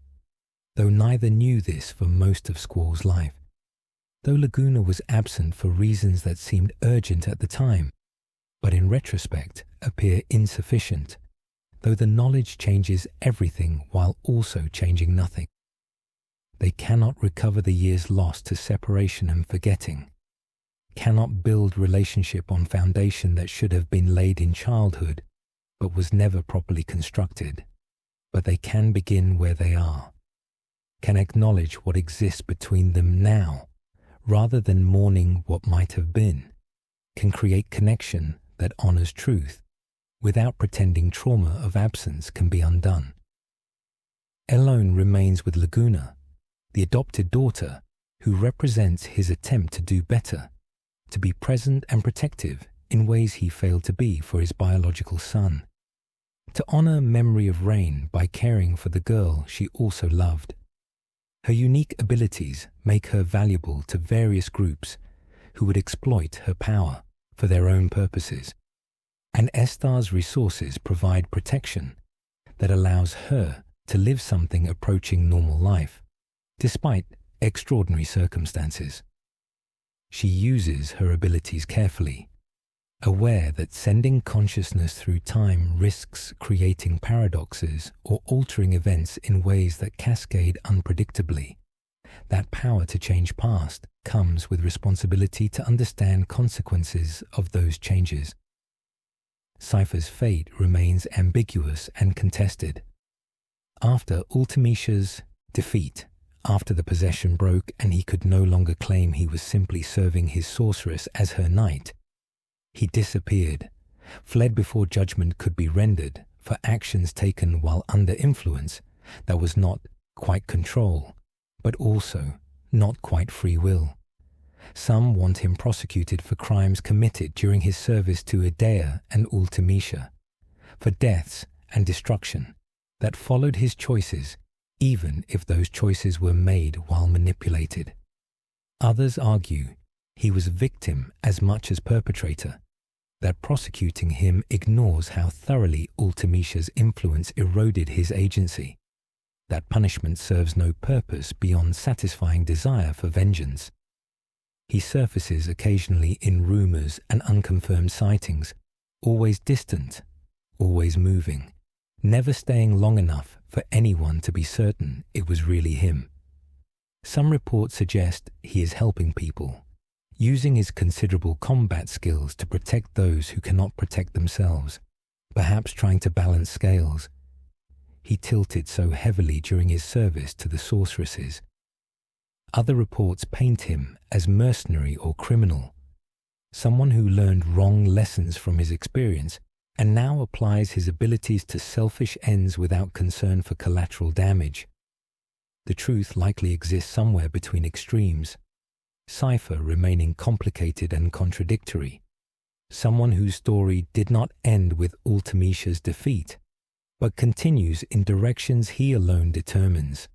though neither knew this for most of Squall's life. Though Laguna was absent for reasons that seemed urgent at the time, but in retrospect appear insufficient, though the knowledge changes everything while also changing nothing. They cannot recover the years lost to separation and forgetting, cannot build relationship on foundation that should have been laid in childhood but was never properly constructed, but they can begin where they are, can acknowledge what exists between them now rather than mourning what might have been, can create connection that honors truth without pretending trauma of absence can be undone. Elone remains with Laguna, the adopted daughter who represents his attempt to do better, to be present and protective in ways he failed to be for his biological son, to honor memory of Rain by caring for the girl she also loved. Her unique abilities make her valuable to various groups who would exploit her power for their own purposes, and Esthar's resources provide protection that allows her to live something approaching normal life, despite extraordinary circumstances. She uses her abilities carefully, aware that sending consciousness through time risks creating paradoxes or altering events in ways that cascade unpredictably. That power to change past comes with responsibility to understand consequences of those changes. Seifer's fate remains ambiguous and contested. After Ultimecia's defeat, after the possession broke and he could no longer claim he was simply serving his sorceress as her knight, he disappeared, fled before judgment could be rendered for actions taken while under influence that was not quite control, but also not quite free will. Some want him prosecuted for crimes committed during his service to Idea and Ultimecia, for deaths and destruction that followed his choices, even if those choices were made while manipulated. Others argue he was victim as much as perpetrator, that prosecuting him ignores how thoroughly Ultimecia's influence eroded his agency, that punishment serves no purpose beyond satisfying desire for vengeance. He surfaces occasionally in rumors and unconfirmed sightings, always distant, always moving, never staying long enough for anyone to be certain it was really him. Some reports suggest he is helping people, using his considerable combat skills to protect those who cannot protect themselves, perhaps trying to balance scales. He tilted so heavily during his service to the sorceresses. Other reports paint him as mercenary or criminal, someone who learned wrong lessons from his experience and now applies his abilities to selfish ends without concern for collateral damage. The truth likely exists somewhere between extremes. Seifer remaining complicated and contradictory, someone whose story did not end with Ultimecia's defeat, but continues in directions he alone determines.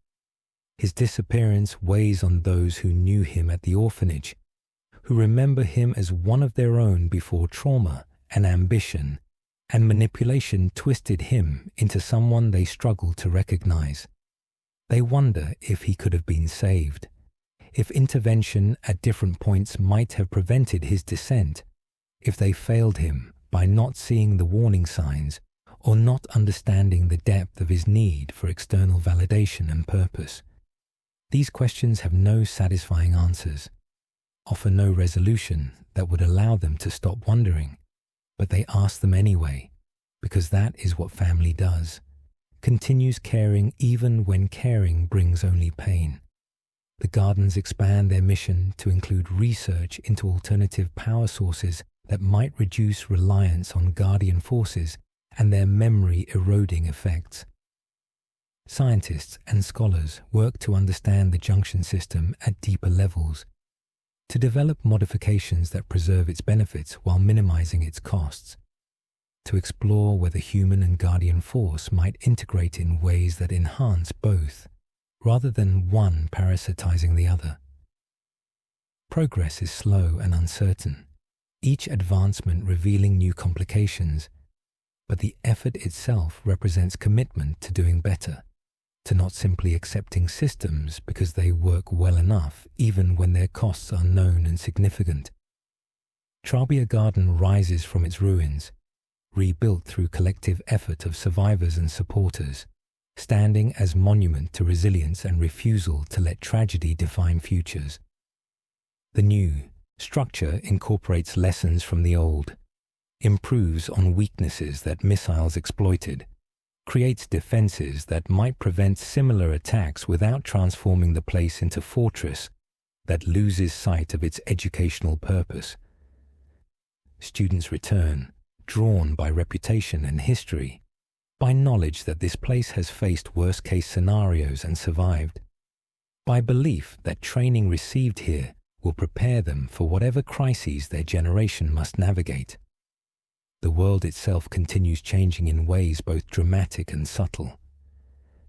His disappearance weighs on those who knew him at the orphanage, who remember him as one of their own before trauma and ambition and manipulation twisted him into someone they struggle to recognize. They wonder if he could have been saved, if intervention at different points might have prevented his descent, if they failed him by not seeing the warning signs or not understanding the depth of his need for external validation and purpose. These questions have no satisfying answers, offer no resolution that would allow them to stop wondering, but they ask them anyway, because that is what family does, continues caring even when caring brings only pain. The Gardens expand their mission to include research into alternative power sources that might reduce reliance on Guardian forces and their memory-eroding effects. Scientists and scholars work to understand the junction system at deeper levels, to develop modifications that preserve its benefits while minimizing its costs, to explore whether human and Guardian force might integrate in ways that enhance both, rather than one parasitizing the other. Progress is slow and uncertain, each advancement revealing new complications, but the effort itself represents commitment to doing better, to not simply accepting systems because they work well enough even when their costs are known and significant. Balamb Garden rises from its ruins, rebuilt through collective effort of survivors and supporters, standing as monument to resilience and refusal to let tragedy define futures. The new structure incorporates lessons from the old, improves on weaknesses that missiles exploited, creates defenses that might prevent similar attacks without transforming the place into a fortress that loses sight of its educational purpose. Students return, drawn by reputation and history, by knowledge that this place has faced worst-case scenarios and survived, by belief that training received here will prepare them for whatever crises their generation must navigate. The world itself continues changing in ways both dramatic and subtle.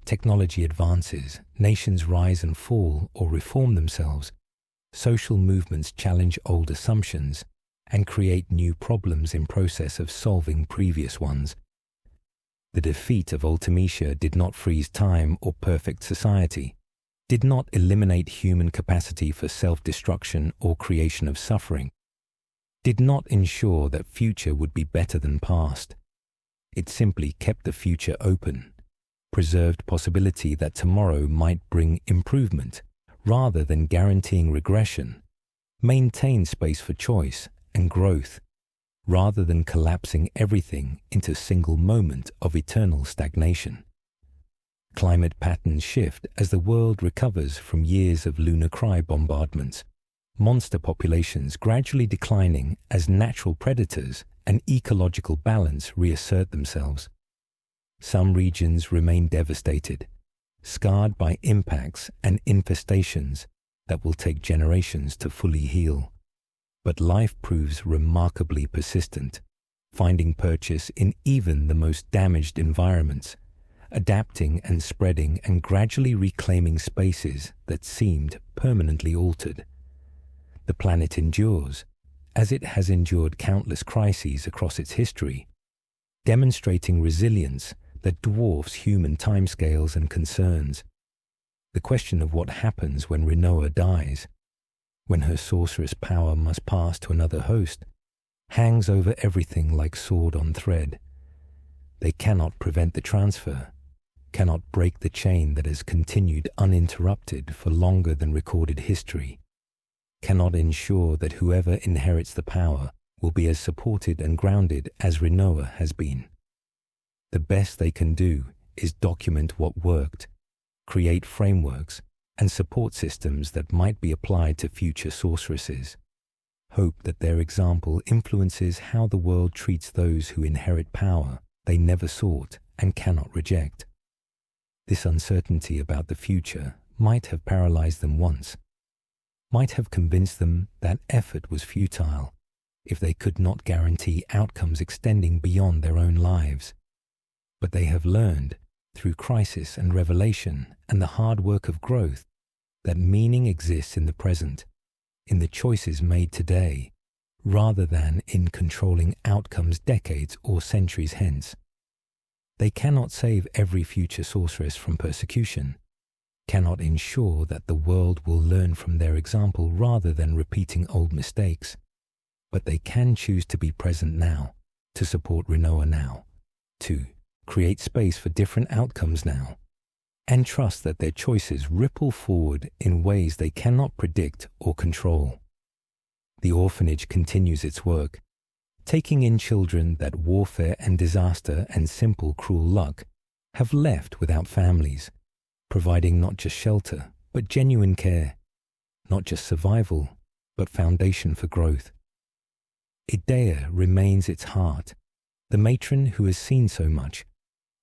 Technology advances, nations rise and fall or reform themselves, social movements challenge old assumptions and create new problems in process of solving previous ones. The defeat of Ultimecia did not freeze time or perfect society, did not eliminate human capacity for self-destruction or creation of suffering, did not ensure that future would be better than past. It simply kept the future open, preserved possibility that tomorrow might bring improvement rather than guaranteeing regression, maintained space for choice and growth rather than collapsing everything into a single moment of eternal stagnation. Climate patterns shift as the world recovers from years of lunar cry bombardments, monster populations gradually declining as natural predators and ecological balance reassert themselves. Some regions remain devastated, scarred by impacts and infestations that will take generations to fully heal. But life proves remarkably persistent, finding purchase in even the most damaged environments, adapting and spreading and gradually reclaiming spaces that seemed permanently altered. The planet endures, as it has endured countless crises across its history, demonstrating resilience that dwarfs human timescales and concerns. The question of what happens when Rinoa dies, when her sorceress power must pass to another host, hangs over everything like sword on thread. They cannot prevent the transfer, cannot break the chain that has continued uninterrupted for longer than recorded history, cannot ensure that whoever inherits the power will be as supported and grounded as Rinoa has been. The best they can do is document what worked, create frameworks and support systems that might be applied to future sorceresses. Hope that their example influences how the world treats those who inherit power they never sought and cannot reject. This uncertainty about the future might have paralyzed them once, might have convinced them that effort was futile if they could not guarantee outcomes extending beyond their own lives. But they have learned, through crisis and revelation and the hard work of growth, that meaning exists in the present, in the choices made today, rather than in controlling outcomes decades or centuries hence. They cannot save every future sorceress from persecution, cannot ensure that the world will learn from their example rather than repeating old mistakes, but they can choose to be present now, to support Rinoa now, to create space for different outcomes now, and trust that their choices ripple forward in ways they cannot predict or control. The orphanage continues its work, taking in children that warfare and disaster and simple cruel luck have left without families, providing not just shelter, but genuine care, not just survival, but foundation for growth. Idea remains its heart, the matron who has seen so much,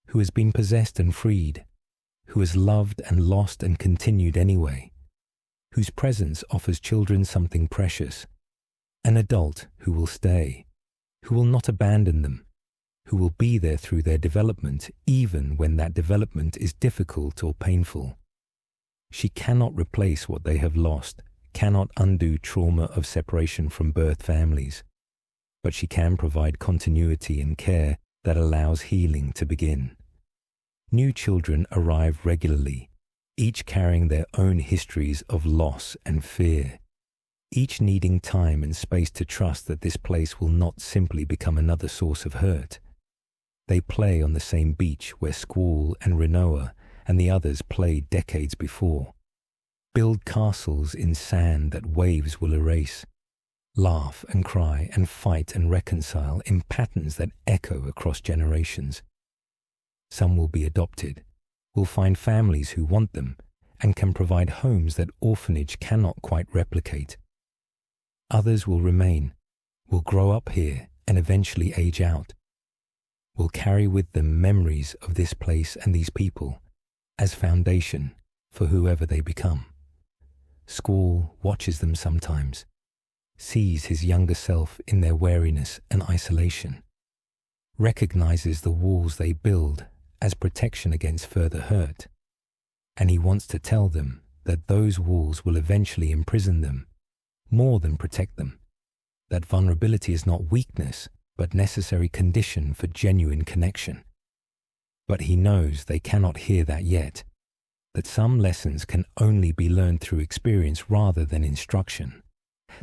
who has been possessed and freed, who has loved and lost and continued anyway, whose presence offers children something precious, an adult who will stay, who will not abandon them, who will be there through their development even when that development is difficult or painful. She cannot replace what they have lost, cannot undo trauma of separation from birth families, but she can provide continuity and care that allows healing to begin. New children arrive regularly, each carrying their own histories of loss and fear, each needing time and space to trust that this place will not simply become another source of hurt. They play on the same beach where Squall and Rinoa and the others played decades before, build castles in sand that waves will erase, laugh and cry and fight and reconcile in patterns that echo across generations. Some will be adopted, will find families who want them, and can provide homes that orphanage cannot quite replicate. Others will remain, will grow up here and eventually age out, will carry with them memories of this place and these people as foundation for whoever they become. Squall watches them sometimes, sees his younger self in their wariness and isolation, recognizes the walls they build as protection against further hurt, and he wants to tell them that those walls will eventually imprison them more than protect them, that vulnerability is not weakness but necessary condition for genuine connection. But he knows they cannot hear that yet, that some lessons can only be learned through experience rather than instruction,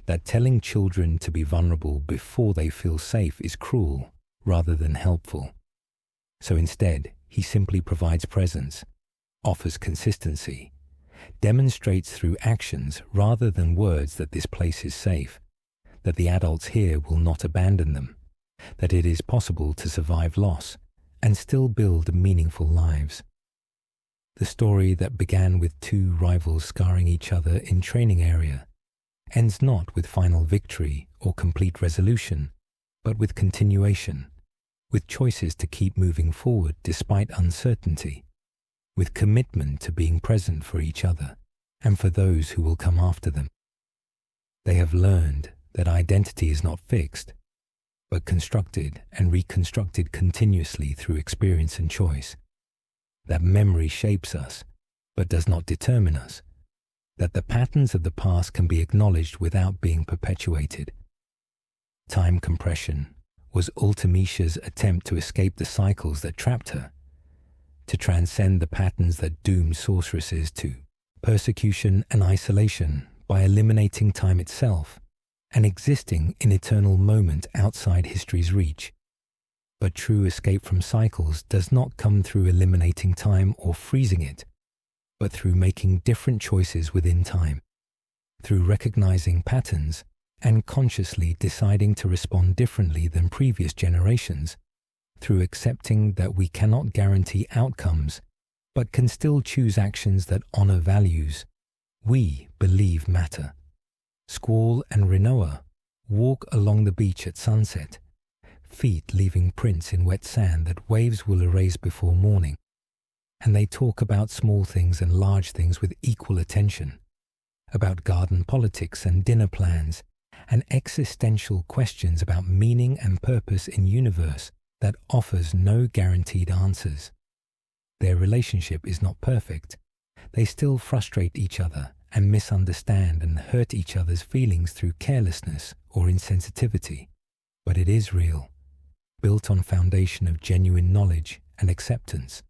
that telling children to be vulnerable before they feel safe is cruel rather than helpful. So instead, he simply provides presence, offers consistency, demonstrates through actions rather than words that this place is safe, that the adults here will not abandon them, that it is possible to survive loss and still build meaningful lives. The story that began with two rivals scarring each other in training area ends not with final victory or complete resolution, but with continuation, with choices to keep moving forward despite uncertainty, with commitment to being present for each other and for those who will come after them. They have learned that identity is not fixed, but constructed and reconstructed continuously through experience and choice. That memory shapes us, but does not determine us. That the patterns of the past can be acknowledged without being perpetuated. Time compression was Ultimecia's attempt to escape the cycles that trapped her, to transcend the patterns that doomed sorceresses to persecution and isolation by eliminating time itself and existing in eternal moment outside history's reach. But true escape from cycles does not come through eliminating time or freezing it, but through making different choices within time, through recognizing patterns and consciously deciding to respond differently than previous generations, through accepting that we cannot guarantee outcomes, but can still choose actions that honor values we believe matter. Squall and Rinoa walk along the beach at sunset, feet leaving prints in wet sand that waves will erase before morning, and they talk about small things and large things with equal attention, about garden politics and dinner plans, and existential questions about meaning and purpose in universe that offers no guaranteed answers. Their relationship is not perfect. They still frustrate each other and misunderstand and hurt each other's feelings through carelessness or insensitivity. But it is real, built on foundation of genuine knowledge and acceptance,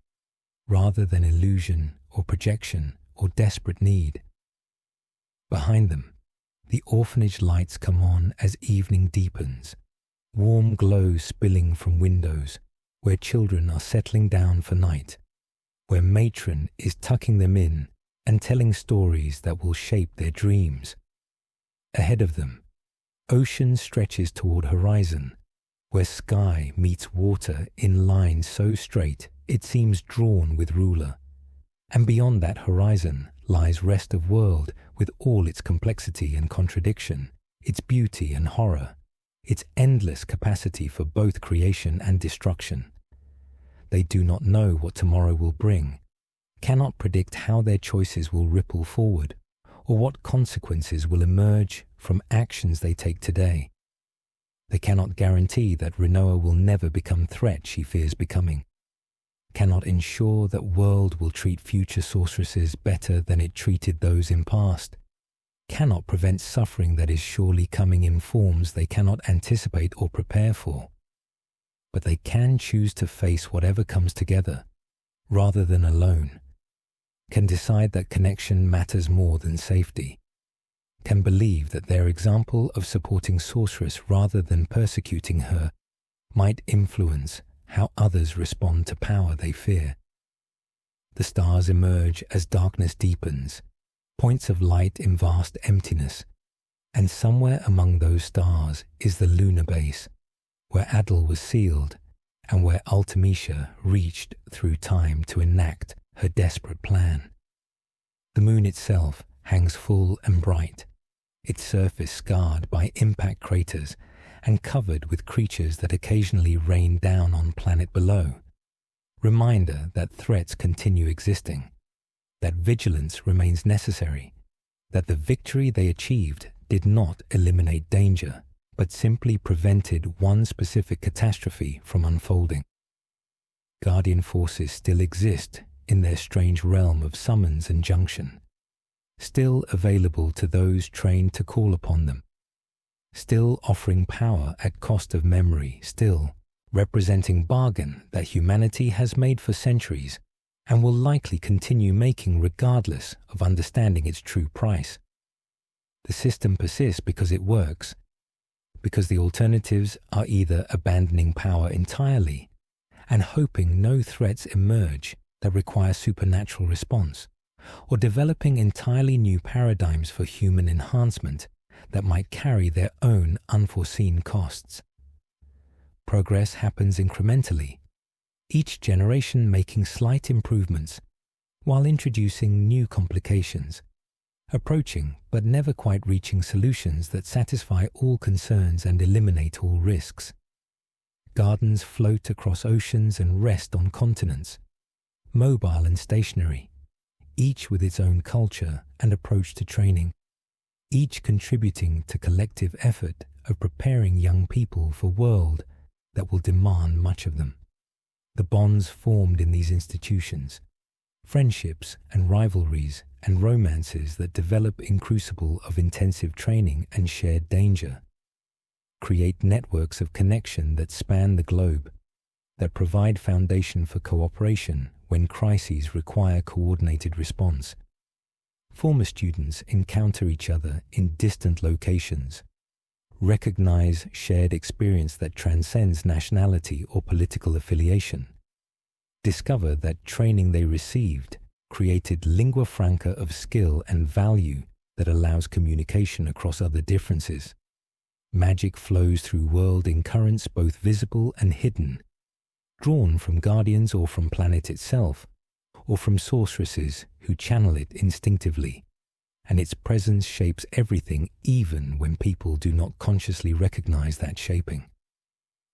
rather than illusion or projection or desperate need. Behind them, the orphanage lights come on as evening deepens, warm glow spilling from windows where children are settling down for night, where matron is tucking them in and telling stories that will shape their dreams. Ahead of them, ocean stretches toward horizon, where sky meets water in lines so straight it seems drawn with ruler. And beyond that horizon lies rest of world with all its complexity and contradiction, its beauty and horror, its endless capacity for both creation and destruction. They do not know what tomorrow will bring, cannot predict how their choices will ripple forward, or what consequences will emerge from actions they take today. They cannot guarantee that Rinoa will never become threat she fears becoming, cannot ensure that world will treat future sorceresses better than it treated those in past, cannot prevent suffering that is surely coming in forms they cannot anticipate or prepare for. But they can choose to face whatever comes together, rather than alone, can decide that connection matters more than safety, can believe that their example of supporting sorceress rather than persecuting her might influence how others respond to power they fear. The stars emerge as darkness deepens, points of light in vast emptiness, and somewhere among those stars is the lunar base, where Adel was sealed and where Ultimecia reached through time to enact her desperate plan. The moon itself hangs full and bright, its surface scarred by impact craters and covered with creatures that occasionally rain down on planet below. Reminder that threats continue existing, that vigilance remains necessary, that the victory they achieved did not eliminate danger, but simply prevented one specific catastrophe from unfolding. Guardian forces still exist in their strange realm of summons and junction, still available to those trained to call upon them, still offering power at cost of memory, still representing bargain that humanity has made for centuries and will likely continue making regardless of understanding its true price. The system persists because it works, because the alternatives are either abandoning power entirely and hoping no threats emerge that require supernatural response, or developing entirely new paradigms for human enhancement that might carry their own unforeseen costs. Progress happens incrementally, each generation making slight improvements while introducing new complications, approaching but never quite reaching solutions that satisfy all concerns and eliminate all risks. Gardens float across oceans and rest on continents, mobile and stationary, each with its own culture and approach to training, each contributing to collective effort of preparing young people for a world that will demand much of them. The bonds formed in these institutions, friendships and rivalries and romances that develop in crucible of intensive training and shared danger, create networks of connection that span the globe, that provide foundation for cooperation when crises require coordinated response. Former students encounter each other in distant locations, recognize shared experience that transcends nationality or political affiliation, discover that training they received created lingua franca of skill and value that allows communication across other differences. Magic flows through world in currents both visible and hidden, drawn from guardians or from planet itself, or from sorceresses who channel it instinctively, and its presence shapes everything even when people do not consciously recognize that shaping.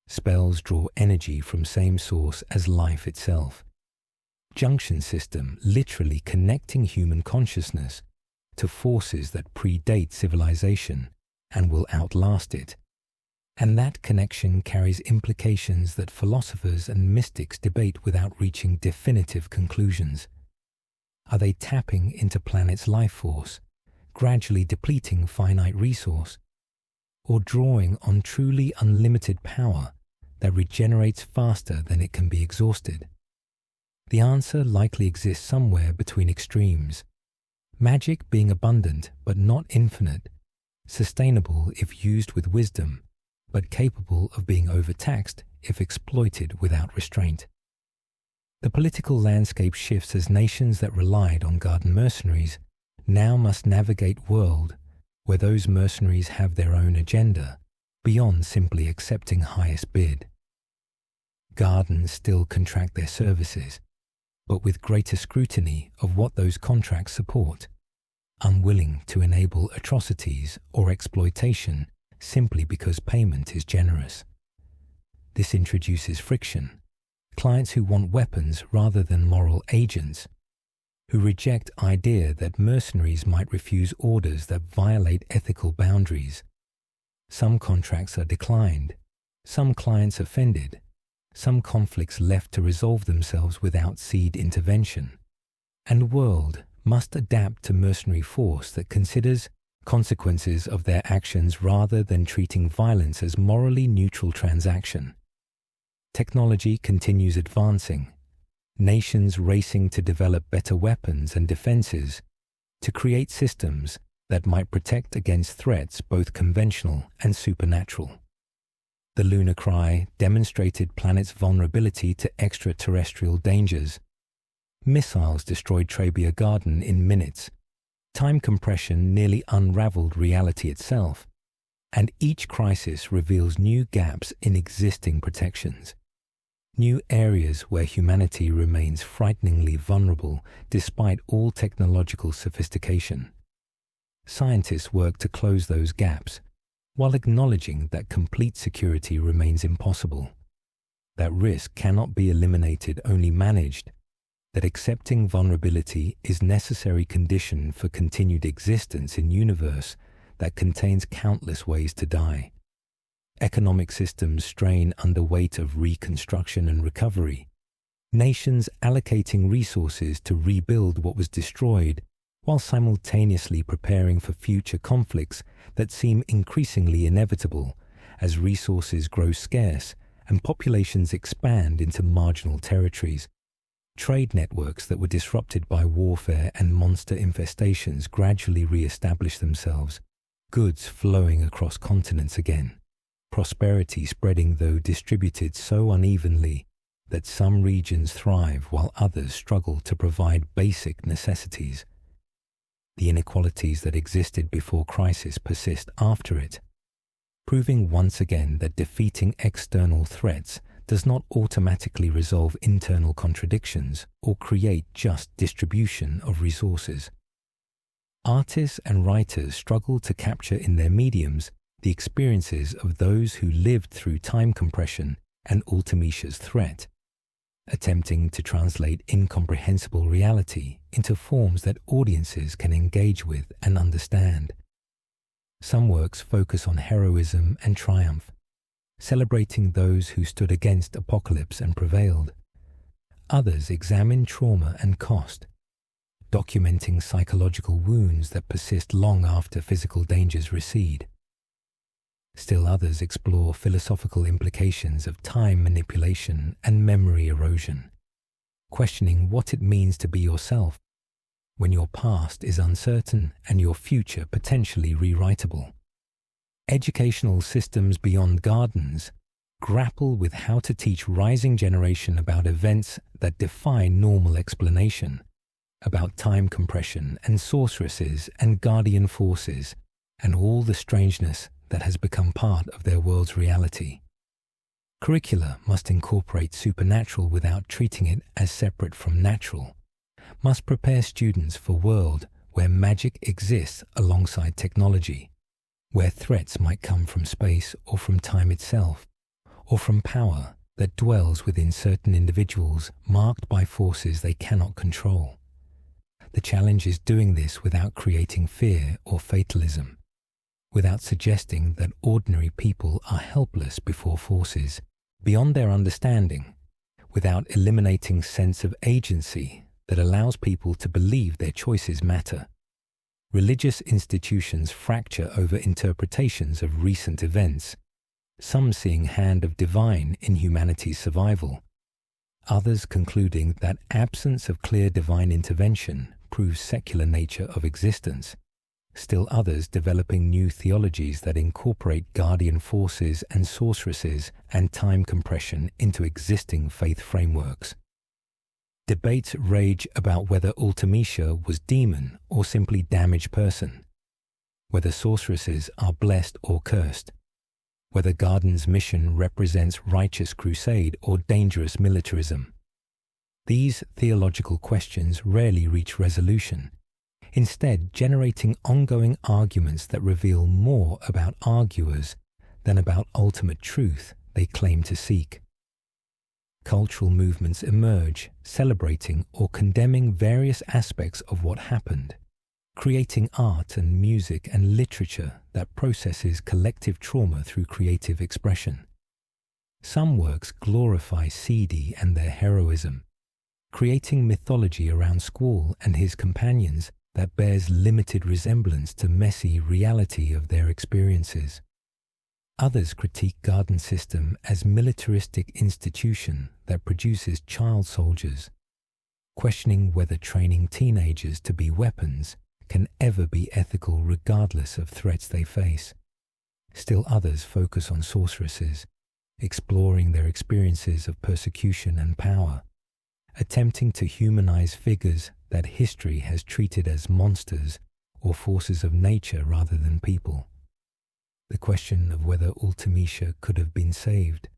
Spells draw energy from same source as life itself. Junction system literally connecting human consciousness to forces that predate civilization and will outlast it. And that connection carries implications that philosophers and mystics debate without reaching definitive conclusions. Are they tapping into planet's life force, gradually depleting finite resource, or drawing on truly unlimited power that regenerates faster than it can be exhausted? The answer likely exists somewhere between extremes. Magic being abundant but not infinite, sustainable if used with wisdom, but capable of being overtaxed if exploited without restraint. The political landscape shifts as nations that relied on garden mercenaries now must navigate world where those mercenaries have their own agenda beyond simply accepting highest bid. Gardens still contract their services, but with greater scrutiny of what those contracts support, unwilling to enable atrocities or exploitation simply because payment is generous. This introduces friction. Clients who want weapons rather than moral agents, who reject idea that mercenaries might refuse orders that violate ethical boundaries. Some contracts are declined, some clients offended, some conflicts left to resolve themselves without seed intervention. And world must adapt to mercenary force that considers consequences of their actions rather than treating violence as morally neutral transaction. Technology continues advancing, nations racing to develop better weapons and defenses, to create systems that might protect against threats both conventional and supernatural. The Lunar Cry demonstrated planet's vulnerability to extraterrestrial dangers. Missiles destroyed Trebia Garden in minutes. Time compression nearly unraveled reality itself, and each crisis reveals new gaps in existing protections, new areas where humanity remains frighteningly vulnerable despite all technological sophistication. Scientists work to close those gaps, while acknowledging that complete security remains impossible, that risk cannot be eliminated, only managed, that accepting vulnerability is necessary condition for continued existence in universe that contains countless ways to die. Economic systems strain under weight of reconstruction and recovery, nations allocating resources to rebuild what was destroyed while simultaneously preparing for future conflicts that seem increasingly inevitable as resources grow scarce and populations expand into marginal territories. Trade networks that were disrupted by warfare and monster infestations gradually re-establish themselves, goods flowing across continents again, prosperity spreading though distributed so unevenly that some regions thrive while others struggle to provide basic necessities. The inequalities that existed before crisis persist after it, proving once again that defeating external threats does not automatically resolve internal contradictions or create just distribution of resources. Artists and writers struggle to capture in their mediums the experiences of those who lived through time compression and Ultimecia's threat, attempting to translate incomprehensible reality into forms that audiences can engage with and understand. Some works focus on heroism and triumph, celebrating those who stood against apocalypse and prevailed. Others examine trauma and cost, documenting psychological wounds that persist long after physical dangers recede. Still others explore philosophical implications of time manipulation and memory erosion, questioning what it means to be yourself when your past is uncertain and your future potentially rewritable. Educational systems beyond gardens grapple with how to teach rising generation about events that defy normal explanation, about time compression and sorceresses and guardian forces, and all the strangeness that has become part of their world's reality. Curricula must incorporate supernatural without treating it as separate from natural, must prepare students for a world where magic exists alongside technology, where threats might come from space or from time itself, or from power that dwells within certain individuals marked by forces they cannot control. The challenge is doing this without creating fear or fatalism, without suggesting that ordinary people are helpless before forces beyond their understanding, without eliminating sense of agency that allows people to believe their choices matter. Religious institutions fracture over interpretations of recent events, some seeing hand of divine in humanity's survival, others concluding that absence of clear divine intervention proves secular nature of existence, still others developing new theologies that incorporate guardian forces and sorceresses and time compression into existing faith frameworks. Debates rage about whether Ultimecia was demon or simply damaged person, whether sorceresses are blessed or cursed, whether Garden's mission represents righteous crusade or dangerous militarism. These theological questions rarely reach resolution, instead generating ongoing arguments that reveal more about arguers than about ultimate truth they claim to seek. Cultural movements emerge, celebrating or condemning various aspects of what happened, creating art and music and literature that processes collective trauma through creative expression. Some works glorify Seifer and their heroism, creating mythology around Squall and his companions that bears limited resemblance to messy reality of their experiences. Others critique Garden system as militaristic institution that produces child soldiers, questioning whether training teenagers to be weapons can ever be ethical regardless of threats they face. Still others focus on sorceresses, exploring their experiences of persecution and power, attempting to humanize figures that history has treated as monsters or forces of nature rather than people. The question of whether Ultimecia could have been saved,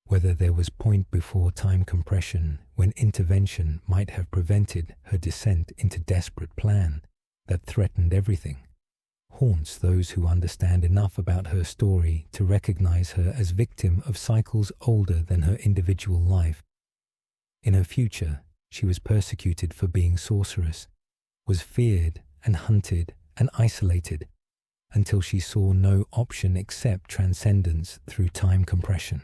whether there was point before time compression when intervention might have prevented her descent into desperate plan that threatened everything, haunts those who understand enough about her story to recognize her as victim of cycles older than her individual life. In her future, she was persecuted for being sorceress, was feared and hunted and isolated until she saw no option except transcendence through time compression.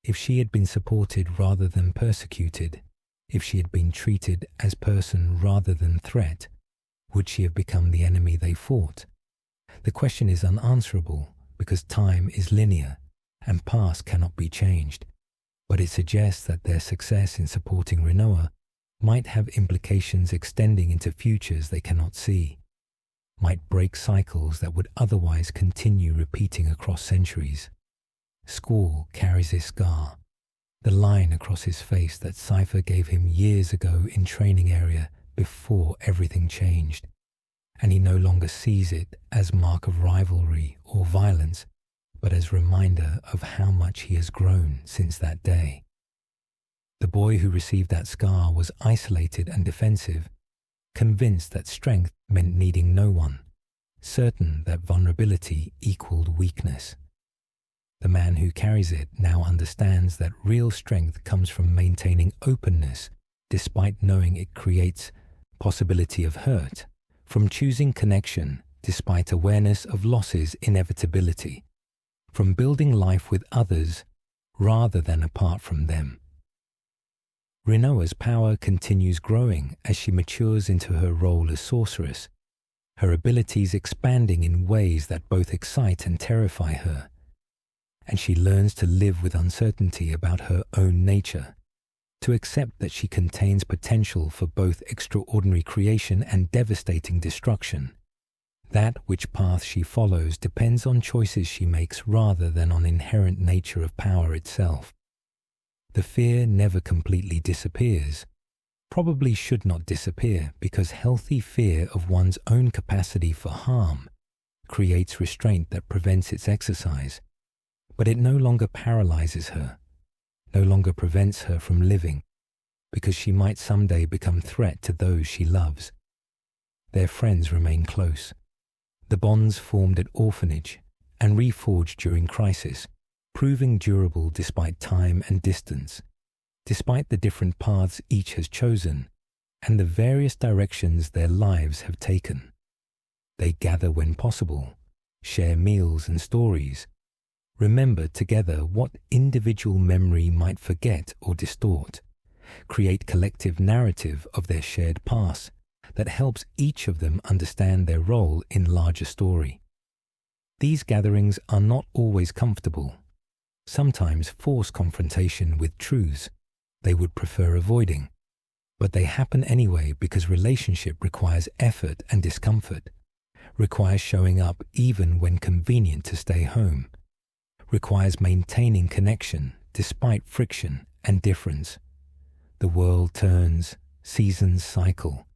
If she had been supported rather than persecuted, if she had been treated as person rather than threat, would she have become the enemy they fought? The question is unanswerable because time is linear and past cannot be changed, but it suggests that their success in supporting Rinoa might have implications extending into futures they cannot see, might break cycles that would otherwise continue repeating across centuries. Squall carries his scar, the line across his face that Seifer gave him years ago in training area before everything changed, and he no longer sees it as mark of rivalry or violence, but as reminder of how much he has grown since that day. The boy who received that scar was isolated and defensive, convinced that strength meant needing no one, certain that vulnerability equaled weakness. The man who carries it now understands that real strength comes from maintaining openness despite knowing it creates possibility of hurt, from choosing connection despite awareness of loss's inevitability, from building life with others rather than apart from them. Rinoa's power continues growing as she matures into her role as sorceress, her abilities expanding in ways that both excite and terrify her, and she learns to live with uncertainty about her own nature, to accept that she contains potential for both extraordinary creation and devastating destruction. That which path she follows depends on choices she makes rather than on inherent nature of power itself. The fear never completely disappears, probably should not disappear, because healthy fear of one's own capacity for harm creates restraint that prevents its exercise, but it no longer paralyzes her, no longer prevents her from living, because she might someday become threat to those she loves. Their friends remain close. The bonds formed at orphanage and reforged during crisis, proving durable despite time and distance, despite the different paths each has chosen and the various directions their lives have taken. They gather when possible, share meals and stories, remember together what individual memory might forget or distort, create collective narrative of their shared past that helps each of them understand their role in larger story. These gatherings are not always comfortable, sometimes force confrontation with truths they would prefer avoiding, but they happen anyway because relationship requires effort and discomfort, requires showing up even when convenient to stay home, requires maintaining connection despite friction and difference. The world turns, seasons cycle,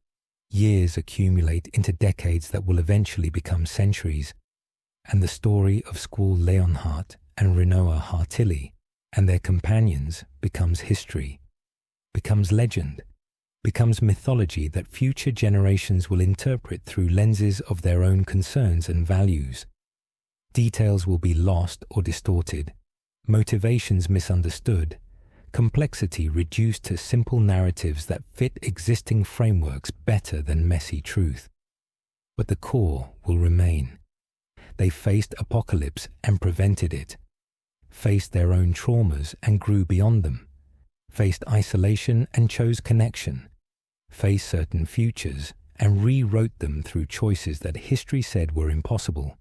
years accumulate into decades that will eventually become centuries, and the story of Squall Leonhardt and Rinoa Hartilli and their companions becomes history, becomes legend, becomes mythology that future generations will interpret through lenses of their own concerns and values. Details will be lost or distorted, motivations misunderstood, complexity reduced to simple narratives that fit existing frameworks better than messy truth. But the core will remain. They faced apocalypse and prevented it, faced their own traumas and grew beyond them, faced isolation and chose connection, faced certain futures and rewrote them through choices that history said were impossible.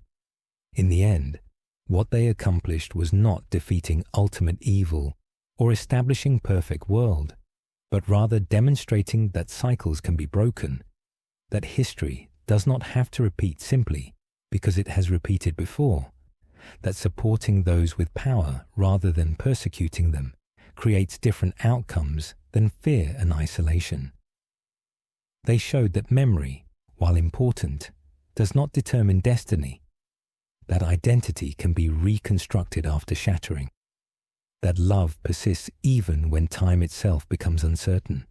In the end, what they accomplished was not defeating ultimate evil or establishing perfect world, but rather demonstrating that cycles can be broken, that history does not have to repeat simply because it has repeated before, that supporting those with power rather than persecuting them creates different outcomes than fear and isolation. They showed that memory, while important, does not determine destiny, that identity can be reconstructed after shattering, that love persists even when time itself becomes uncertain.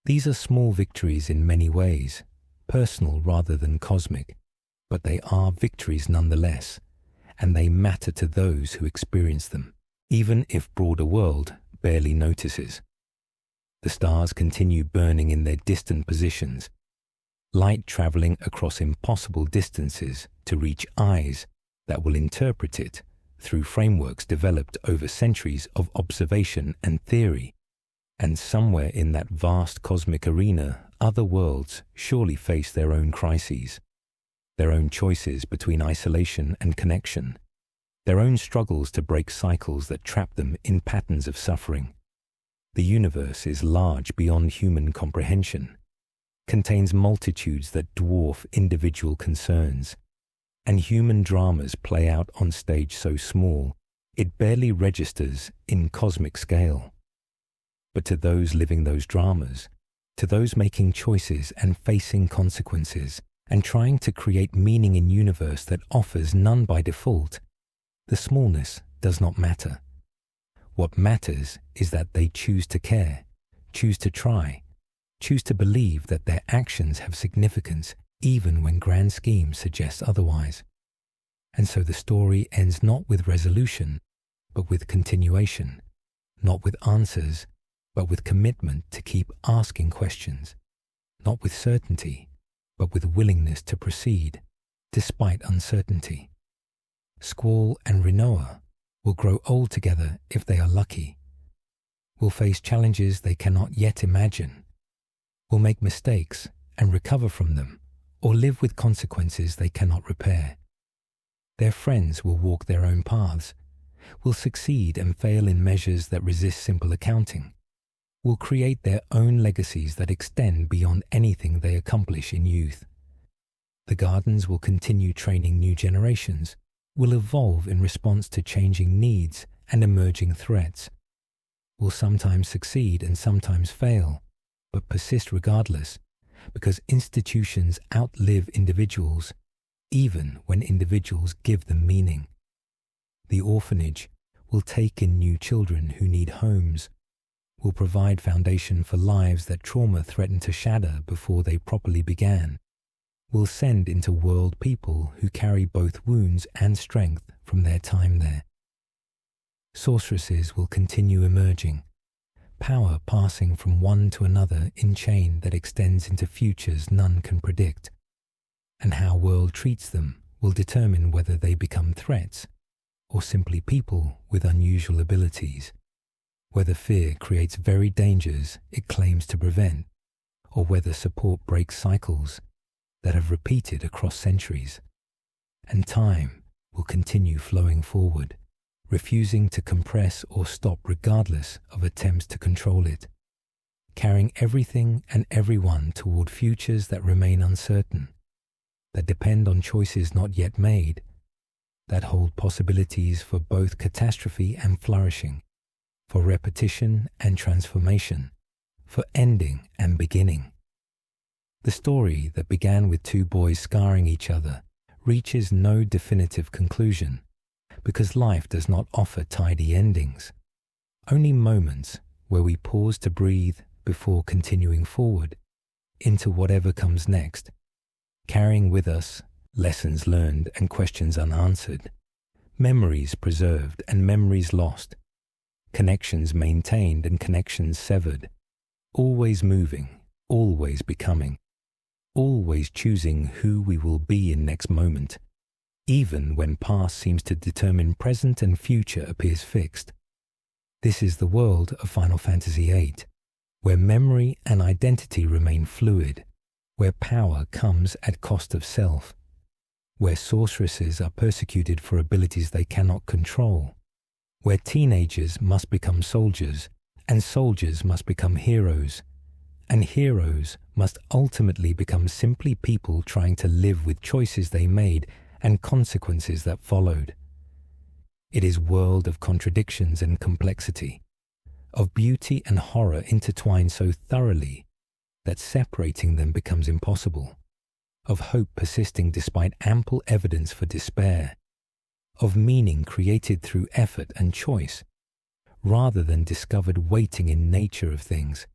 These are small victories in many ways, personal rather than cosmic, but they are victories nonetheless, and they matter to those who experience them, even if broader world barely notices. The stars continue burning in their distant positions, light traveling across impossible distances to reach eyes that will interpret it through frameworks developed over centuries of observation and theory, and somewhere in that vast cosmic arena, other worlds surely face their own crises, their own choices between isolation and connection, their own struggles to break cycles that trap them in patterns of suffering. The universe is large beyond human comprehension, contains multitudes that dwarf individual concerns, and human dramas play out on stage so small it barely registers in cosmic scale. But to those living those dramas, to those making choices and facing consequences and trying to create meaning in universe that offers none by default, the smallness does not matter. What matters is that they choose to care, choose to try, choose to believe that their actions have significance even when grand schemes suggest otherwise. And so the story ends not with resolution, but with continuation, not with answers, but with commitment to keep asking questions, not with certainty, but with willingness to proceed, despite uncertainty. Squall and Rinoa will grow old together if they are lucky, will face challenges they cannot yet imagine, will make mistakes and recover from them, or live with consequences they cannot repair. Their friends will walk their own paths, will succeed and fail in measures that resist simple accounting, will create their own legacies that extend beyond anything they accomplish in youth. The gardens will continue training new generations, will evolve in response to changing needs and emerging threats, will sometimes succeed and sometimes fail, but persist regardless, because institutions outlive individuals, even when individuals give them meaning. The orphanage will take in new children who need homes, will provide foundation for lives that trauma threatened to shatter before they properly began, will send into world people who carry both wounds and strength from their time there. Sorceresses will continue emerging, power passing from one to another in chain that extends into futures none can predict, and how world treats them will determine whether they become threats or simply people with unusual abilities, whether fear creates very dangers it claims to prevent, or whether support breaks cycles that have repeated across centuries, and time will continue flowing forward, refusing to compress or stop regardless of attempts to control it, carrying everything and everyone toward futures that remain uncertain, that depend on choices not yet made, that hold possibilities for both catastrophe and flourishing, for repetition and transformation, for ending and beginning. The story that began with two boys scarring each other reaches no definitive conclusion, because life does not offer tidy endings, only moments where we pause to breathe before continuing forward into whatever comes next, carrying with us lessons learned and questions unanswered, memories preserved and memories lost, connections maintained and connections severed, always moving, always becoming, always choosing who we will be in next moment, even when past seems to determine present and future appears fixed. This is the world of Final Fantasy VIII, where memory and identity remain fluid, where power comes at cost of self, where sorceresses are persecuted for abilities they cannot control, where teenagers must become soldiers, and soldiers must become heroes, and heroes must ultimately become simply people trying to live with choices they made and consequences that followed. It is a world of contradictions and complexity, of beauty and horror intertwined so thoroughly that separating them becomes impossible, of hope persisting despite ample evidence for despair, of meaning created through effort and choice, rather than discovered waiting in nature of things.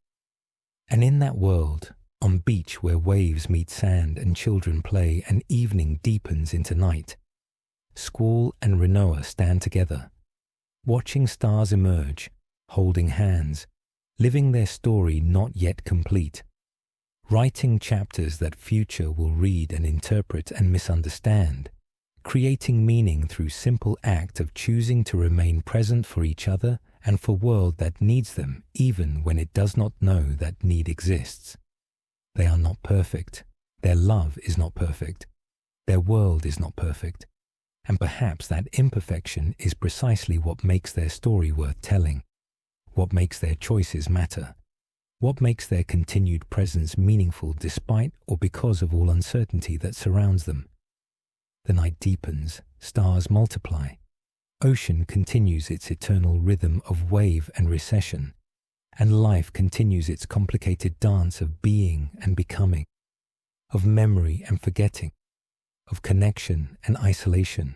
And in that world, on beach where waves meet sand and children play and evening deepens into night, Squall and Rinoa stand together, watching stars emerge, holding hands, living their story not yet complete, writing chapters that future will read and interpret and misunderstand, creating meaning through simple act of choosing to remain present for each other and for world that needs them even when it does not know that need exists. They are not perfect, their love is not perfect, their world is not perfect, and perhaps that imperfection is precisely what makes their story worth telling, what makes their choices matter, what makes their continued presence meaningful despite or because of all uncertainty that surrounds them. The night deepens, stars multiply, ocean continues its eternal rhythm of wave and recession, and life continues its complicated dance of being and becoming, of memory and forgetting, of connection and isolation,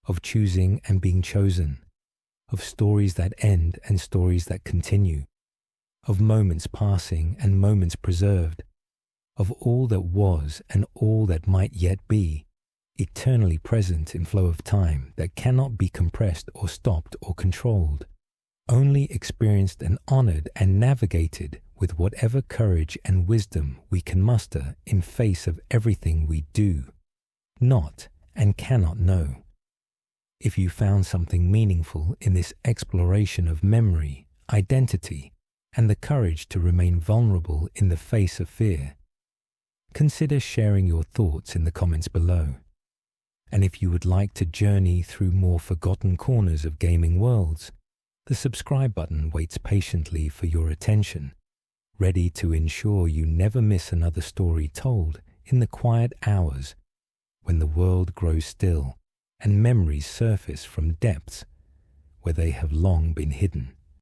of choosing and being chosen, of stories that end and stories that continue, of moments passing and moments preserved, of all that was and all that might yet be, eternally present in flow of time that cannot be compressed or stopped or controlled, only experienced and honored and navigated with whatever courage and wisdom we can muster in face of everything we do, not and cannot know. If you found something meaningful in this exploration of memory, identity, and the courage to remain vulnerable in the face of fear, consider sharing your thoughts in the comments below. And if you would like to journey through more forgotten corners of gaming worlds, the subscribe button waits patiently for your attention, ready to ensure you never miss another story told in the quiet hours when the world grows still and memories surface from depths where they have long been hidden.